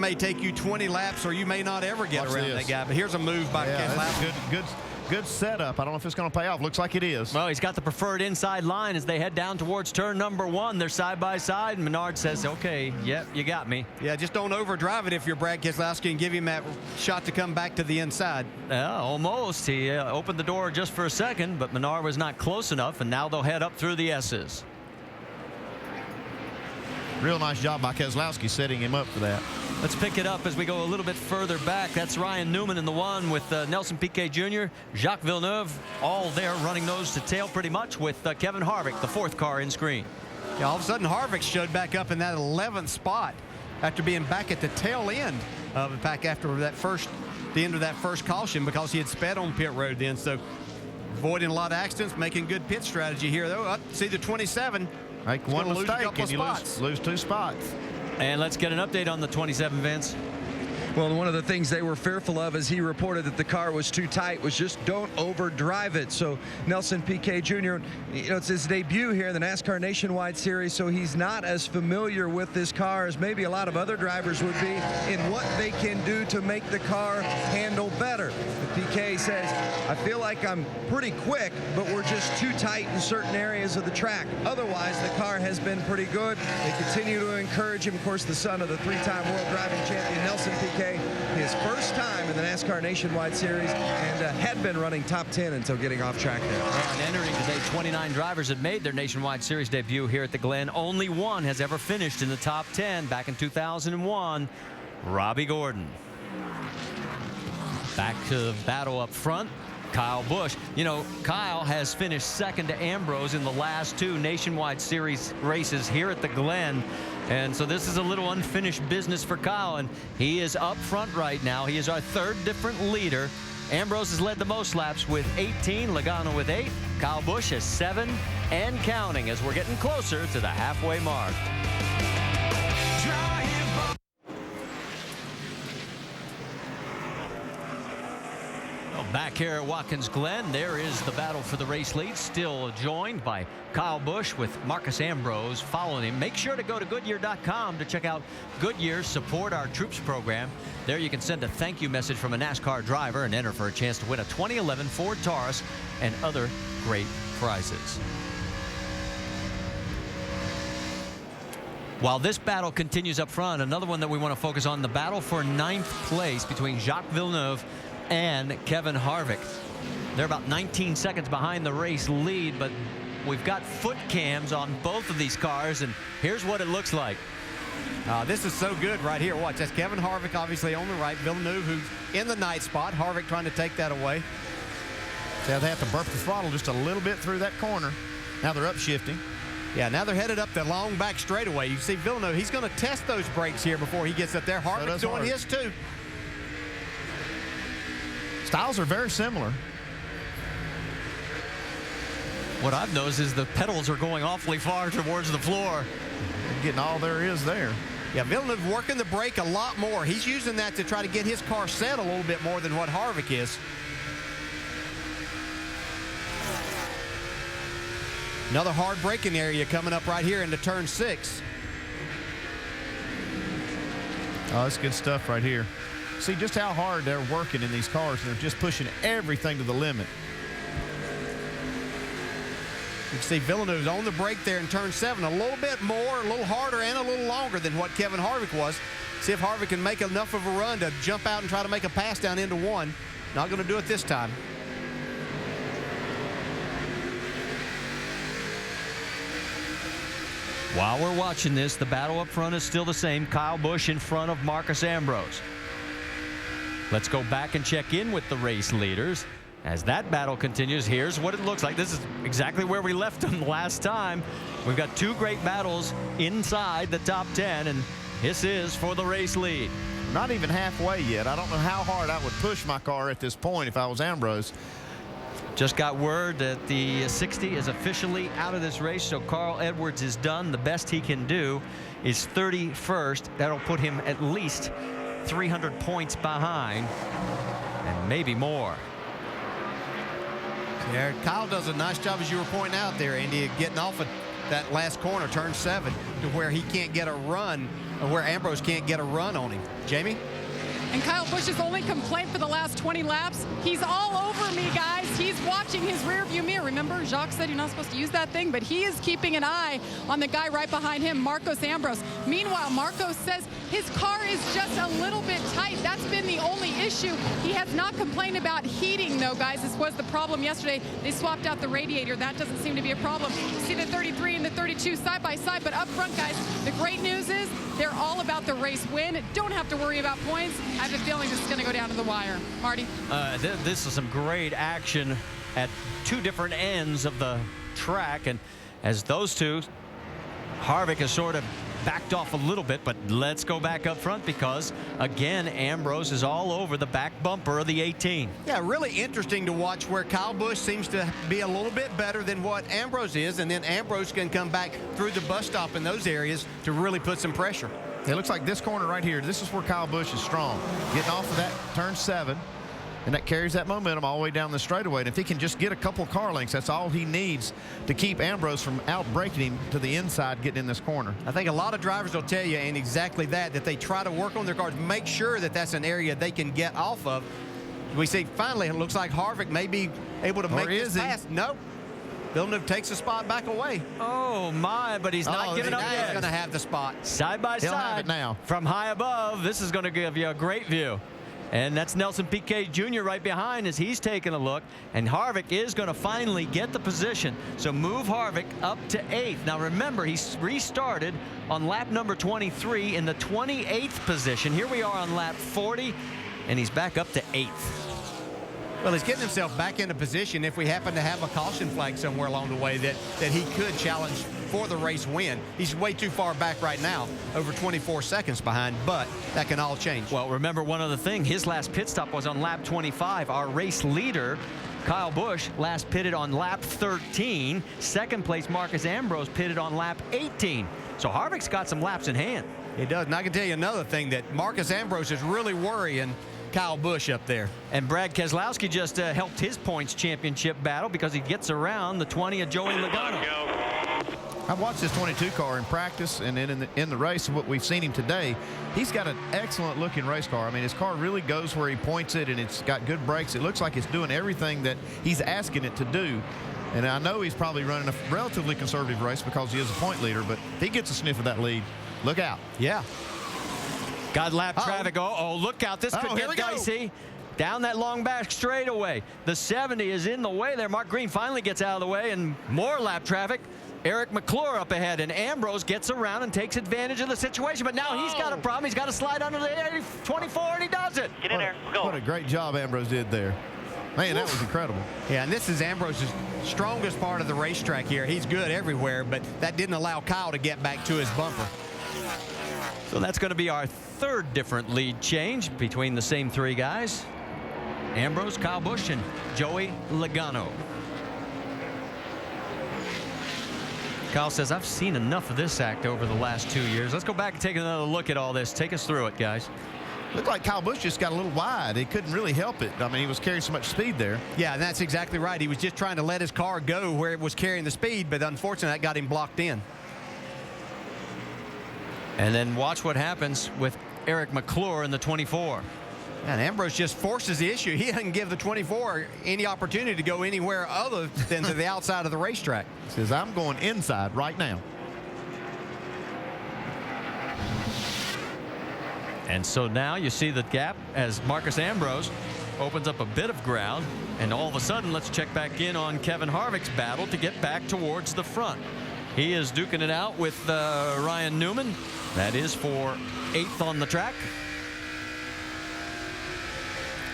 may take you 20 laps, or you may not ever get around that guy. But here's a move by Keselowski. Good setup. I don't know if it's going to pay off. Looks like it is. Well, he's got the preferred inside line as they head down towards turn number 1. They're side by side, and Menard says, okay, yep, you got me. Yeah, just don't overdrive it if you're Brad Keselowski and give him that shot to come back to the inside. Yeah, almost. He opened the door just for a second, but Menard was not close enough, and now they'll head up through the S's. Real nice job by Keselowski setting him up for that. Let's pick it up as we go a little bit further back. That's Ryan Newman in the 1 with Nelson Piquet Jr., Jacques Villeneuve, all there running nose to tail pretty much with Kevin Harvick, the 4th car in screen. Yeah, all of a sudden Harvick showed back up in that 11th spot after being back at the tail end of it, back after the end of that first caution because he had sped on pit road then. So avoiding a lot of accidents, making good pit strategy here though. See the 27. Make one mistake and you lose 2 spots. And let's get an update on the 27, Vince. Well, one of the things they were fearful of as he reported that the car was too tight was just don't overdrive it. So Nelson Piquet Jr., it's his debut here in the NASCAR Nationwide Series, so he's not as familiar with this car as maybe a lot of other drivers would be in what they can do to make the car handle better. But Piquet says, I feel like I'm pretty quick, but we're just too tight in certain areas of the track. Otherwise, the car has been pretty good. They continue to encourage him. Of course, the son of the 3-time world driving champion, Nelson Piquet, his first time in the NASCAR Nationwide Series, and had been running top 10 until getting off track there. And entering today, 29 drivers have made their Nationwide Series debut here at the Glen. Only one has ever finished in the top 10 back in 2001, Robbie Gordon. Back to the battle up front. Kyle Busch. Kyle has finished 2nd to Ambrose in the last 2 Nationwide Series races here at the Glen. And so this is a little unfinished business for Kyle, and he is up front right now. He is our 3rd different leader. Ambrose has led the most laps with 18, Logano with 8. Kyle Busch has 7 and counting as we're getting closer to the halfway mark. Back here at Watkins Glen, there is the battle for the race lead, still joined by Kyle Busch with Marcus Ambrose following him. Make sure to go to Goodyear.com to check out Goodyear's Support Our Troops program. There you can send a thank you message from a NASCAR driver and enter for a chance to win a 2011 Ford Taurus and other great prizes. While this battle continues up front, another one that we want to focus on, the battle for 9th place between Jacques Villeneuve and Kevin Harvick. They're about 19 seconds behind the race lead, but we've got foot cams on both of these cars, and here's what it looks like. This is so good right here. Watch, that's Kevin Harvick obviously on the right. Villeneuve, who's in the night spot. Harvick trying to take that away. So they have to burp the throttle just a little bit through that corner. Now they're upshifting. Yeah, now they're headed up the long back straightaway. You see Villeneuve, he's going to test those brakes here before he gets up there. Harvick's doing his too. Styles are very similar. What I've noticed is the pedals are going awfully far towards the floor. They're getting all there is there. Yeah, Villeneuve working the brake a lot more. He's using that to try to get his car set a little bit more than what Harvick is. Another hard braking area coming up right here into turn 6. Oh, that's good stuff right here. See just how hard they're working in these cars. They're just pushing everything to the limit. You can see Villeneuve's on the brake there in turn 7. A little bit more, a little harder, and a little longer than what Kevin Harvick was. See if Harvick can make enough of a run to jump out and try to make a pass down into 1. Not going to do it this time. While we're watching this, the battle up front is still the same. Kyle Busch in front of Marcus Ambrose. Let's go back and check in with the race leaders. As that battle continues, here's what it looks like. This is exactly where we left them last time. We've got 2 great battles inside the top 10, and this is for the race lead. Not even halfway yet. I don't know how hard I would push my car at this point if I was Ambrose. Just got word that the 60 is officially out of this race, so Carl Edwards is done. The best he can do is 31st. That'll put him at least 300 points behind, and maybe more. Yeah, Kyle does a nice job, as you were pointing out there, Andy, getting off of that last corner, turn 7, to where he can't get a run, or where Ambrose can't get a run on him. Jamie? And Kyle Busch's only complaint for the last 20 laps, he's all over me, guys. He's watching his rearview mirror. Remember, Jacques said you're not supposed to use that thing, but he is keeping an eye on the guy right behind him, Marcos Ambrose. Meanwhile, Marcos says his car is just a little bit tight. That's been the only issue. He has not complained about heating, though, guys. This was the problem yesterday. They swapped out the radiator. That doesn't seem to be a problem. You see the 33 and the 32 side by side, but up front, guys, the great news is they're all about the race win. Don't have to worry about points. I have a feeling this is going to go down to the wire. Marty? This is some great action at 2 different ends of the track, and as those two, Harvick has sort of backed off a little bit, but let's go back up front because, again, Ambrose is all over the back bumper of the 18. Yeah, really interesting to watch where Kyle Busch seems to be a little bit better than what Ambrose is, and then Ambrose can come back through the bus stop in those areas to really put some pressure. It looks like this corner right here, this is where Kyle Busch is strong. Getting off of that turn 7, and that carries that momentum all the way down the straightaway. And if he can just get a couple car lengths, that's all he needs to keep Ambrose from out-braking him to the inside getting in this corner. I think a lot of drivers will tell you, and exactly that they try to work on their cars, make sure that that's an area they can get off of. We see finally it looks like Harvick may be able to make this pass. Nope. Villeneuve takes the spot back away. Oh, my, but he's not giving up yet. He's going to have the spot. Side by He'll side. have it now. From high above, this is going to give you a great view. And that's Nelson Piquet Jr. right behind as he's taking a look. And Harvick is going to finally get the position. So move Harvick up to 8th. Now remember, he restarted on lap number 23 in the 28th position. Here we are on lap 40, and he's back up to 8th. Well, he's getting himself back into position if we happen to have a caution flag somewhere along the way that he could challenge for the race win. He's way too far back right now, over 24 seconds behind, but that can all change. Well, remember one other thing. His last pit stop was on lap 25. Our race leader, Kyle Busch, last pitted on lap 13. Second place, Marcus Ambrose, pitted on lap 18. So Harvick's got some laps in hand. He does. And I can tell you another thing, that Marcus Ambrose is really worrying Kyle Busch up there. And Brad Keselowski just helped his points championship battle because he gets around the 20 of Joey Logano. I've watched this 22 car in practice and then in the race, what we've seen him today. He's got an excellent looking race car. I mean, his car really goes where he points it, and it's got good brakes. It looks like it's doing everything that he's asking it to do. And I know he's probably running a relatively conservative race because he is a point leader, but if he gets a sniff of that lead, look out. Yeah. Got lap traffic. Oh, look out. This could get dicey. Down that long back straightaway. The 70 is in the way there. Mark Green finally gets out of the way, and more lap traffic. Eric McClure up ahead, and Ambrose gets around and takes advantage of the situation. But now he's got a problem. He's got to slide under the 24, and he does it. Get in there. Go. What a great job Ambrose did there. Man, that was incredible. Yeah, and this is Ambrose's strongest part of the racetrack here. He's good everywhere, but that didn't allow Kyle to get back to his bumper. So that's going to be our third different lead change between the same three guys. Ambrose, Kyle Busch, and Joey Logano. Kyle says, I've seen enough of this act over the last 2 years. Let's go back and take another look at all this. Take us through it, guys. Looked like Kyle Busch just got a little wide. He couldn't really help it. I mean, he was carrying so much speed there. Yeah, and that's exactly right. He was just trying to let his car go where it was carrying the speed, but unfortunately that got him blocked in. And then watch what happens with Eric McClure in the 24. And Ambrose just forces the issue. He doesn't give the 24 any opportunity to go anywhere other than to the outside of the racetrack. He says, I'm going inside right now. And so now you see the gap as Marcus Ambrose opens up a bit of ground. And all of a sudden, let's check back in on Kevin Harvick's battle to get back towards the front. He is duking it out with Ryan Newman. That is for 8th on the track.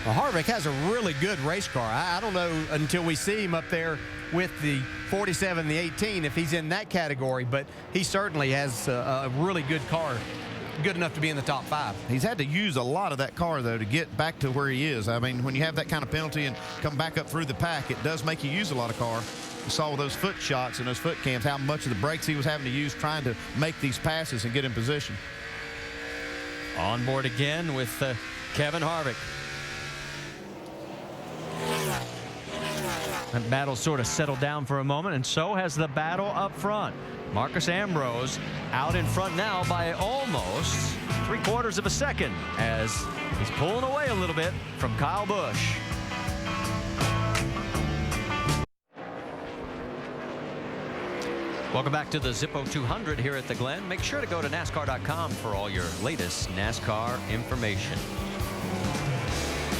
Well, Harvick has a really good race car. I don't know until we see him up there with the 47 and the 18 if he's in that category, but he certainly has a really good car, good enough to be in the top 5. He's had to use a lot of that car, though, to get back to where he is. I mean, when you have that kind of penalty and come back up through the pack, it does make you use a lot of car. You saw those foot shots and those foot cams, how much of the brakes he was having to use trying to make these passes and get in position. On board again with Kevin Harvick. That battle sort of settled down for a moment, and so has the battle up front. Marcus Ambrose out in front now by almost 3/4 of a second as he's pulling away a little bit from Kyle Busch. Welcome back to the Zippo 200 here at the Glen. Make sure to go to NASCAR.com for all your latest NASCAR information.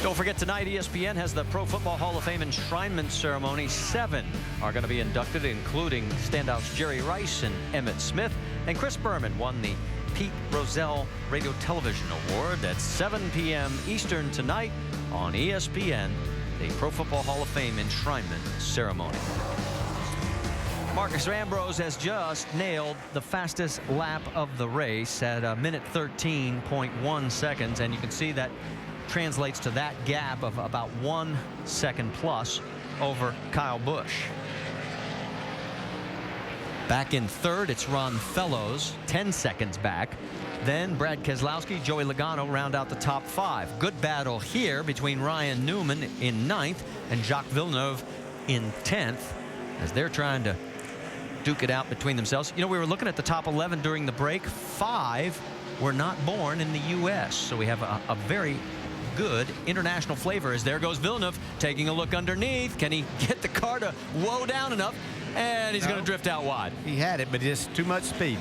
Don't forget, tonight ESPN has the Pro Football Hall of Fame enshrinement ceremony. 7 are going to be inducted, including standouts Jerry Rice and Emmitt Smith. And Chris Berman won the Pete Rozelle Radio Television Award at 7 p.m. Eastern tonight on ESPN, the Pro Football Hall of Fame enshrinement ceremony. Marcus Ambrose has just nailed the fastest lap of the race at a minute 13.1 seconds, and you can see that translates to that gap of about 1 second plus over Kyle Busch. Back in third, it's Ron Fellows, 10 seconds back. Then Brad Keselowski, Joey Logano round out the top 5. Good battle here between Ryan Newman in 9th and Jacques Villeneuve in 10th as they're trying to duke it out between themselves. You know, we were looking at the top 11 during the break. 5 were not born in the U.S., so we have a very good international flavor as there goes Villeneuve taking a look underneath. Can he get the car to woe down enough? And he's going to drift out wide. He had it, but just too much speed.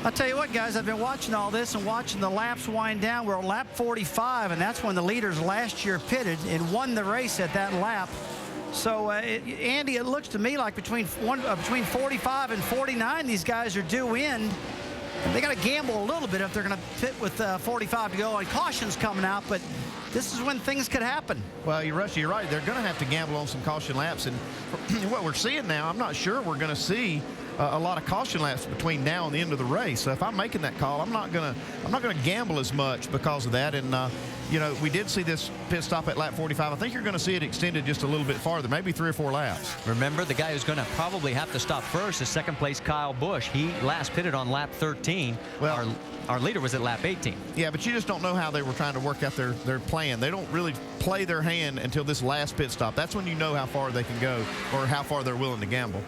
I'll tell you what, guys, I've been watching all this and watching the laps wind down. We're on lap 45, and that's when the leaders last year pitted and won the race at that lap. So, Andy, it looks to me like between 45 and 49, these guys are due in. And they got to gamble a little bit if they're going to pit with 45 to go, and caution's coming out, but this is when things could happen. Well, you're right. They're going to have to gamble on some caution laps, and what we're seeing now, I'm not sure we're going to see a lot of caution laps between now and the end of the race. So if I'm making that call, I'm not going to gamble as much because of that. And you know, we did see this pit stop at lap 45. I think you're going to see it extended just a little bit farther, maybe 3 or 4 laps. Remember, the guy who's going to probably have to stop first is second place Kyle Busch. He last pitted on lap 13. Well, our leader was at lap 18. Yeah, but you just don't know how they were trying to work out their plan. They don't really play their hand until this last pit stop. That's when you know how far they can go or how far they're willing to gamble.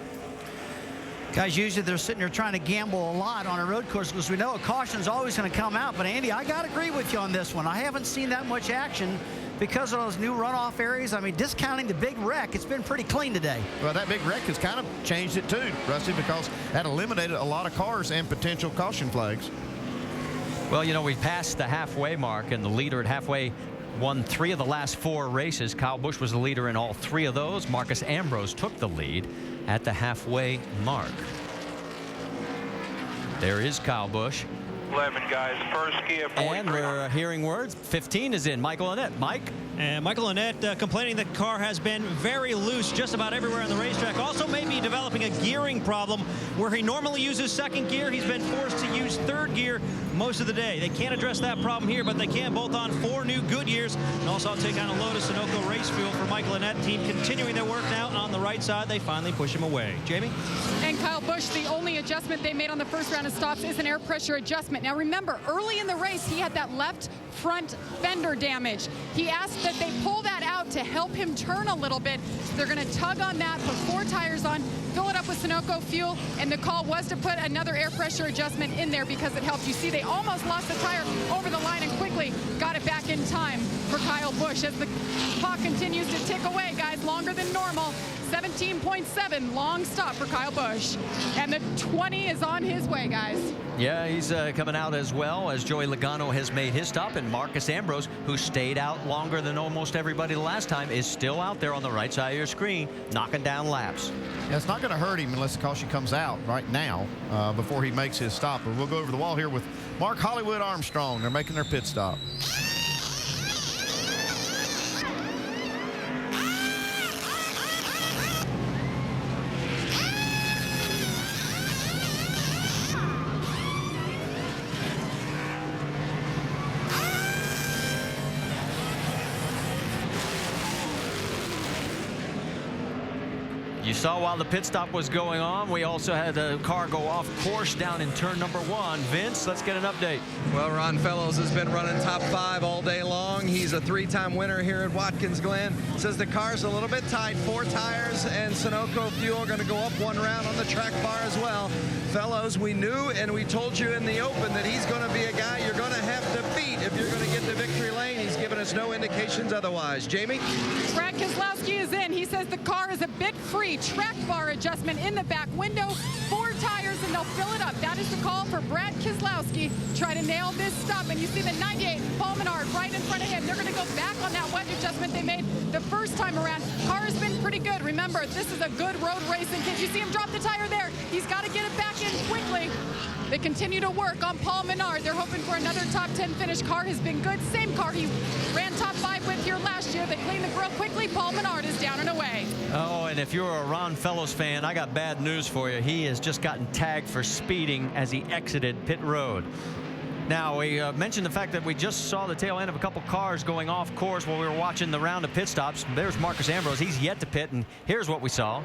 Guys, usually they're sitting there trying to gamble a lot on a road course because we know a caution is always going to come out. But, Andy, I got to agree with you on this one. I haven't seen that much action because of those new runoff areas. I mean, discounting the big wreck, it's been pretty clean today. Well, that big wreck has kind of changed it too, Rusty, because that eliminated a lot of cars and potential caution flags. Well, you know, we passed the halfway mark, and the leader at halfway won 3 of the last 4 races. Kyle Busch was the leader in all 3 of those. Marcus Ambrose took the lead at the halfway mark. There is Kyle Busch. 11 guys, first gear. And we're hearing words. 15 is in. Michael Annett. Mike? And Michael Annett complaining the car has been very loose just about everywhere on the racetrack. Also maybe developing a gearing problem where he normally uses second gear. He's been forced to use third gear most of the day. They can't address that problem here, but they can both on 4 new Goodyears. And also take on a load of Sunoco race fuel for Michael Annett. Team continuing their work now on the right side. They finally push him away. Jamie? And Kyle Busch, the only adjustment they made on the first round of stops is an air pressure adjustment. Now remember, early in the race, he had that left front fender damage. He asked that they pull that out to help him turn a little bit. So they're going to tug on that, put 4 tires on, fill it up with Sunoco fuel, and the call was to put another air pressure adjustment in there because it helped. You see, they almost lost the tire over the line and quickly got it back in time for Kyle Busch as the clock continues to tick away, guys, longer than normal. 17.7 long stop for Kyle Busch. And the 20 is on his way, guys. Yeah, he's coming out as well as Joey Logano has made his stop, and Marcus Ambrose, who stayed out longer than almost everybody the last time, is still out there on the right side of your screen, knocking down laps. Yeah, it's not going to hurt him unless the caution comes out right now before he makes his stop. But we'll go over the wall here with Mark Hollywood Armstrong. They're making their pit stop. You saw while the pit stop was going on, we also had the car go off course down in turn number 1. Vince, let's get an update. Well, Ron Fellows has been running top 5 all day long. He's a 3-time winner here at Watkins Glen. Says the car's a little bit tight. 4 tires and Sunoco fuel are going to go up 1 round on the track bar as well. Fellows, we knew and we told you in the open that he's going to be a guy you're going to have to beat if you're going to get to victory lane. He's given us no indications otherwise. Jamie? Brad Keselowski is in. He says the car is a bit free. Track bar adjustment in the back window. 4 tires and they'll fill it up. That is the call for Brad Keselowski. Try to nail this stop. And you see the 98 Paul Menard right in front of him. They're going to go back on that wedge adjustment they made the first time around. Car has been pretty good. Remember, this is a good road racing kid. You see him drop the tire there. He's got to get it back in quickly. They continue to work on Paul Menard. They're hoping for another top 10 finish. Car has been good. Same car he ran top 5 with here last year. They cleaned the grill quickly. Paul Menard is down and away. Oh, and if you're a Ron Fellows fan, I got bad news for you. He has just gotten tagged for speeding as he exited pit road. Now, we mentioned the fact that we just saw the tail end of a couple cars going off course while we were watching the round of pit stops. There's Marcus Ambrose. He's yet to pit, and here's what we saw.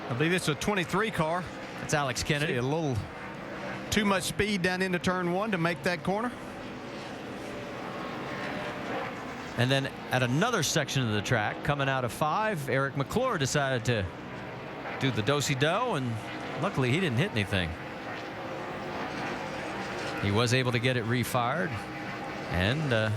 I believe it's a 23 car. That's Alex Kennedy. See, a little too much speed down into turn 1 to make that corner. And then at another section of the track, coming out of 5, Eric McClure decided to do the do-si-do, and luckily he didn't hit anything. He was able to get it refired and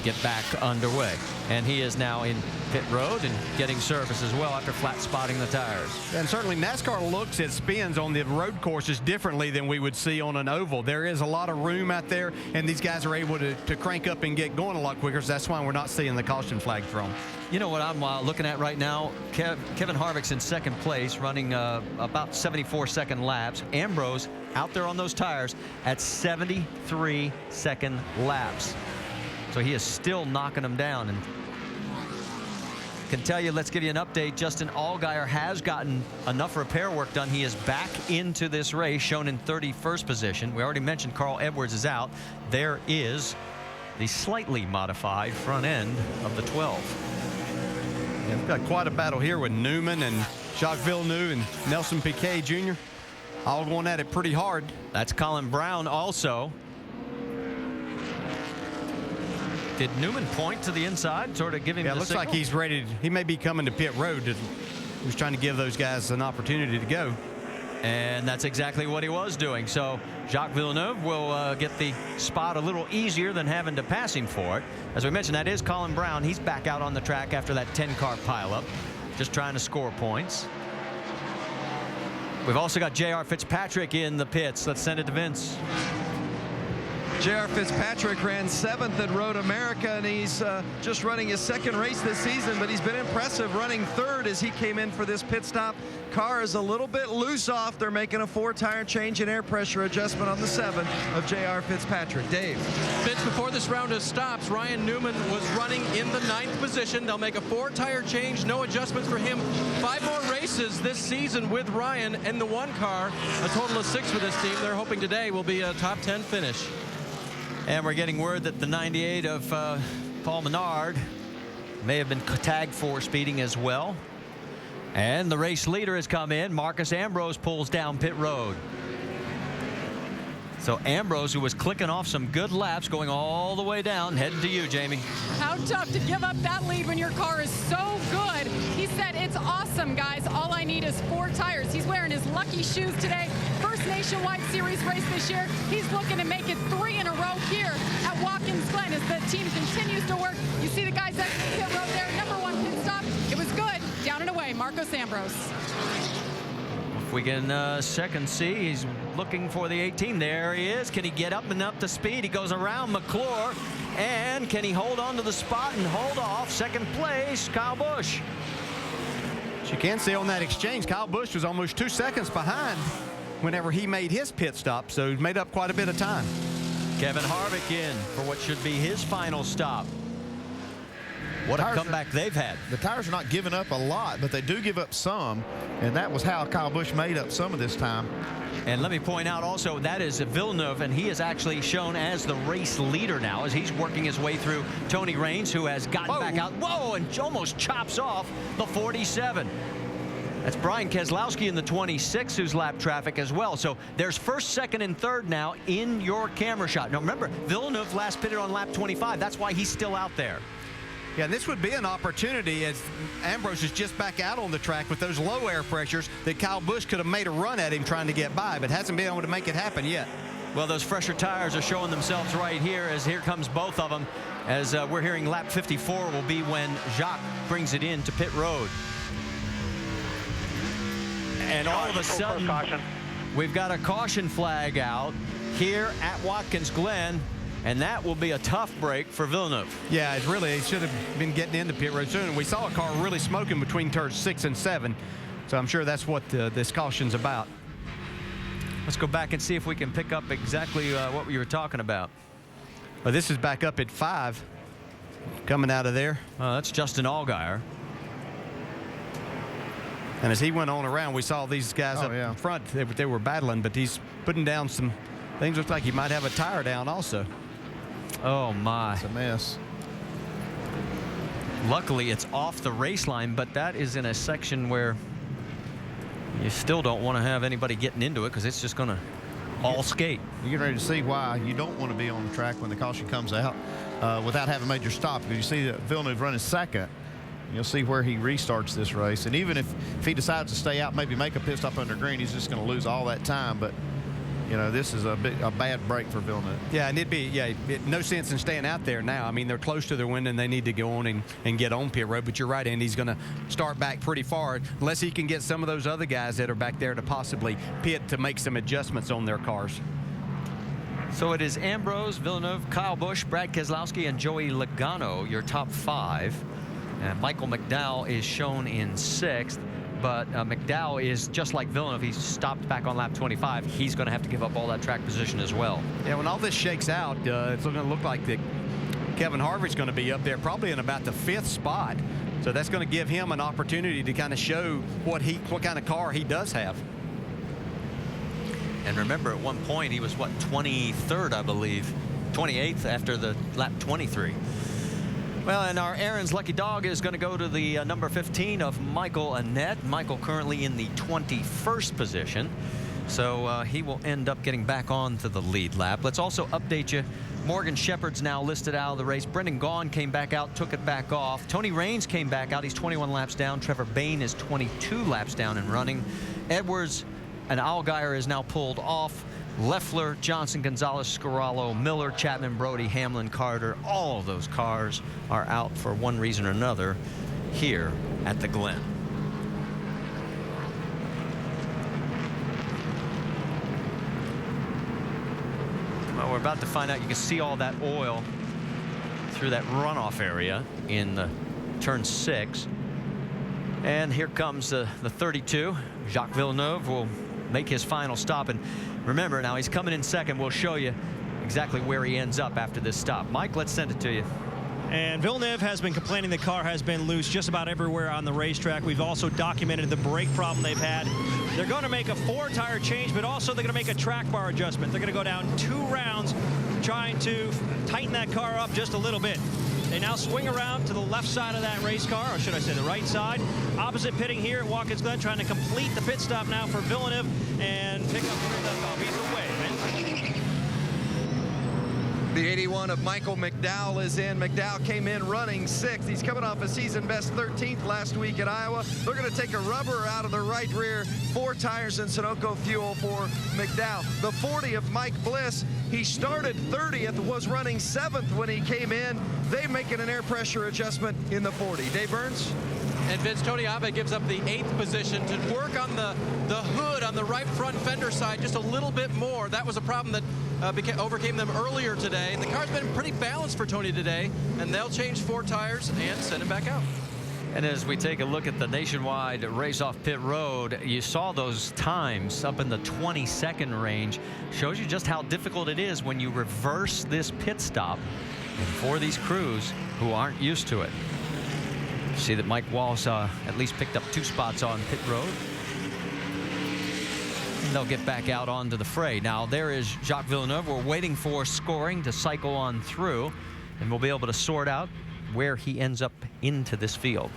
get back underway. And he is now in pit road and getting service as well after flat spotting the tires. And certainly NASCAR looks at spins on the road courses differently than we would see on an oval. There is a lot of room out there, and these guys are able to crank up and get going a lot quicker. So that's why we're not seeing the caution flag thrown. You know what I'm looking at right now? Kevin Harvick's in second place, running about 74-second laps. Ambrose out there on those tires at 73-second laps. So he is still knocking them down. And can tell you, let's give you an update. Justin Allgaier has gotten enough repair work done. He is back into this race, shown in 31st position. We already mentioned Carl Edwards is out. There is the slightly modified front end of the 12. Yeah, we've got quite a battle here with Newman and Jacques Villeneuve and Nelson Piquet Jr. all going at it pretty hard. That's Colin Brown also. Did Newman point to the inside, sort of giving him the looks signal? like he's ready. He may be coming to pit road. He was trying to give those guys an opportunity to go. And that's exactly what he was doing. So Jacques Villeneuve will get the spot a little easier than having to pass him for it. As we mentioned, that is Colin Brown. He's back out on the track after that 10-car pileup, just trying to score points. We've also got J.R. Fitzpatrick in the pits. Let's send it to Vince. J.R. Fitzpatrick ran 7th at Road America, and he's just running his 2nd race this season, but he's been impressive running 3rd as he came in for this pit stop. Car is a little bit loose off. They're making a 4-tire change and air pressure adjustment on the 7 of J.R. Fitzpatrick. Dave. Vince, before this round of stops, Ryan Newman was running in the 9th position. They'll make a 4-tire change, no adjustments for him. 5 more races this season with Ryan and the 1 car, a total of 6 for this team. They're hoping today will be a top 10 finish. And we're getting word that the 98 of Paul Menard may have been tagged for speeding as well. And the race leader has come in. Marcus Ambrose pulls down pit road. So Ambrose, who was clicking off some good laps, going all the way down, heading to you, Jamie. How tough to give up that lead when your car is so good. He said, it's awesome, guys. All I need is 4 tires. He's wearing his lucky shoes today. First Nationwide Series race this year. He's looking to make it 3 in a row here at Watkins Glen as the team continues to work. You see the guys at pit road there. #1 pit stop. It was good. Down and away, Marcos Ambrose. If we can second see, he's looking for the 18. There he is. Can he get up and up to speed? He goes around McClure. And can he hold on to the spot and hold off? Second place, Kyle Busch. As you can see on that exchange, Kyle Busch was almost 2 seconds behind whenever he made his pit stop, so he made up quite a bit of time. Kevin Harvick in for what should be his final stop. What a comeback they've had. The tires are not giving up a lot, but they do give up some, and that was how Kyle Busch made up some of this time. And let me point out also, that is Villeneuve, and he is actually shown as the race leader now as he's working his way through Tony Raines, who has gotten back out. Whoa, and almost chops off the 47. That's Brian Keselowski in the 26, who's lap traffic as well. So there's 1st, 2nd, and 3rd now in your camera shot. Now remember, Villeneuve last pitted on lap 25. That's why he's still out there. Yeah, and this would be an opportunity as Ambrose is just back out on the track with those low air pressures that Kyle Busch could have made a run at him trying to get by, but hasn't been able to make it happen yet. Well, those fresher tires are showing themselves right here as here comes both of them. As we're hearing lap 54 will be when Jacques brings it in to pit road. And all of a sudden, we've got a caution flag out here at Watkins Glen. And that will be a tough break for Villeneuve. Yeah, it should have been getting into pit road soon. We saw a car really smoking between turns 6 and 7. So I'm sure that's what this caution's about. Let's go back and see if we can pick up exactly what we were talking about. Well, this is back up at 5, coming out of there. That's Justin Allgaier. And as he went on around, we saw these guys up in front. They were battling, but he's putting down some things. Looks like he might have a tire down also. Oh, my. It's a mess. Luckily, it's off the race line, but that is in a section where you still don't want to have anybody getting into it because it's just going to all skate. You're getting ready to see why you don't want to be on the track when the caution comes out without having made your stop, because you see that Villeneuve running 2nd. You'll see where he restarts this race. And even if he decides to stay out, maybe make a pit stop under green, he's just going to lose all that time. But you know, this is a bad break for Villeneuve. Yeah, and it'd be no sense in staying out there now. I mean, they're close to their win and they need to go on and get on pit road. But you're right, Andy, he's going to start back pretty far unless he can get some of those other guys that are back there to possibly pit to make some adjustments on their cars. So it is Ambrose, Villeneuve, Kyle Busch, Brad Keselowski, and Joey Logano, your top 5. And Michael McDowell is shown in 6th. But McDowell is just like Villeneuve. He's stopped back on lap 25. He's going to have to give up all that track position as well. Yeah, when all this shakes out, it's going to look like that Kevin Harvick's going to be up there probably in about the 5th spot. So that's going to give him an opportunity to kind of show what kind of car he does have. And remember, at one point, he was, what, 23rd, I believe. 28th after the lap 23. Well, and our Aaron's Lucky Dog is going to go to the number 15 of Michael Annett. Michael currently in the 21st position. So he will end up getting back on to the lead lap. Let's also update you. Morgan Shepherd's now listed out of the race. Brendan Gaughan came back out, took it back off. Tony Raines came back out. He's 21 laps down. Trevor Bayne is 22 laps down and running. Edwards and Allgaier is now pulled off. Leffler, Johnson, Gonzalez, Scarallo, Miller, Chapman, Brody, Hamlin, Carter, all of those cars are out for one reason or another here at the Glen. Well, we're about to find out. You can see all that oil through that runoff area in turn 6. And here comes the 32. Jacques Villeneuve will make his final stop. And remember, now he's coming in second. We'll show you exactly where he ends up after this stop. Mike, let's send it to you. And Villeneuve has been complaining the car has been loose just about everywhere on the racetrack. We've also documented the brake problem they've had. They're going to make a 4-tire change, but also they're going to make a track bar adjustment. They're going to go down 2 rounds trying to tighten that car up just a little bit. They now swing around to the left side of that race car, or should I say the right side. Opposite pitting here at Watkins Glen, trying to complete the pit stop now for Villeneuve and pick up where he left off. He's away. The 81 of Michael McDowell is in. McDowell came in running 6th. He's coming off a season best 13th last week at Iowa. They're going to take a rubber out of the right rear. 4 tires and Sunoco fuel for McDowell. The 40 of Mike Bliss, he started 30th, was running 7th when he came in. They're making an air pressure adjustment in the 40. Dave Burns? And Vince, Tony Abe gives up the 8th position to work on the hood on the right front fender side just a little bit more. That was a problem that overcame them earlier today. And the car's been pretty balanced for Tony today, and they'll change 4 tires and send him back out. And as we take a look at the nationwide race off pit road, you saw those times up in the 22nd range. Shows you just how difficult it is when you reverse this pit stop for these crews who aren't used to it. See that Mike Wallace at least picked up 2 spots on pit road. And they'll get back out onto the fray. Now there is Jacques Villeneuve. We're waiting for scoring to cycle on through, and we'll be able to sort out where he ends up into this field.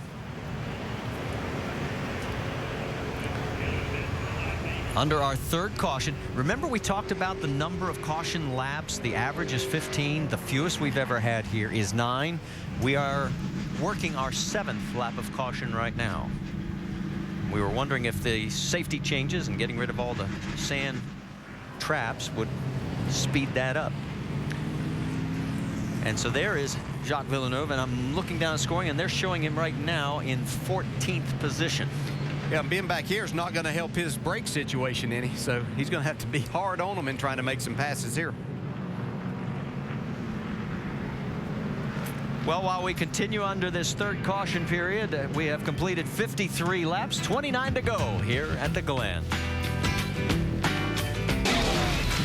Under our 3rd caution, remember we talked about the number of caution laps. The average is 15. The fewest we've ever had here is 9. We are working our 7th lap of caution right now. We were wondering if the safety changes and getting rid of all the sand traps would speed that up. And so there is Jacques Villeneuve, and I'm looking down at scoring, and they're showing him right now in 14th position. Yeah, being back here is not going to help his brake situation any, so he's going to have to be hard on him and trying to make some passes here. Well, while we continue under this 3rd caution period, we have completed 53 laps, 29 to go here at the Glen.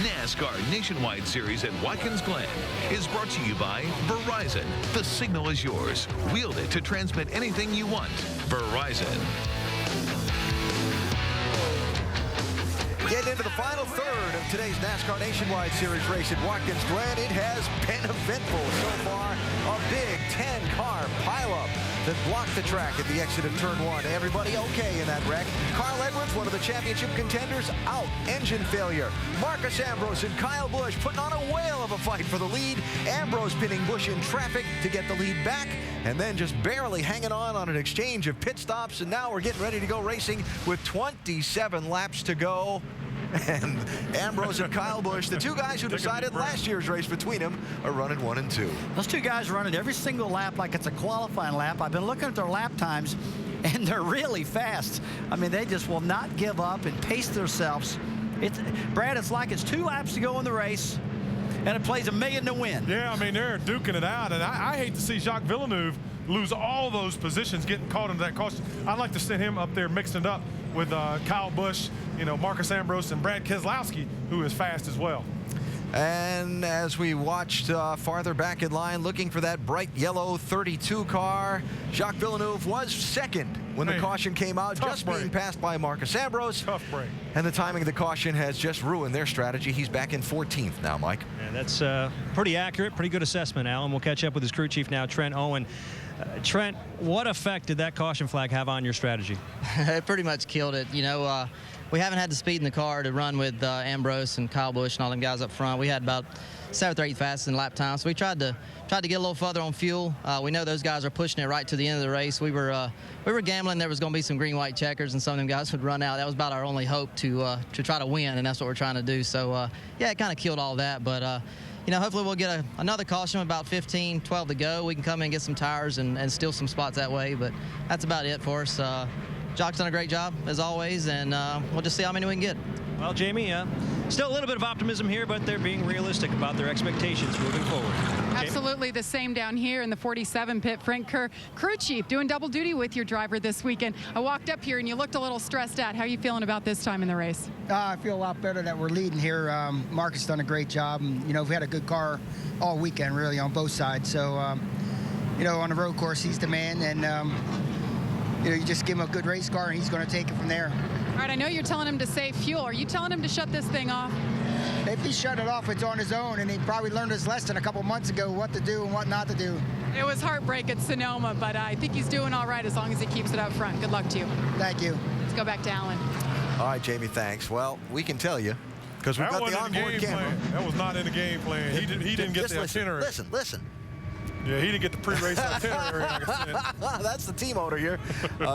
NASCAR Nationwide Series at Watkins Glen is brought to you by Verizon. The signal is yours. Wield it to transmit anything you want. Verizon. Getting into the final 3rd of today's NASCAR Nationwide Series race at Watkins Glen. It has been eventful so far. A big 10-car pileup that blocked the track at the exit of turn 1. Everybody okay in that wreck. Carl Edwards, one of the championship contenders, out. Engine failure. Marcus Ambrose and Kyle Busch putting on a whale of a fight for the lead. Ambrose pinning Busch in traffic to get the lead back, and then just barely hanging on an exchange of pit stops. And now we're getting ready to go racing with 27 laps to go. And Ambrose and Kyle Busch, the 2 guys who decided last year's race between them, are running 1 and 2. Those 2 guys running every single lap like it's a qualifying lap. I've been looking at their lap times, and they're really fast. I mean, they just will not give up and pace themselves. Brad, it's like it's 2 laps to go in the race, and it plays $1 million to win. Yeah, I mean, they're duking it out, and I hate to see Jacques Villeneuve lose all those positions, getting caught into that caution. I'd like to send him up there mixing it up with Kyle Busch, Marcus Ambrose, and Brad Keselowski, who is fast as well. And as we watched farther back in line, looking for that bright yellow 32 car, Jacques Villeneuve was 2nd when the caution came out, just being passed by Marcus Ambrose. Tough break. And the timing of the caution has just ruined their strategy. He's back in 14th now, Mike. And that's pretty accurate, pretty good assessment, Alan. We'll catch up with his crew chief now, Trent Owen. Trent, what effect did that caution flag have on your strategy? It pretty much killed it. we haven't had the speed in the car to run with Ambrose and Kyle Busch and all them guys up front. We had about 7th or 8th fastest in lap time, so we tried to get a little further on fuel. We know those guys are pushing it right to the end of the race. We were gambling there was going to be some green-white checkers and some of them guys would run out. That was about our only hope to try to win, and that's what we're trying to do. So yeah, it kind of killed all that, but you know, hopefully we'll get another caution, about 15, 12 to go. We can come in and get some tires and steal some spots that way, but that's about it for us. Jock's done a great job, as always, and we'll just see how many we can get. Well, Jamie, still a little bit of optimism here, but they're being realistic about their expectations moving forward. Absolutely the same down here in the 47 pit. Frank Kerr, crew chief, doing double duty with your driver this weekend. I walked up here and you looked a little stressed out. How are you feeling about this time in the race? I feel a lot better that we're leading here. Marcus done a great job. And, you know, we've had a good car all weekend, really, on both sides. So, you know, on the road course, he's the man. And, you know, you just give him a good race car and he's going to take it from there. All right, I know you're telling him to save fuel. Are you telling him to shut this thing off? If he shut it off, it's on his own, and he probably learned his lesson a couple months ago, what to do and what not to do. It was heartbreak at Sonoma, but I think he's doing all right as long as he keeps it up front. Good luck to you. Thank you. Let's go back to Alan. All right, Jamie, thanks. Well, we can tell you, because we've got the onboard camera. That was not in the game plan. He didn't get the itinerary. Listen. Yeah, he didn't get the pre-race itinerary. Like I said. That's the team owner here.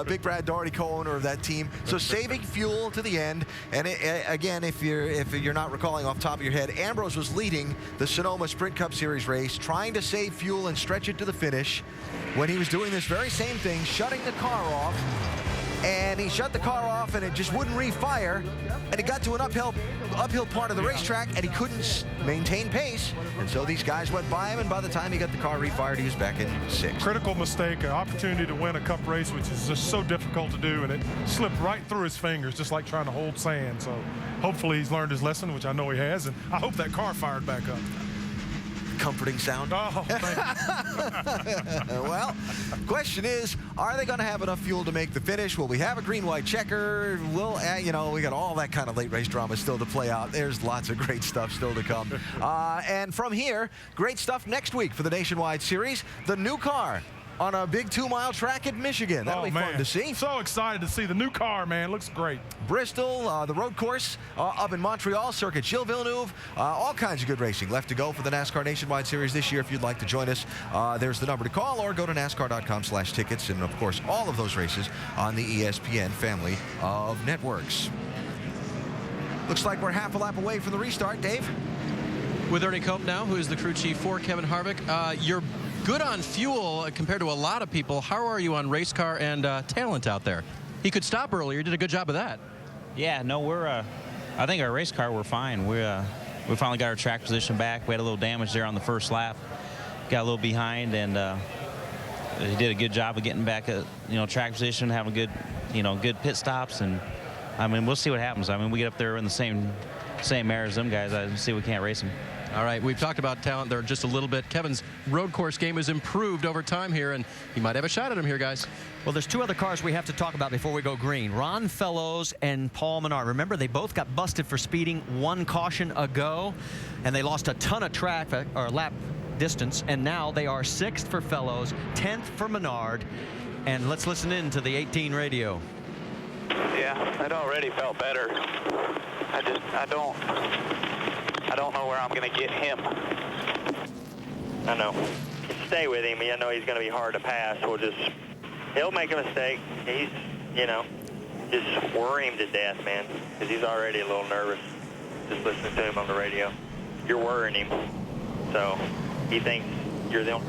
Big Brad Doherty, co-owner of that team. So saving fuel to the end. And again, if you're not recalling off the top of your head, Ambrose was leading the Sonoma Sprint Cup Series race, trying to save fuel and stretch it to the finish, when he was doing this very same thing, shutting the car off. And he shut the car off and it just wouldn't refire. And it got to an uphill part of the racetrack and he couldn't maintain pace. And so these guys went by him, and by the time he got the car refired, he was back in 6th. Critical mistake, an opportunity to win a cup race, which is just so difficult to do, and it slipped right through his fingers, just like trying to hold sand. So hopefully he's learned his lesson, which I know he has, and I hope that car fired back up. Comforting sound. Oh, thank you. Well, question is, are they going to have enough fuel to make the finish? Will we have a green-white checker? You know, we got all that kind of late race drama still to play out. There's lots of great stuff still to come. And from here, great stuff next week for the Nationwide Series. The new car on a big 2-mile track in Michigan. That'll be fun to see. So excited to see the new car, man. Looks great. Bristol, the road course up in Montreal, Circuit Gilles Villeneuve. All kinds of good racing left to go for the NASCAR Nationwide Series this year. If you'd like to join us, there's the number to call, or go to NASCAR.com/tickets. And, of course, all of those races on the ESPN family of networks. Looks like we're half a lap away from the restart. Dave? With Ernie Cope now, who is the crew chief for Kevin Harvick. You're good on fuel compared to a lot of people. How are you on race car and talent out there? He could stop earlier. Did a good job of that. Yeah, no, I think our race car, we're fine. We finally got our track position back. We had a little damage there on the first lap. Got a little behind, and he did a good job of getting back at, track position, having good pit stops. And I mean, we'll see what happens. I mean, we get up there in the same air as them guys. I see we can't race them. All right, we've talked about talent there just a little bit. Kevin's road course game has improved over time here, and he might have a shot at him here, guys. Well, there's two other cars we have to talk about before we go green. Ron Fellows and Paul Menard. Remember, they both got busted for speeding one caution ago, and they lost a ton of traffic or lap distance, and now they are 6th for Fellows, 10th for Menard. And let's listen in to the 18 radio. Yeah, it already felt better. I don't know where I'm going to get him. I know. Stay with him. I know he's going to be hard to pass. He'll make a mistake. He's, just worry him to death, man, because he's already a little nervous just listening to him on the radio. You're worrying him. So he thinks you're the only.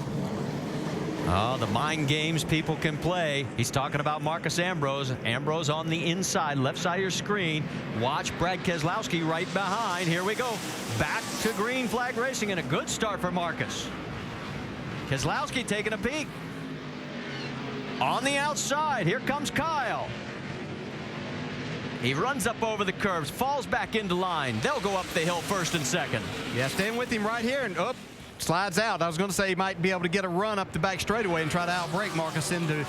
Oh, the mind games people can play. He's talking about Marcus Ambrose. Ambrose on the inside, left side of your screen. Watch Brad Keselowski right behind. Here we go. Back to green flag racing, and a good start for Marcus. Keselowski taking a peek. On the outside, here comes Kyle. He runs up over the curves, falls back into line. They'll go up the hill first and second. Yeah, staying with him right here, and slides out. I was going to say he might be able to get a run up the back straightaway and try to outbrake Marcus into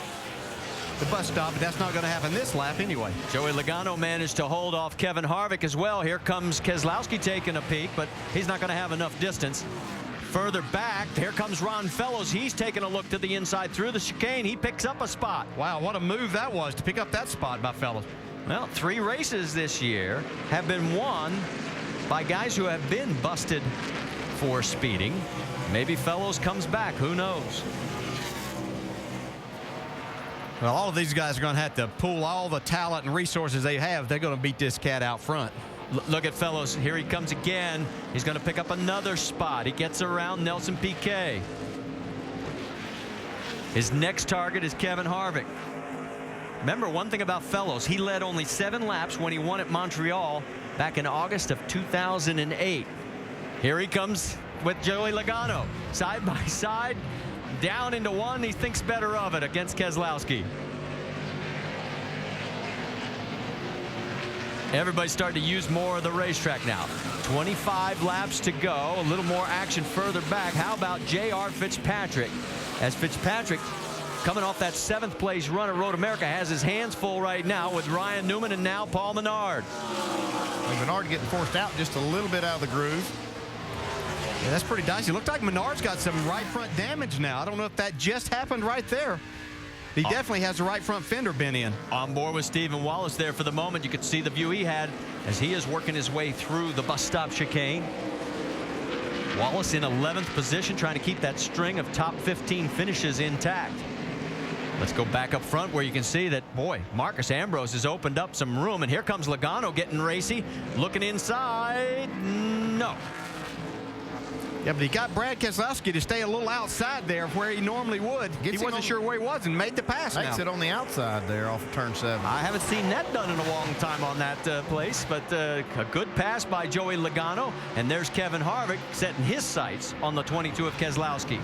the bus stop, but that's not going to happen this lap anyway. Joey Logano managed to hold off Kevin Harvick as well. Here comes Keselowski taking a peek, but he's not going to have enough distance. Further back, here comes Ron Fellows. He's taking a look to the inside through the chicane. He picks up a spot. Wow, what a move that was to pick up that spot by Fellows. Well, 3 races this year have been won by guys who have been busted for speeding. Maybe Fellows comes back. Who knows? Well, all of these guys are going to have to pull all the talent and resources they have. They're going to beat this cat out front. Look at Fellows. Here he comes again. He's going to pick up another spot. He gets around Nelson Piquet. His next target is Kevin Harvick. Remember one thing about Fellows, he led only 7 laps when he won at Montreal back in August of 2008. Here he comes with Joey Logano, side by side, down into one. He thinks better of it against Keselowski. Everybody's starting to use more of the racetrack now. 25 laps to go, a little more action further back. How about J.R. Fitzpatrick? As Fitzpatrick, coming off that 7th place run at Road America, has his hands full right now with Ryan Newman and now Paul Menard. Menard getting forced out just a little bit out of the groove. Yeah, that's pretty dicey. Looked like Menard's got some right front damage now. I don't know if that just happened right there. He definitely has the right front fender bent in. On board with Stephen Wallace there for the moment. You could see the view he had as he is working his way through the bus stop chicane. Wallace in 11th position, trying to keep that string of top 15 finishes intact. Let's go back up front where you can see that, boy, Marcus Ambrose has opened up some room. And here comes Logano getting racy. Looking inside. No. Yeah, but he got Brad Keselowski to stay a little outside there where he normally would. He wasn't sure where he was and made the pass now. Makes it on the outside there off of turn 7. I haven't seen that done in a long time on that place, but a good pass by Joey Logano. And there's Kevin Harvick setting his sights on the 22 of Keselowski.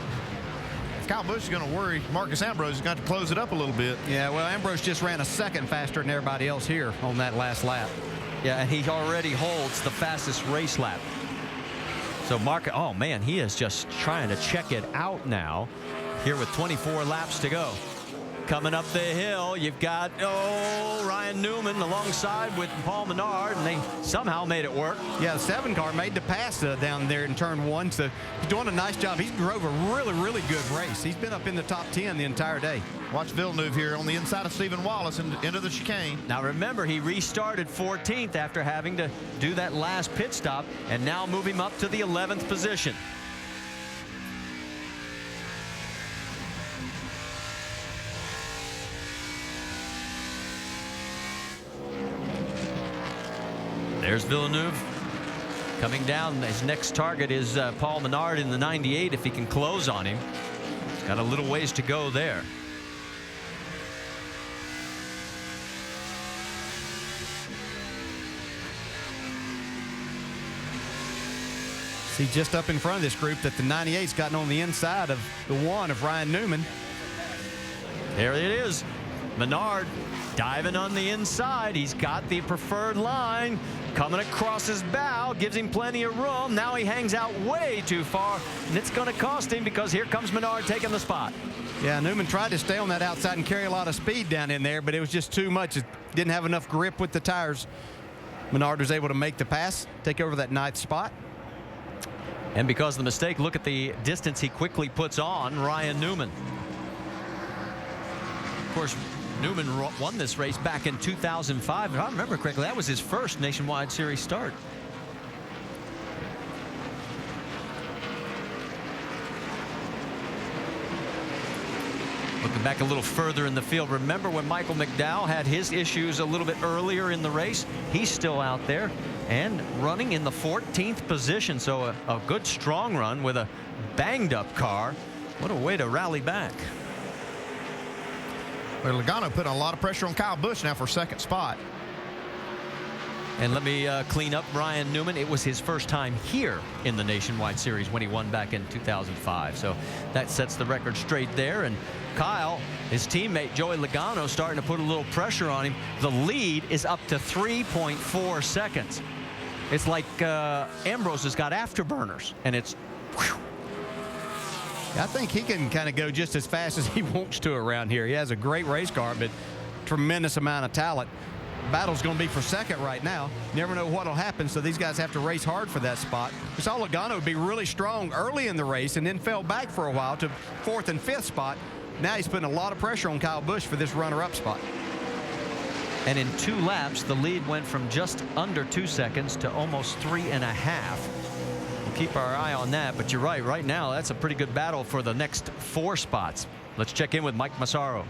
If Kyle Busch is going to worry, Marcus Ambrose is going to close it up a little bit. Yeah, well, Ambrose just ran a second faster than everybody else here on that last lap. Yeah, and he already holds the fastest race lap. So Mark, oh man, he is just trying to check it out now here with 24 laps to go. Coming up the hill, you've got, Ryan Newman alongside with Paul Menard, and they somehow made it work. Yeah, the 7 car made the pass down there in turn 1, so he's doing a nice job. He's drove a really, really good race. He's been up in the top 10 the entire day. Watch Villeneuve here on the inside of Stephen Wallace into the chicane. Now remember, he restarted 14th after having to do that last pit stop, and now move him up to the 11th position. There's Villeneuve coming down. His next target is Paul Menard in the 98 if he can close on him. He's got a little ways to go there. See just up in front of this group that the 98's gotten on the inside of the 1 of Ryan Newman. There it is. Menard diving on the inside. He's got the preferred line coming across his bow, gives him plenty of room. Now he hangs out way too far, and it's going to cost him because here comes Menard taking the spot. Yeah, Newman tried to stay on that outside and carry a lot of speed down in there, but it was just too much. It didn't have enough grip with the tires. Menard was able to make the pass, take over that 9th spot. And because of the mistake, look at the distance he quickly puts on Ryan Newman. Of course, Newman won this race back in 2005. If I remember correctly, that was his first Nationwide Series start. Looking back a little further in the field, remember when Michael McDowell had his issues a little bit earlier in the race? He's still out there and running in the 14th position. So a good strong run with a banged up car. What a way to rally back. Well, Logano put a lot of pressure on Kyle Busch now for 2nd spot. And let me clean up Ryan Newman. It was his first time here in the Nationwide Series when he won back in 2005. So that sets the record straight there. And Kyle, his teammate Joey Logano, starting to put a little pressure on him. The lead is up to 3.4 seconds. It's like Ambrose has got afterburners, and it's whew. I think he can kind of go just as fast as he wants to around here. He has a great race car, but tremendous amount of talent. Battle's going to be for 2nd right now. Never know what will happen, so these guys have to race hard for that spot. We saw Logano be really strong early in the race and then fell back for a while to 4th and 5th spot. Now he's putting a lot of pressure on Kyle Busch for this runner-up spot. And in 2 laps, the lead went from just under 2 seconds to almost 3.5. We'll keep our eye on that, but you're right. Right now, that's a pretty good battle for the next 4 spots. Let's check in with Mike Massaro.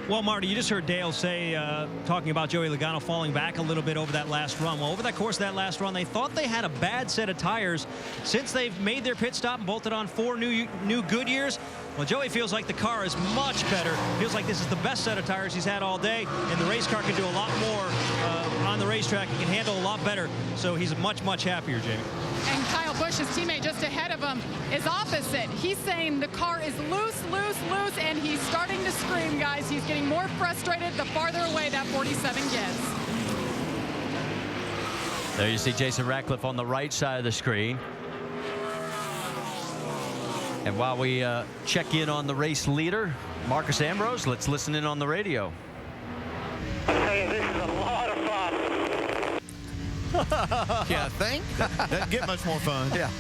Well, Marty, you just heard Dale say, talking about Joey Logano falling back a little bit over that last run. Well, over that course of that last run, they thought they had a bad set of tires. Since they've made their pit stop and bolted on 4 new Goodyears, well, Joey feels like the car is much better. Feels like this is the best set of tires he's had all day, and the race car can do a lot more on the racetrack. He can handle a lot better, so he's much, much happier, Jamie. And Kyle Busch, his teammate just ahead of him, is opposite. He's saying the car is loose, loose, loose, and he's starting to scream, guys. He's getting more frustrated the farther away that 47 gets. There you see Jason Ratcliffe on the right side of the screen. And while we check in on the race leader, Marcus Ambrose, let's listen in on the radio. Hey, this is a lot of fun. Yeah, I think. Doesn't get much more fun. Yeah.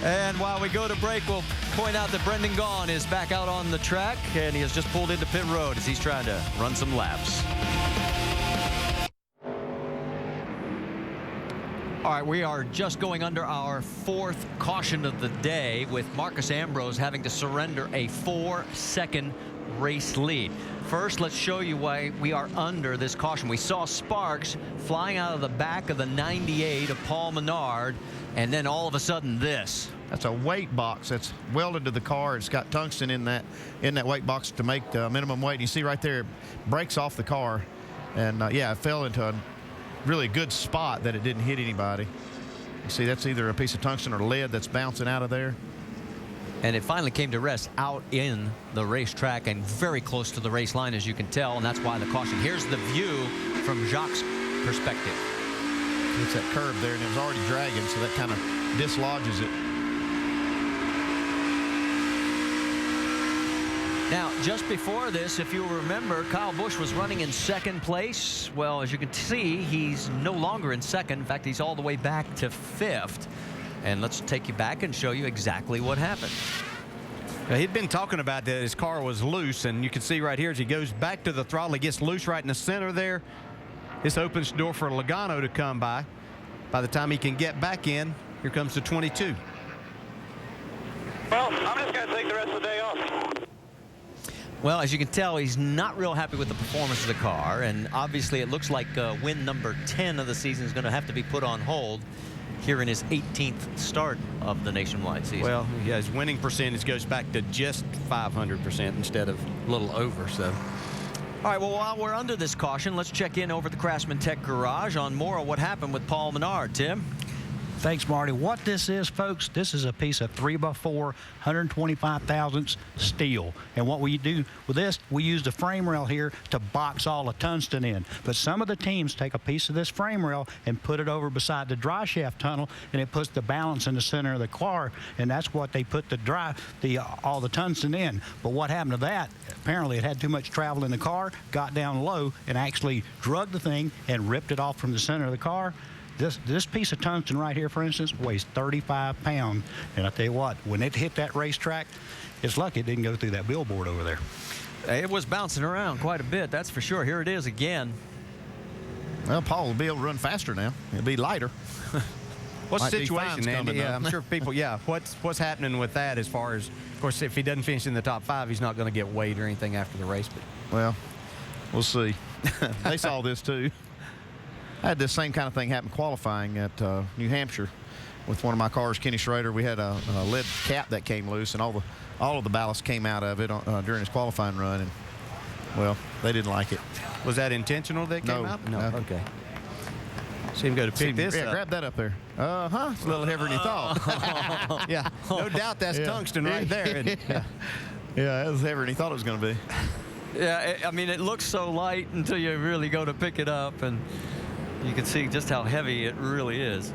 And while we go to break, we'll point out that Brendan Gaughan is back out on the track, and he has just pulled into pit road as he's trying to run some laps. All right, we are just going under our 4th caution of the day, with Marcus Ambrose having to surrender a 4-second race lead. First, let's show you why we are under this caution. We saw sparks flying out of the back of the 98 of Paul Menard, and then all of a sudden this. That's a weight box that's welded to the car. It's got tungsten in that weight box to make minimum weight. You see right there, it breaks off the car, and yeah, it fell into a really good spot that it didn't hit anybody. You see, that's either a piece of tungsten or lead that's bouncing out of there. And it finally came to rest out in the racetrack and very close to the race line, as you can tell, and that's why the caution. Here's the view from Jacques' perspective. It's that curve there, and it was already dragging, so that kind of dislodges it. Now, just before this, if you remember, Kyle Busch was running in 2nd place. Well, as you can see, he's no longer in 2nd. In fact, he's all the way back to 5th. And let's take you back and show you exactly what happened. He'd been talking about that his car was loose, and you can see right here as he goes back to the throttle, he gets loose right in the center there. This opens the door for Logano to come by. By the time he can get back in, here comes the 22. Well, I'm just going to take the rest of the day off. Well, as you can tell, he's not real happy with the performance of the car, and obviously it looks like win number 10 of the season is going to have to be put on hold here in his 18th start of the nationwide season. Well, yeah, his winning percentage goes back to just 500% instead of a little over, so. All right, well, while we're under this caution, let's check in over the Craftsman Tech Garage on more of what happened with Paul Menard. Tim? Thanks, Marty. What this is, folks, this is a piece of 3x4, 125 thousandths steel. And what we do with this, we use the frame rail here to box all the tungsten in. But some of the teams take a piece of this frame rail and put it over beside the dry shaft tunnel, and it puts the balance in the center of the car, and that's what they put all the tungsten in. But what happened to that? Apparently it had too much travel in the car, got down low, and actually drug the thing and ripped it off from the center of the car. This piece of tungsten right here, for instance, weighs 35 pounds. And I tell you what, when it hit that racetrack, it's lucky it didn't go through that billboard over there. It was bouncing around quite a bit, that's for sure. Here it is again. Well, Paul will be able to run faster now. It'll be lighter. What's the situation, Andy? Yeah, I'm sure people, yeah, what's happening with that as far as, of course, if he doesn't finish in the top 5, he's not going to get weighed or anything after the race. But well, we'll see. They saw this, too. I had this same kind of thing happen qualifying at New Hampshire with one of my cars, Kenny Schrader. We had a lead cap that came loose, and all of the ballast came out of it during his qualifying run, and well, they didn't like it. Was that intentional that came out? No. Okay. See him go to pick this up. Grab that up there. It's a little heavier than you thought. Yeah, no doubt that's tungsten right there. And, yeah, it was heavier than he thought it was going to be. Yeah, I mean, it looks so light until you really go to pick it up, and you can see just how heavy it really is.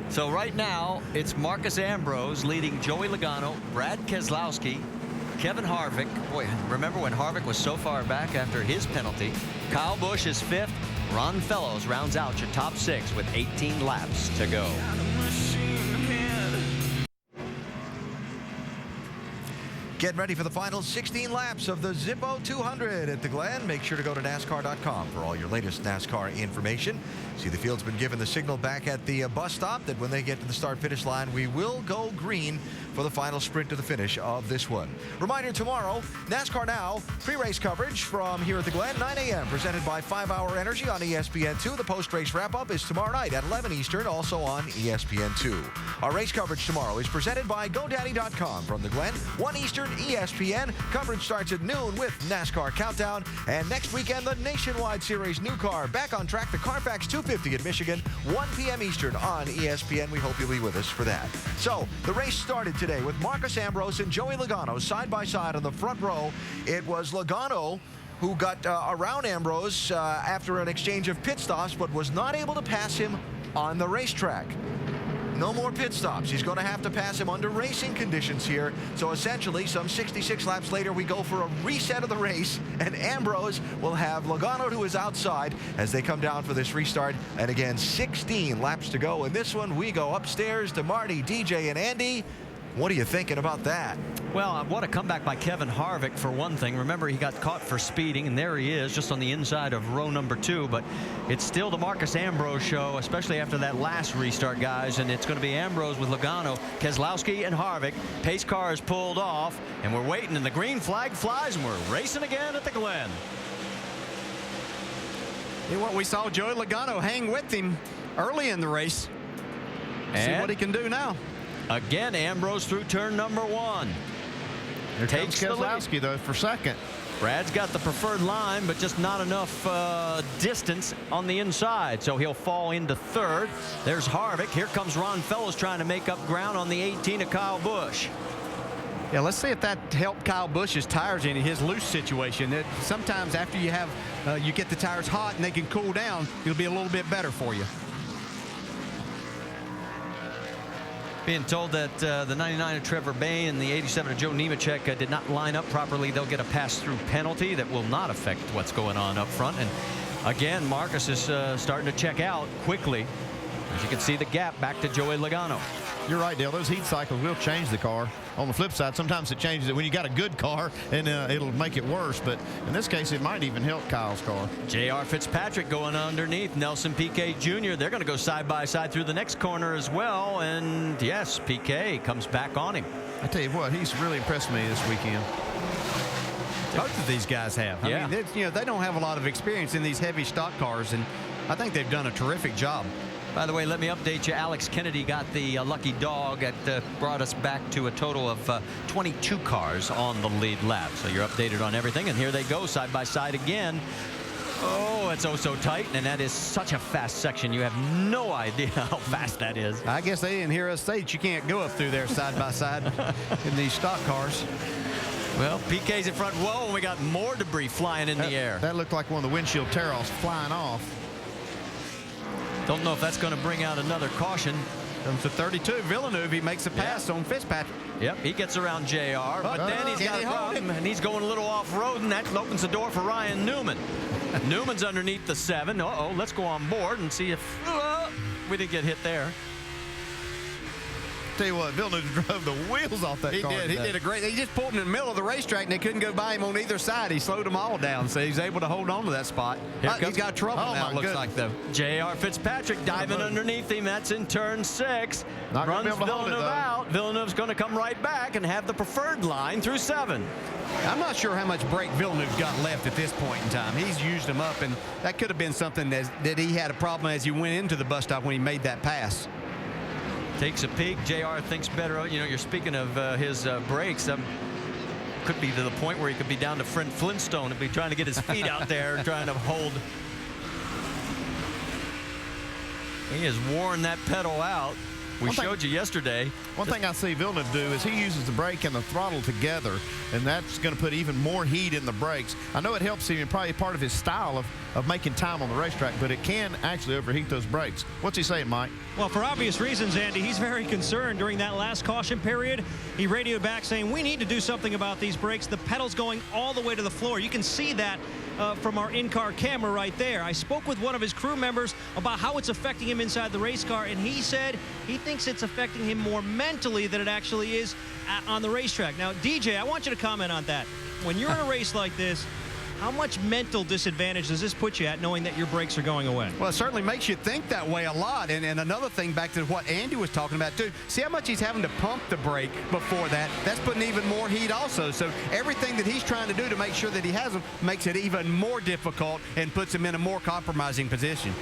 So right now, it's Marcus Ambrose leading Joey Logano, Brad Keselowski, Kevin Harvick. Boy, remember when Harvick was so far back after his penalty? Kyle Busch is 5th. Ron Fellows rounds out your top 6 with 18 laps to go. Get ready for the final 16 laps of the Zippo 200 at the Glen. Make sure to go to NASCAR.com for all your latest NASCAR information. See, the field's been given the signal back at the bus stop that when they get to the start-finish line, we will go green for the final sprint to the finish of this one. Reminder tomorrow, NASCAR Now, pre-race coverage from here at the Glen, 9 a.m., presented by 5 Hour Energy on ESPN2. The post-race wrap-up is tomorrow night at 11 Eastern, also on ESPN2. Our race coverage tomorrow is presented by GoDaddy.com from the Glen, 1 Eastern, ESPN. Coverage starts at noon with NASCAR Countdown. And next weekend, the Nationwide Series new car back on track, the Carfax 250 in Michigan, 1 p.m. Eastern on ESPN. We hope you'll be with us for that. So, the race started today with Marcus Ambrose and Joey Logano side by side on the front row. It was Logano who got around Ambrose after an exchange of pit stops, but was not able to pass him on the racetrack. No more pit stops. He's going to have to pass him under racing conditions here. So essentially, some 66 laps later, we go for a reset of the race, and Ambrose will have Logano to his outside as they come down for this restart. And again, 16 laps to go. In this one, we go upstairs to Marty, DJ, and Andy. What are you thinking about that? Well, what a comeback by Kevin Harvick, for one thing. Remember, he got caught for speeding, and there he is, just on the inside of row number 2. But it's still the Marcus Ambrose show, especially after that last restart, guys. And it's going to be Ambrose with Logano, Keselowski, and Harvick. Pace car is pulled off, and we're waiting, and the green flag flies, and we're racing again at the Glen. And what we saw Joey Logano hang with him early in the race. See what he can do now. Again, Ambrose through turn number 1. Here takes Keselowski, though, for second. Brad's got the preferred line, but just not enough distance on the inside, so he'll fall into third. There's Harvick. Here comes Ron Fellows trying to make up ground on the 18 of Kyle Busch. Yeah, let's see if that helped Kyle Busch's tires in his loose situation. Sometimes after you have you get the tires hot and they can cool down, it'll be a little bit better for you. Being told that the 99 of Trevor Bayne and the 87 of Joe Nemechek did not line up properly. They'll get a pass-through penalty that will not affect what's going on up front. And again, Marcus is starting to check out quickly. As you can see the gap back to Joey Logano. You're right, Dale. Those heat cycles will change the car. On the flip side, sometimes it changes it when you got a good car, and it'll make it worse. But in this case, it might even help Kyle's car. J.R. Fitzpatrick going underneath Nelson Piquet Jr. They're going to go side by side through the next corner as well. And yes, Piquet comes back on him. I tell you what, he's really impressed me this weekend. Both of these guys have. I mean, they don't have a lot of experience in these heavy stock cars, and I think they've done a terrific job. By the way, let me update you. Alex Kennedy got the lucky dog that brought us back to a total of 22 cars on the lead lap. So you're updated on everything. And here they go side by side again. Oh, it's oh so tight. And that is such a fast section. You have no idea how fast that is. I guess they didn't hear us say that you can't go up through there side by side in these stock cars. Well, PK's in front. Whoa, and we got more debris flying in the air. That looked like one of the windshield tear-offs flying off. Don't know if that's going to bring out another caution. Comes to 32. Villeneuve, he makes a pass on Fitzpatrick. Yep, he gets around JR, but then he's got a problem, and he's going a little off-road, and that opens the door for Ryan Newman. Newman's underneath the 7. Uh-oh, let's go on board and see if we didn't get hit there. Tell you what, Villeneuve drove the wheels off that car. He did a great. He just pulled him in the middle of the racetrack, and they couldn't go by him on either side. He slowed them all down, so he's able to hold on to that spot. He's got trouble now, it looks like, though. J.R. Fitzpatrick diving underneath him. That's in turn 6. Runs Villeneuve out. Villeneuve's going to come right back and have the preferred line through 7. I'm not sure how much brake Villeneuve's got left at this point in time. He's used them up, and that could have been something that he had a problem as he went into the bus stop when he made that pass. Takes a peek. JR thinks better. You know, you're speaking of his brakes. Could be to the point where he could be down to Fred Flintstone and be trying to get his feet out there, trying to hold. He has worn that pedal out. We showed you yesterday. One thing I see Villeneuve do is he uses the brake and the throttle together, and that's going to put even more heat in the brakes. I know it helps him, and probably part of his style of making time on the racetrack, but it can actually overheat those brakes. What's he saying, Mike? Well, for obvious reasons, Andy, he's very concerned during that last caution period. He radioed back saying, we need to do something about these brakes. The pedal's going all the way to the floor. You can see that from our in-car camera right there. I spoke with one of his crew members about how it's affecting him inside the race car, and he said he thinks it's affecting him more mentally than it actually is on the racetrack. Now, DJ, I want you to comment on that. When you're in a race like this, how much mental disadvantage does this put you at, knowing that your brakes are going away? Well, it certainly makes you think that way a lot. And another thing, back to what Andy was talking about, too. See how much he's having to pump the brake before that. That's putting even more heat also. So everything that he's trying to do to make sure that he has them makes it even more difficult and puts him in a more compromising position.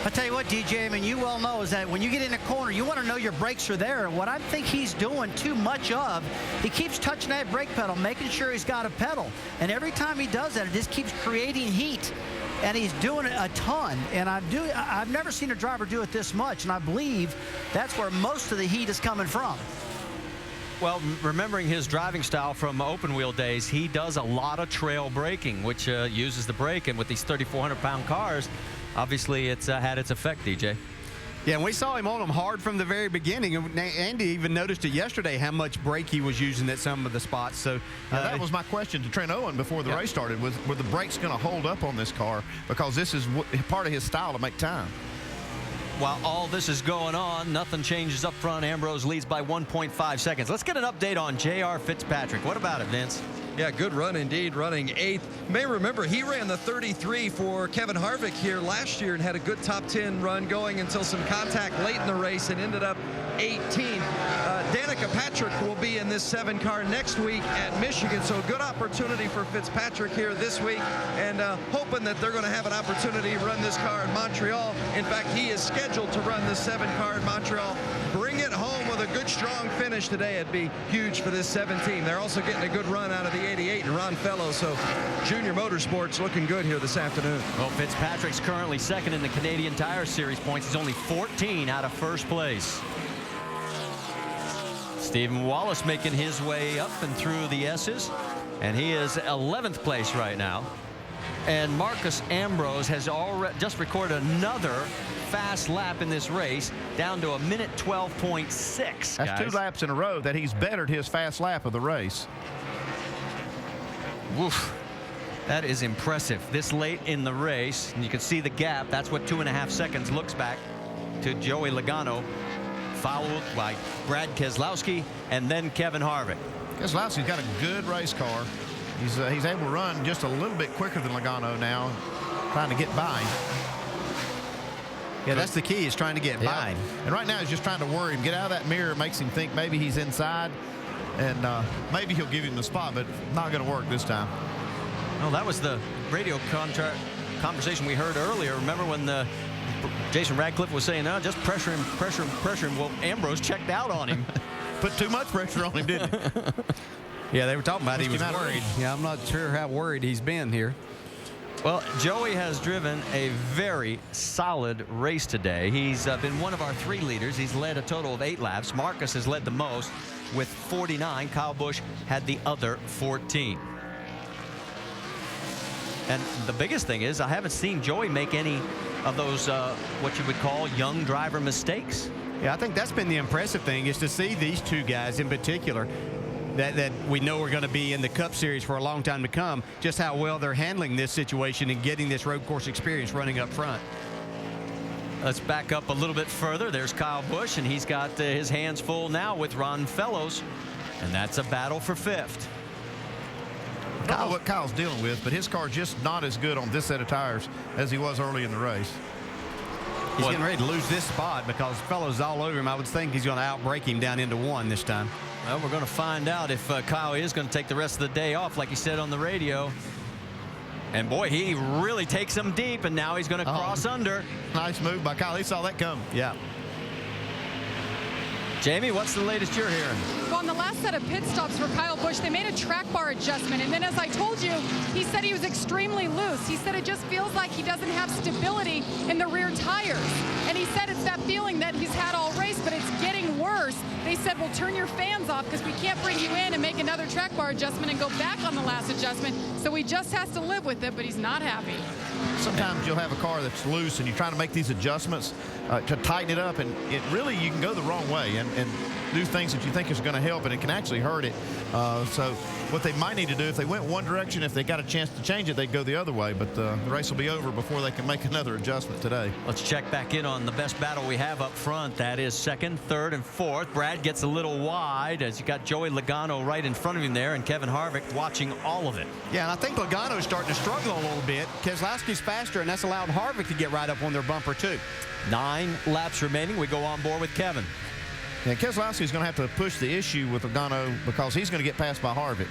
I tell you what, DJ, I mean, you well know is that when you get in a corner, you want to know your brakes are there. And what I think he's doing too much of, he keeps touching that brake pedal, making sure he's got a pedal. And every time he does that, it just keeps creating heat. And he's doing it a ton. And I've never seen a driver do it this much. And I believe that's where most of the heat is coming from. Well, remembering his driving style from open wheel days, he does a lot of trail braking, which uses the brake. And with these 3,400-pound cars, obviously, it's had its effect, DJ. Yeah, and we saw him on them hard from the very beginning. And Andy even noticed it yesterday how much brake he was using at some of the spots. So that was my question to Trent Owen before the race started. Were the brakes going to hold up on this car? Because this is part of his style to make time. While all this is going on, nothing changes up front. Ambrose leads by 1.5 seconds. Let's get an update on J.R. Fitzpatrick. What about it, Vince? Yeah, good run indeed, running 8th. You may remember he ran the 33 for Kevin Harvick here last year and had a good top 10 run going until some contact late in the race and ended up 18. Danica Patrick will be in this 7-car next week at Michigan, so a good opportunity for Fitzpatrick here this week, and hoping that they're going to have an opportunity to run this car in Montreal. In fact, he is scheduled to run the 7-car in Montreal. Bring it home with a good, strong finish today. It'd be huge for this 7 team. They're also getting a good run out of the 88 and Ron Fellows, so Junior Motorsports looking good here this afternoon. Well, Fitzpatrick's currently second in the Canadian Tire Series points. He's only 14 out of first place. Stephen Wallace making his way up and through the S's, and he is 11th place right now. And Marcus Ambrose has already just recorded another fast lap in this race, down to a minute 12.6. That's 2 laps in a row that he's bettered his fast lap of the race. Woof. That is impressive. This late in the race, and you can see the gap. That's what 2.5 seconds looks back to Joey Logano, followed by Brad Keselowski and then Kevin Harvick. Keselowski's got a good race car. He's able to run just a little bit quicker than Logano now, trying to get by him. Yeah, that's the key, is trying to get by him. And right now he's just trying to worry him. Get out of that mirror, makes him think maybe he's inside, and maybe he'll give him the spot, but not going to work this time. Well, that was the radio conversation we heard earlier. Remember when Jason Radcliffe was saying, no, just pressure him, pressure him, pressure him. Well, Ambrose checked out on him. Put too much pressure on him, didn't he? Yeah, they were talking about he was worried. Yeah, I'm not sure how worried he's been here. Well, Joey has driven a very solid race today. He's been one of our 3 leaders. He's led a total of 8 laps. Marcus has led the most with 49. Kyle Busch had the other 14. And the biggest thing is I haven't seen Joey make any of those what you would call young driver mistakes. Yeah, I think that's been the impressive thing, is to see these 2 guys in particular that we know are going to be in the Cup Series for a long time to come, just how well they're handling this situation and getting this road course experience running up front. Let's back up a little bit further. There's Kyle Busch, and he's got his hands full now with Ron Fellows, and that's a battle for 5th. I don't know what Kyle's dealing with, but his car's just not as good on this set of tires as he was early in the race. He's getting ready to lose this spot because Fellows all over him. I would think he's going to outbrake him down into 1 this time. Well, we're going to find out if Kyle is going to take the rest of the day off, like he said on the radio. And boy, he really takes him deep, and now he's going to cross under. Nice move by Kyle. He saw that come. Yeah. Jamie, what's the latest you're hearing? Well, on the last set of pit stops for Kyle Busch, they made a track bar adjustment. And then, as I told you, he said he was extremely loose. He said it just feels like he doesn't have stability in the rear tires. And he said it's that feeling that he's had all race, but it's getting worse. They said, well, turn your fans off because we can't bring you in and make another track bar adjustment and go back on the last adjustment. So he just has to live with it, but he's not happy. Sometimes you'll have a car that's loose and you're trying to make these adjustments to tighten it up, and it really, you can go the wrong way. And do things that you think is going to help, and it can actually hurt it. So what they might need to do, if they went one direction, if they got a chance to change it, they'd go the other way. But the race will be over before they can make another adjustment today. Let's check back in on the best battle we have up front. That is second, third, and fourth. Brad gets a little wide as you got Joey Logano right in front of him there, and Kevin Harvick watching all of it. Yeah, and I think Logano's starting to struggle a little bit. Keselowski's faster, and that's allowed Harvick to get right up on their bumper, too. 9 laps remaining. We go on board with Kevin. Yeah, Keselowski's going to have to push the issue with Logano because he's going to get passed by Harvick.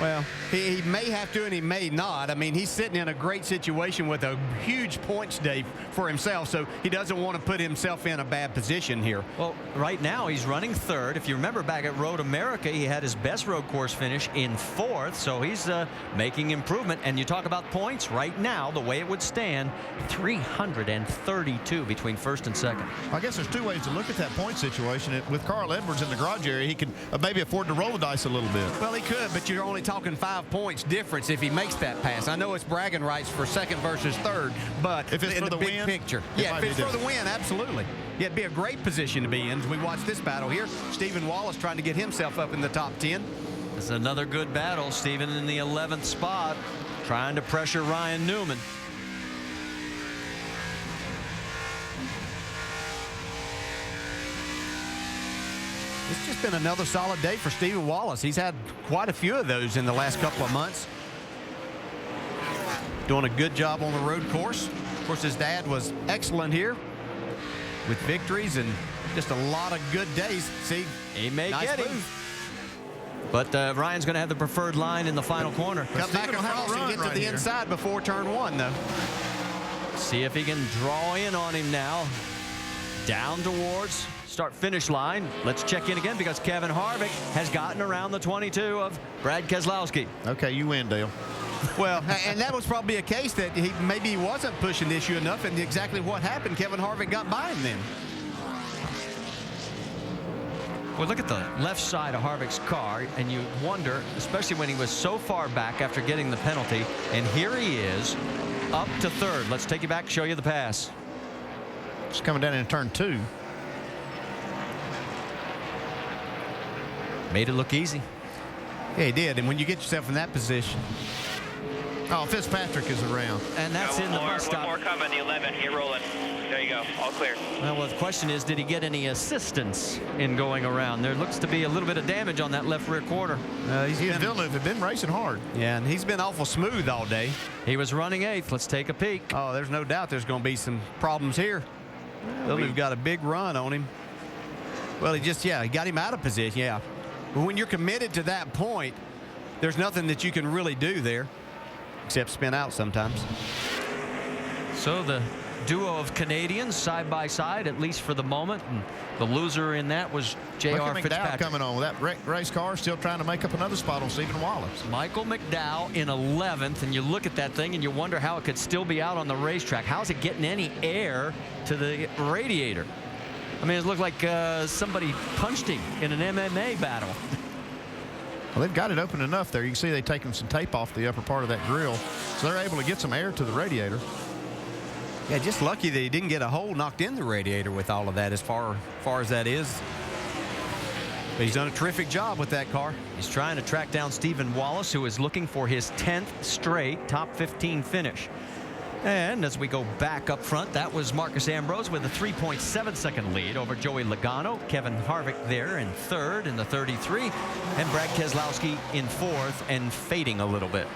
Well, he may have to and he may not. I mean, he's sitting in a great situation with a huge points day for himself, so he doesn't want to put himself in a bad position here. Well, right now he's running third. If you remember back at Road America, he had his best road course finish in fourth, so he's making improvement. And you talk about points right now, the way it would stand, 332 between first and second. I guess there's two ways to look at that point situation. With Carl Edwards in the garage area, he could maybe afford to roll the dice a little bit. Well, he could, but you're only talking 5 points difference if he makes that pass. I know it's bragging rights for second versus third, but if it's in for the big win, picture, yeah, if it's for the win, absolutely. Yeah, it'd be a great position to be in as we watch this battle here. Stephen Wallace trying to get himself up in the top 10. It's another good battle. Stephen in the 11th spot, trying to pressure Ryan Newman. It's just been another solid day for Stephen Wallace. He's had quite a few of those in the last couple of months. Doing a good job on the road course. Of course, his dad was excellent here with victories and just a lot of good days. See, he may nice get move. him. But Ryan's going to have the preferred line in the final corner. Come back across and get to the inside before turn 1, though. See if he can draw in on him now. Down towards start-finish line. Let's check in again because Kevin Harvick has gotten around the 22 of Brad Keselowski. Okay, you win, Dale. Well, and that was probably a case that maybe he wasn't pushing the issue enough, and exactly what happened, Kevin Harvick got by him then. Well, look at the left side of Harvick's car, and you wonder, especially when he was so far back after getting the penalty, and here he is up to third. Let's take you back, show you the pass. Just coming down in turn 2. Made it look easy. Yeah, he did, and when you get yourself in that position. Oh, Fitzpatrick is around. And that's in the bus stop. One more coming, the 11. You're rolling. There you go. All clear. Well, the question is, did he get any assistance in going around? There looks to be a little bit of damage on that left rear quarter. He and Villeneuve have been racing hard. Yeah, and he's been awful smooth all day. He was running 8th. Let's take a peek. Oh, there's no doubt there's going to be some problems here. Villeneuve got a big run on him. Well, he got him out of position, yeah. But when you're committed to that point, there's nothing that you can really do there except spin out sometimes. So the duo of Canadians side by side, at least for the moment, and the loser in that was J.R. Fitzpatrick. coming on with that race car, still trying to make up another spot on Stephen Wallace. Michael McDowell in 11th, and you look at that thing and you wonder how it could still be out on the racetrack. How's it getting any air to the radiator? I mean, it looked like somebody punched him in an MMA battle. Well, they've got it open enough there. You can see they've taken some tape off the upper part of that grill, so they're able to get some air to the radiator. Yeah, just lucky that he didn't get a hole knocked in the radiator with all of that as far as that is. But he's done a terrific job with that car. He's trying to track down Stephen Wallace, who is looking for his 10th straight top 15 finish. And as we go back up front, that was Marcus Ambrose with a 3.7-second lead over Joey Logano. Kevin Harvick there in third in the 33. And Brad Keselowski in fourth and fading a little bit.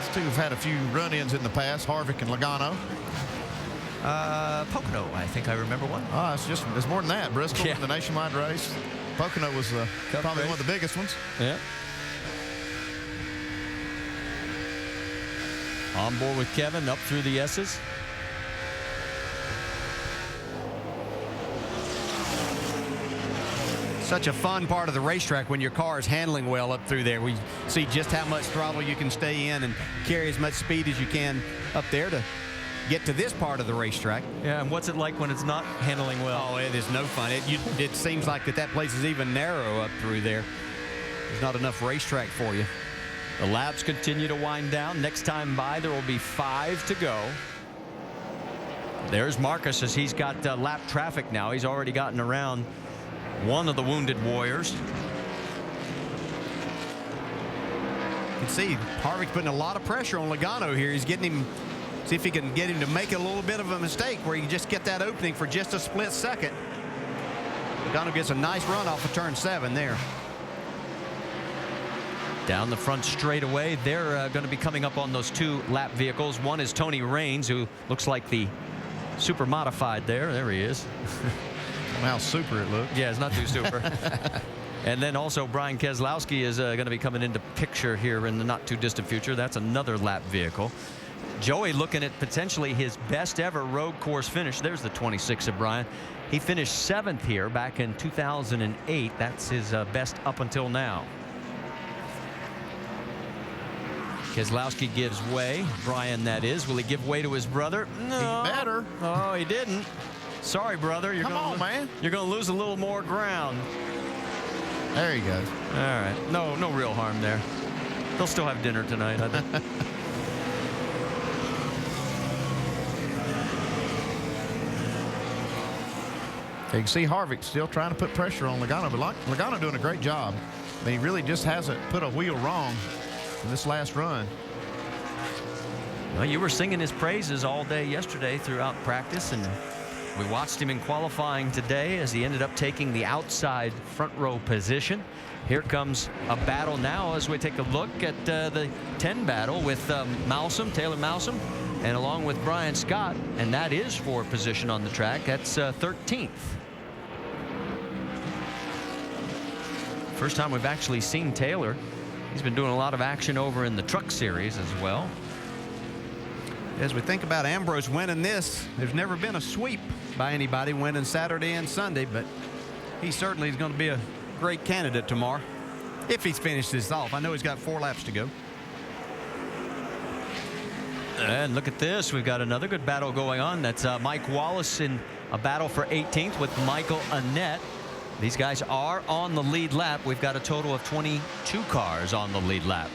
These two have had a few run-ins in the past, Harvick and Logano. Pocono, I think I remember one. It's more than that. Bristol, the nationwide race. Pocono was probably one of the biggest ones. Yeah. On board with Kevin up through the S's. Such a fun part of the racetrack when your car is handling well up through there. We see just how much throttle you can stay in and carry as much speed as you can up there to get to this part of the racetrack. Yeah, and what's it like when it's not handling well? Oh, it is no fun. It seems like that place is even narrow up through there. There's not enough racetrack for you. The laps continue to wind down. Next time by, there will be 5 to go. There's Marcus as he's got lap traffic now. He's already gotten around one of the wounded Warriors. You can see Harvick's putting a lot of pressure on Logano here. He's getting him, see if he can get him to make a little bit of a mistake where he can just get that opening for just a split second. Logano gets a nice run off of turn 7 there. Down the front straightaway, they're going to be coming up on those 2 lap vehicles. One is Tony Raines, who looks like the super modified there. There he is. How super it looks. Yeah, it's not too super. And then also Brian Keselowski is going to be coming into picture here in the not too distant future. That's another lap vehicle. Joey looking at potentially his best ever road course finish. There's the 26 of Brian. He finished 7th here back in 2008. That's his best up until now. Keselowski gives way. Brian, that is. Will he give way to his brother? No. He better. Oh, he didn't. Sorry, brother. Come on, man. You're going to lose a little more ground. There he goes. All right. No real harm there. They'll still have dinner tonight, I think. You can see Harvick still trying to put pressure on Logano, but Logano doing a great job. I mean, he really just hasn't put a wheel wrong in this last run. Well, you were singing his praises all day yesterday throughout practice, and we watched him in qualifying today as he ended up taking the outside front row position. Here comes a battle now as we take a look at the 10 battle with Taylor Malsom, and along with Brian Scott, and that is for position on the track. That's 13th. First time we've actually seen Taylor. He's been doing a lot of action over in the Truck Series as well. As we think about Ambrose winning this, there's never been a sweep by anybody winning Saturday and Sunday, but he certainly is going to be a great candidate tomorrow if he's finished this off. I know he's got 4 laps to go. And look at this. We've got another good battle going on. That's Mike Wallace in a battle for 18th with Michael Annett. These guys are on the lead lap. We've got a total of 22 cars on the lead lap.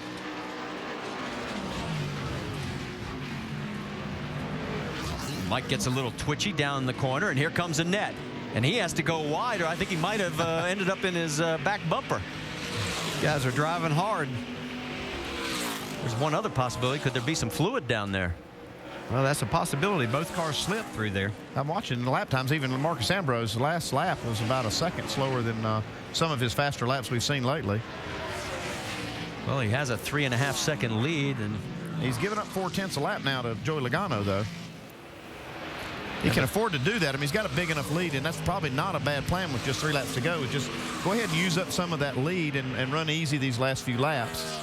Mike gets a little twitchy down in the corner, and here comes Annett. And he has to go wide, or I think he might have ended up in his back bumper. Guys are driving hard. There's one other possibility. Could there be some fluid down there? Well, that's a possibility. Both cars slipped through there. I'm watching the lap times. Even Marcus Ambrose, last lap was about a second slower than some of his faster laps we've seen lately. Well, he has a 3.5-second lead, and he's given up 4/10 a lap now to Joey Logano, though. He can afford to do that. I mean, he's got a big enough lead, and that's probably not a bad plan with just 3 laps to go. Just go ahead and use up some of that lead and run easy these last few laps.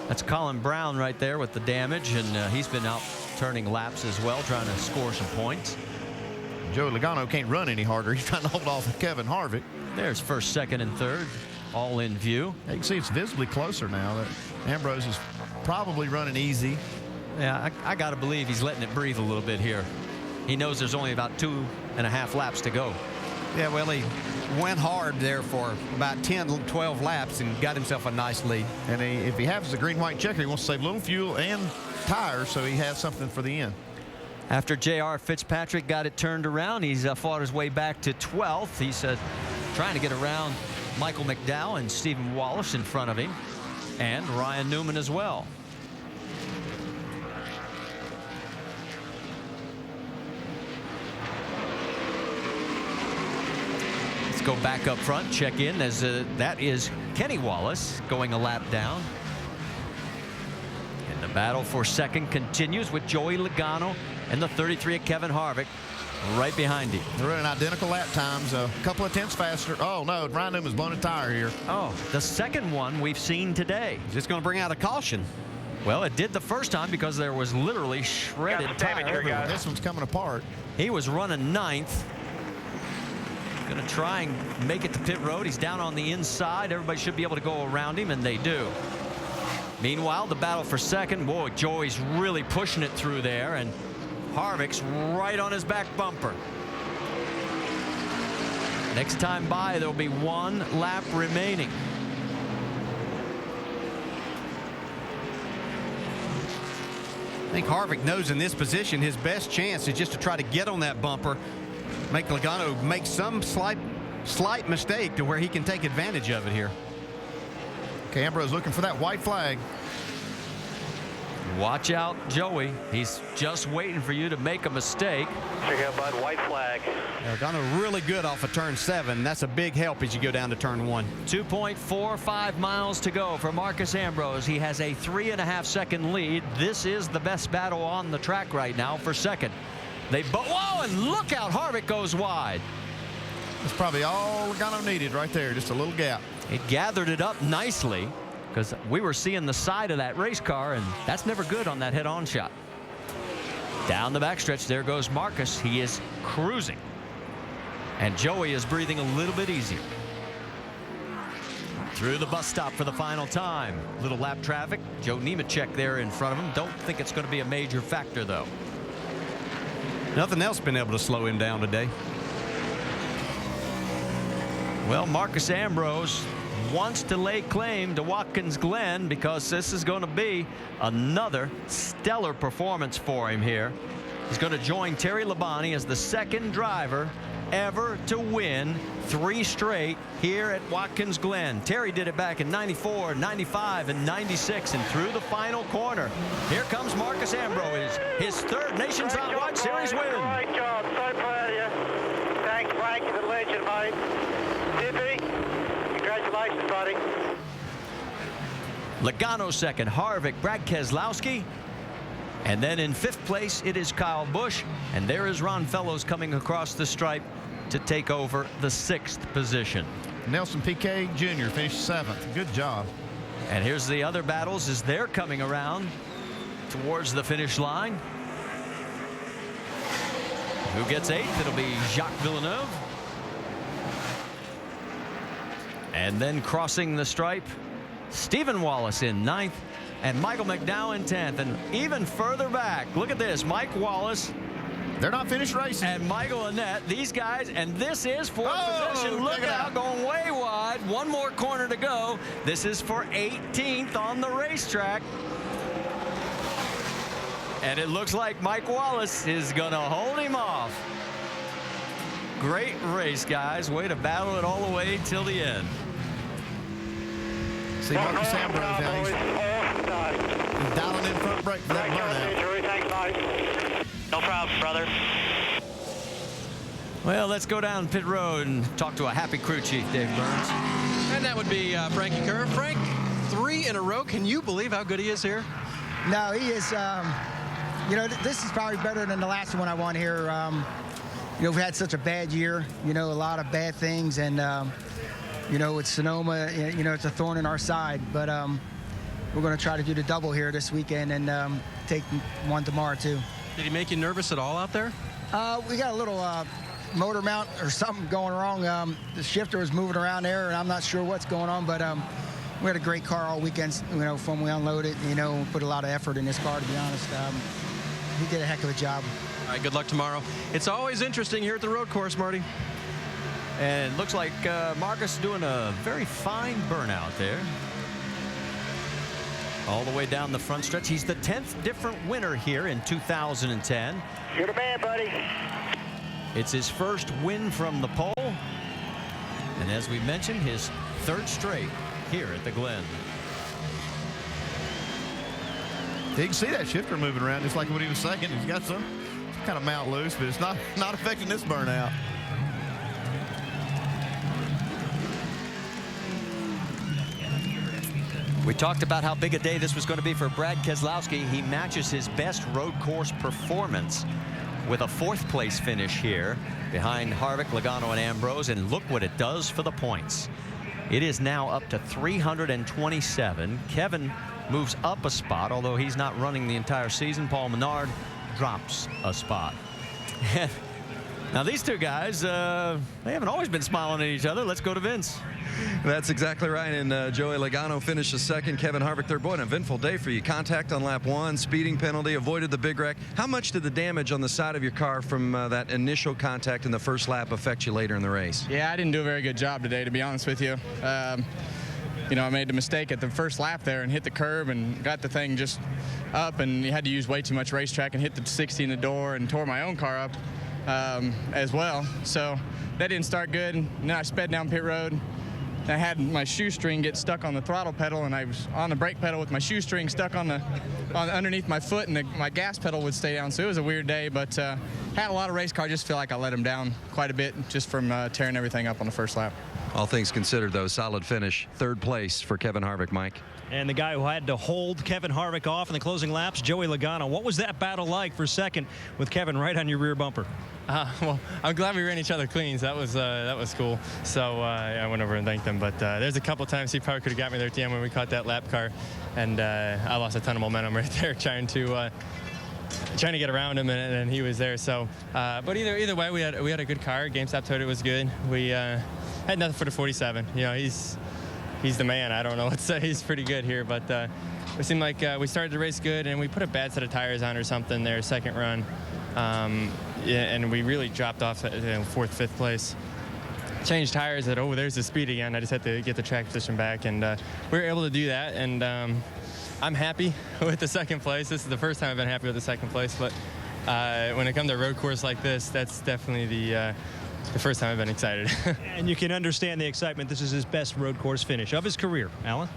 That's Colin Brown right there with the damage, and he's been out turning laps as well, trying to score some points. Joey Logano can't run any harder. He's trying to hold off Kevin Harvick. There's first, second, and third, all in view. You can see it's visibly closer now. That Ambrose is probably running easy. Yeah, I got to believe he's letting it breathe a little bit here. He knows there's only about 2.5 laps to go. Yeah, well, he went hard there for about 10, 12 laps and got himself a nice lead. And if he has the green-white checker, he wants to save a little fuel and tires so he has something for the end. After J.R. Fitzpatrick got it turned around, he's fought his way back to 12th. He's trying to get around Michael McDowell and Stephen Wallace in front of him, and Ryan Newman as well. Go back up front, check in as that is Kenny Wallace going a lap down. And the battle for second continues with Joey Logano and the 33 of Kevin Harvick right behind him. They're running identical lap times, a couple of tenths faster. Oh no, Ryan Newman's blown a tire here. Oh, the second one we've seen today. Is this going to bring out a caution? Well, it did the first time because there was literally shredded tire. This one's coming apart. He was running 9th. Going to try and make it to pit road. He's down on the inside. Everybody should be able to go around him, and they do. Meanwhile, the battle for second. Boy, Joey's really pushing it through there, and Harvick's right on his back bumper. Next time by, there'll be 1 lap remaining. I think Harvick knows in this position his best chance is just to try to get on that bumper, make Logano make some slight slight mistake to where he can take advantage of it here. Okay, Ambrose looking for that white flag. Watch out, Joey. He's just waiting for you to make a mistake. Check out Bud, white flag. Logano really good off of turn 7. That's a big help as you go down to turn 1. 2.45 miles to go for Marcus Ambrose. He has a 3.5-second lead. This is the best battle on the track right now for second. Whoa, and look out, Harvick goes wide. That's probably all Logano needed right there, just a little gap. It gathered it up nicely, because we were seeing the side of that race car, and that's never good on that head-on shot. Down the backstretch, there goes Marcus. He is cruising. And Joey is breathing a little bit easier. Through the bus stop for the final time. Little lap traffic. Joe Nemechek there in front of him. Don't think it's going to be a major factor, though. Nothing else been able to slow him down today. Well, Marcus Ambrose wants to lay claim to Watkins Glen, because this is going to be another stellar performance for him here. He's going to join Terry Labonte as the second driver ever to win 3 straight here at Watkins Glen. Terry did it back in 94, 95, and 96, and through the final corner. Here comes Marcus Ambrose, his 3rd Nations Outwide Series win. Great job, so proud of you. Thanks, Frank, you're the legend, mate. Tippy, congratulations, buddy. Logano second, Harvick, Brad Keselowski. And then in 5th place, it is Kyle Busch. And there is Ron Fellows coming across the stripe to take over the 6th position. Nelson Piquet Jr. finished 7th. Good job. And here's the other battles as they're coming around towards the finish line. Who gets 8th? It'll be Jacques Villeneuve. And then crossing the stripe, Stephen Wallace in 9th and Michael McDowell in 10th. And even further back, look at this, Mike Wallace. They're not finished racing. And Michael Annette, these guys, and this is 4th position. Look out, going way wide. One more corner to go. This is for 18th on the racetrack. And it looks like Mike Wallace is going to hold him off. Great race, guys. Way to battle it all the way till the end. See Marcus Ambrose now. He's dialing in front brake for that burnout. No problem, brother. Well, let's go down pit road and talk to a happy crew chief, Dave Burns. And that would be Frankie Kerr. Frank, 3 in a row. Can you believe how good he is here? No, he is. You know, this is probably better than the last one I won here. You know, we've had such a bad year. You know, a lot of bad things, and you know, with Sonoma, you know, it's a thorn in our side. But we're going to try to do the double here this weekend and take one tomorrow too. Did he make you nervous at all out there? We got a little motor mount or something going wrong. The shifter was moving around there, and I'm not sure what's going on, but we had a great car all weekend, you know, from we unloaded. You know, we put a lot of effort in this car, to be honest. He did a heck of a job. All right, good luck tomorrow. It's always interesting here at the road course, Marty. And it looks like Marcus doing a very fine burnout there. All the way down the front stretch. He's the 10th different winner here in 2010. You're the man, buddy. It's his first win from the pole. And as we mentioned, his 3rd straight here at the Glen. You can see that shifter moving around just like when he was second. He's got some kind of mount loose, but it's not affecting this burnout. We talked about how big a day this was going to be for Brad Keselowski. He matches his best road course performance with a 4th place finish here behind Harvick, Logano, and Ambrose. And look what it does for the points. It is now up to 327. Kevin moves up a spot, although he's not running the entire season. Paul Menard drops a spot. Now these two guys, they haven't always been smiling at each other. Let's go to Vince. That's exactly right. And Joey Logano finishes 2nd. Kevin Harvick, 3rd. Boy, an eventful day for you. Contact on lap 1, speeding penalty, avoided the big wreck. How much did the damage on the side of your car from that initial contact in the first lap affect you later in the race? Yeah, I didn't do a very good job today, to be honest with you. You know, I made the mistake at the first lap there and hit the curb and got the thing just up, and you had to use way too much racetrack and hit the 60 in the door and tore my own car up. as well. So that didn't start good. And then I sped down pit road. I had my shoestring get stuck on the throttle pedal, and I was on the brake pedal with my shoestring stuck on underneath my foot, and my gas pedal would stay down. So it was a weird day, but had a lot of race car. Just feel like I let them down quite a bit just from tearing everything up on the first lap. All things considered, though, solid finish. Third place for Kevin Harvick, Mike. And the guy who had to hold Kevin Harvick off in the closing laps, Joey Logano. What was that battle like for second with Kevin right on your rear bumper? Well, I'm glad we ran each other cleans. That was cool. So I went over and thanked him. But there's a couple times he probably could have got me there at the end when we caught that lap car, and I lost a ton of momentum right there trying to get around him, and he was there. So, but either way, we had a good car. GameStop told it was good. We had nothing for the 47. You know, he's the man. I don't know what to say. He's pretty good here, but it seemed like we started the race good, and we put a bad set of tires on or something there second run. And we really dropped off at fourth, fifth place. Changed tires at, there's the speed again. I just had to get the track position back, and we were able to do that. And I'm happy with the second place. This is the first time I've been happy with the second place, but when it comes to a road course like this, that's definitely the first time I've been excited. And you can understand the excitement. This is his best road course finish of his career. Alan?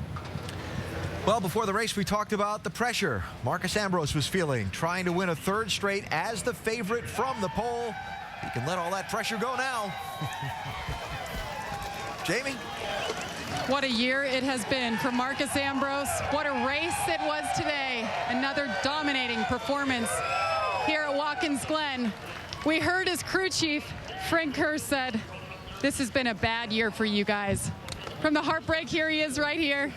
Well, before the race, we talked about the pressure Marcus Ambrose was feeling, trying to win a third straight as the favorite from the pole. He can let all that pressure go now. Jamie? What a year it has been for Marcus Ambrose. What a race it was today. Another dominating performance here at Watkins Glen. We heard his crew chief, Frank Kerr, said, this has been a bad year for you guys. From the heartbreak, here he is right here.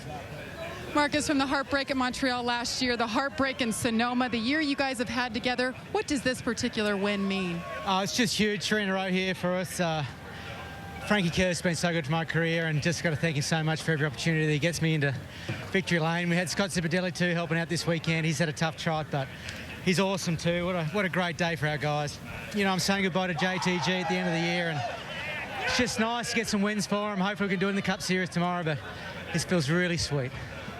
Marcus, from the heartbreak at Montreal last year, the heartbreak in Sonoma, the year you guys have had together, what does this particular win mean? It's just huge, 3 in a row here for us. Frankie Kerr's been so good for my career, and just got to thank him so much for every opportunity that he gets me into victory lane. We had Scott Zipadelli too helping out this weekend. He's had a tough trot, but he's awesome too. What a great day for our guys. You know, I'm saying goodbye to JTG at the end of the year, and it's just nice to get some wins for him. Hopefully we can do it in the Cup Series tomorrow, but this feels really sweet.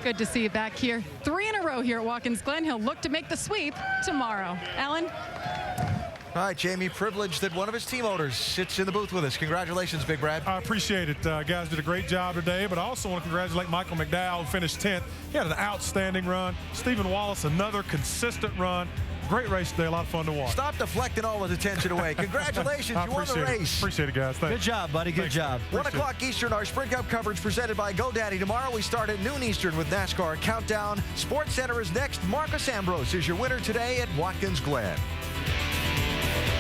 Good to see you back here. 3 in a row here at Watkins Glen. He'll look to make the sweep tomorrow. Alan? All right, Jamie, privileged that one of his team owners sits in the booth with us. Congratulations, Big Brad. I appreciate it. Guys did a great job today, but I also want to congratulate Michael McDowell, who finished 10th. He had an outstanding run. Stephen Wallace, another consistent run. Great race today, a lot of fun to watch. Stop deflecting all of the attention away. Congratulations, you won the race. Appreciate it, guys. Thanks. Good job, buddy. Good job. 1 o'clock Eastern, our Sprint Cup coverage presented by GoDaddy. Tomorrow we start at noon Eastern with NASCAR Countdown. Sports Center is next. Marcus Ambrose is your winner today at Watkins Glen.